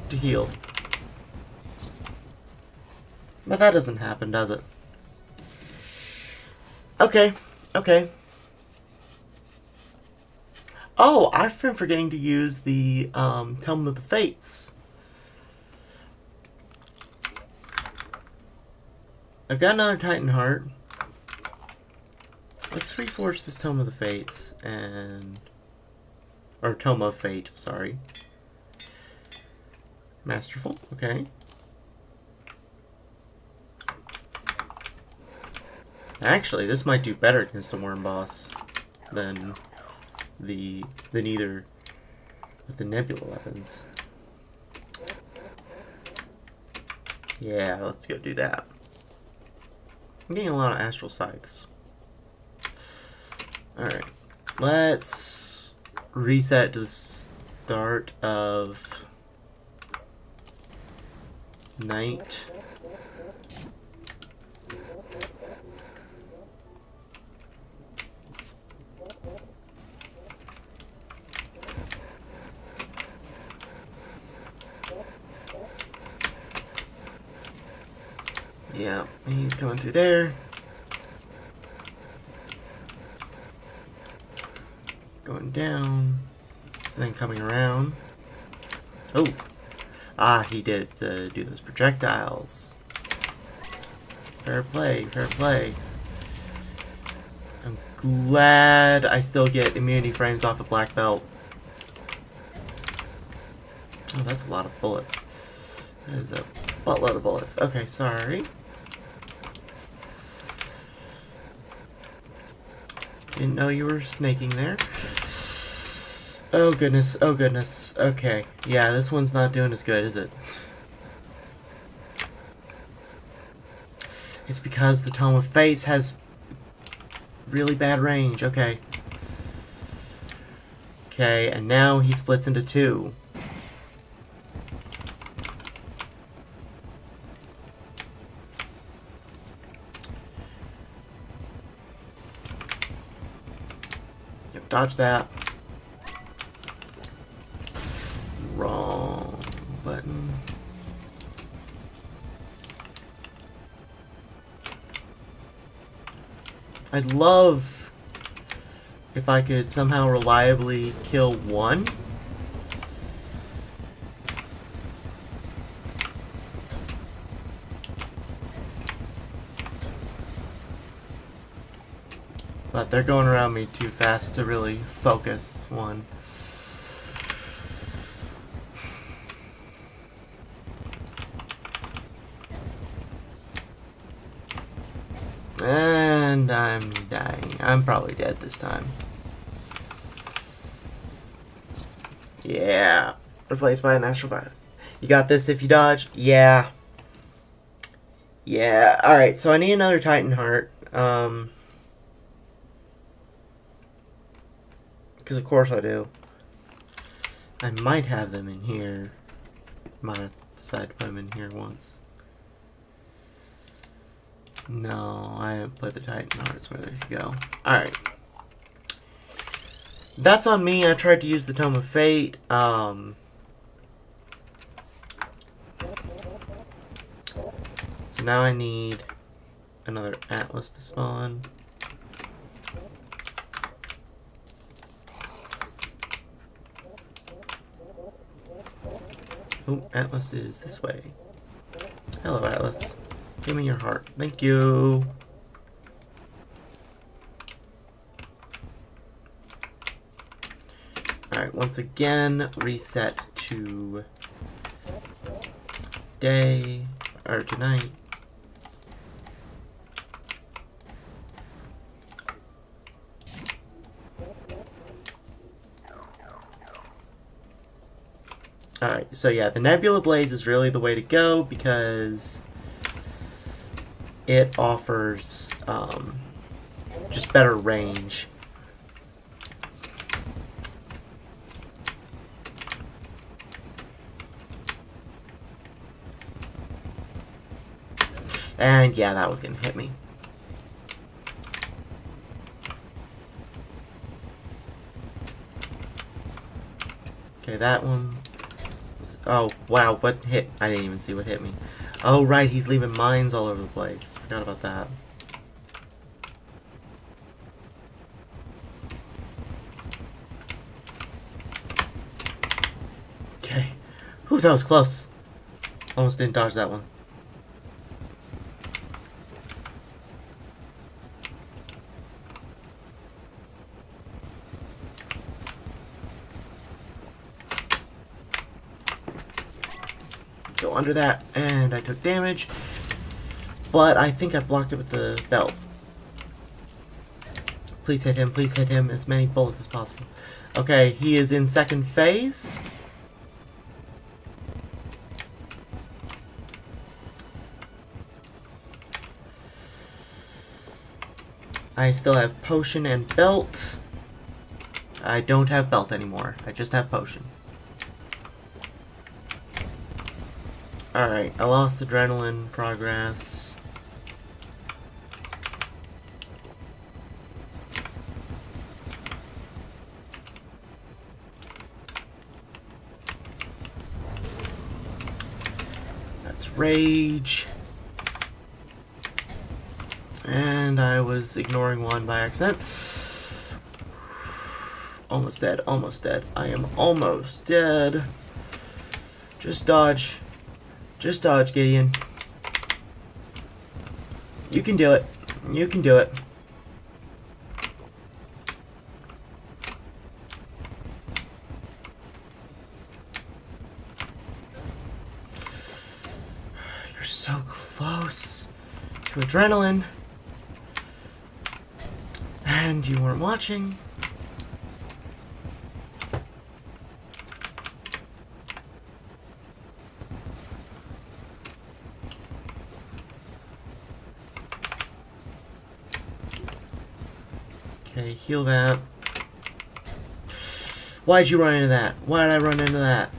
to heal. But that doesn't happen, does it? Okay. Okay. Oh, I've been forgetting to use the Tome of the Fates. I've got another Titan Heart. Let's reforge this Tome of the Fates and... Or Tome of Fate, sorry. Masterful, okay. Actually, this might do better against a worm boss than either of the nebula weapons. Yeah, let's go do that. I'm getting a lot of astral scythes. Alright, let's reset to the start of night. Yeah, he's coming through there. Going down, and then coming around. Oh! Ah, he did do those projectiles. Fair play, fair play. I'm glad I still get immunity frames off of black belt. Oh, that's a lot of bullets. That is a buttload of bullets. Okay, sorry. Didn't know you were snaking there. Oh goodness, oh goodness. Okay, yeah, this one's not doing as good, is it? It's because the Tome of Fates has really bad range. Okay. Okay, and now he splits into two. Yep, dodge that. Wrong button. I'd love if I could somehow reliably kill one. But they're going around me too fast to really focus one. And I'm dying. I'm probably dead this time. Yeah. Replaced by an astral fire. You got this if you dodge? Yeah. Yeah. Alright, so I need another Titan Heart. Because of course I do. I might have them in here. Might have decided to put them in here once. No, I didn't put the Titan Hearts where they should go. Alright. That's on me. I tried to use the Tome of Fate. So now I need another Atlas to spawn. Oh, Atlas is this way. Hello, Atlas. Give me your heart. Thank you. Alright, once again, reset to day, or tonight. Alright, so yeah, the Nebula Blaze is really the way to go because it offers just better range. And yeah, that was gonna hit me. Okay, that one. Oh, wow, what hit? I didn't even see what hit me. Oh, right, he's leaving mines all over the place. Forgot about that. Okay. Whew, that was close. Almost didn't dodge that one. Go under that, and I took damage. But I think I blocked it with the belt. Please hit him, as many bullets as possible. Okay, he is in second phase. I still have potion and belt. I don't have belt anymore. I just have potion. Alright, I lost adrenaline progress. That's rage. And I was ignoring one by accident. Almost dead, almost dead. I am almost dead. Just dodge. Just dodge, Gideon. You can do it. You can do it. You're so close to adrenaline. And you weren't watching. Okay, heal that. Why'd you run into that? Why did I run into that?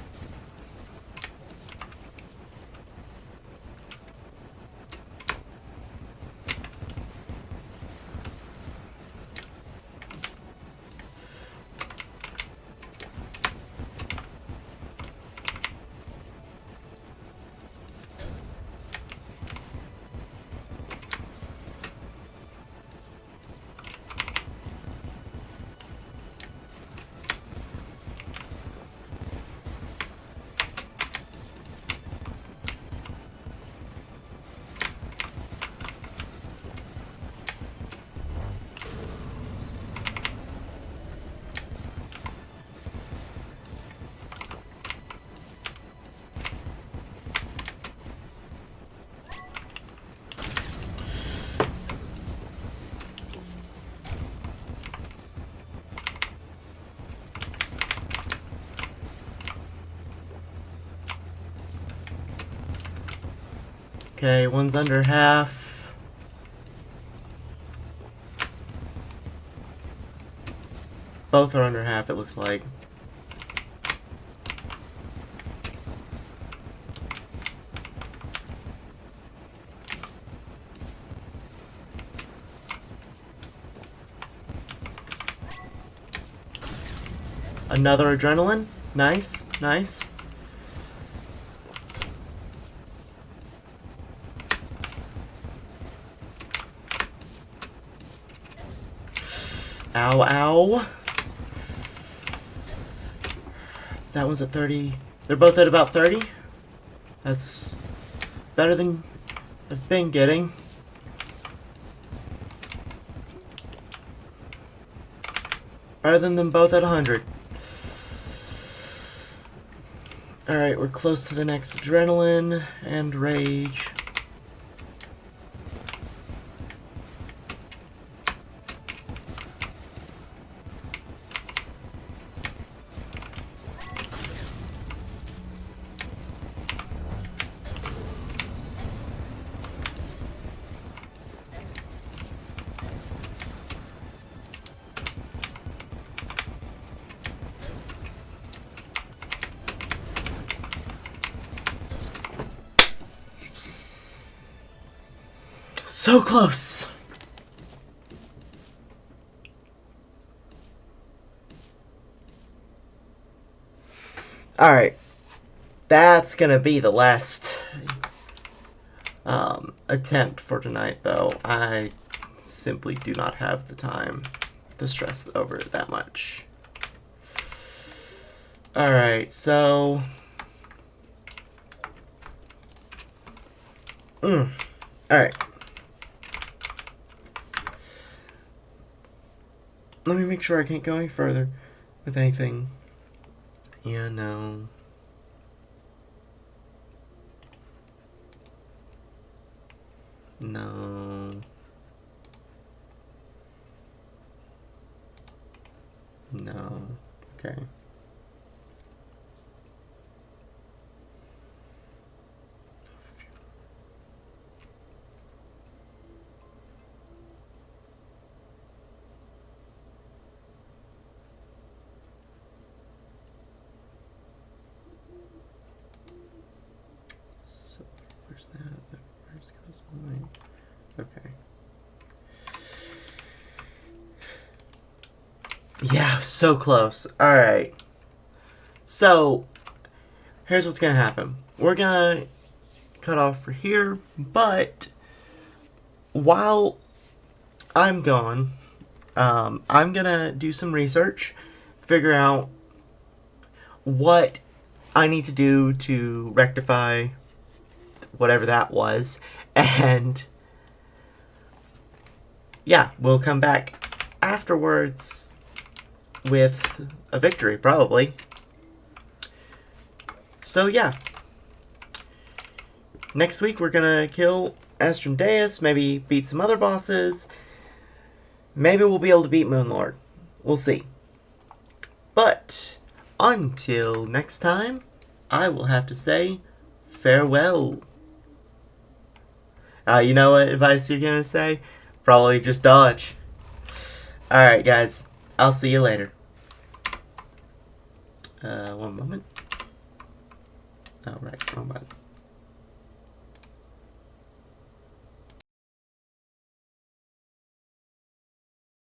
Okay, one's under half. Both are under half, it looks like. Another adrenaline. Nice, nice. Ow, ow. That one's at 30. They're both at about 30. That's better than I've been getting. Better than them both at 100. Alright, we're close to the next adrenaline and rage. So close! Alright. That's gonna be the last attempt for tonight, though. I simply do not have the time to stress over it that much. Alright, so... Alright. Let me make sure I can't go any further with anything. Yeah, no. No. No. Okay. So, where's that? Where's this line? Okay. Yeah, so close. Alright. So, here's what's gonna happen. We're gonna cut off for here, but while I'm gone, I'm gonna do some research, figure out what I need to do to rectify whatever that was, and yeah, we'll come back afterwards with a victory, probably. So yeah, next week we're gonna kill Astrondeus, maybe beat some other bosses, maybe we'll be able to beat Moonlord, we'll see. But until next time, I will have to say farewell. You know what advice you're gonna say? Probably just dodge. Alright, guys. I'll see you later. One moment. Alright, wrong button.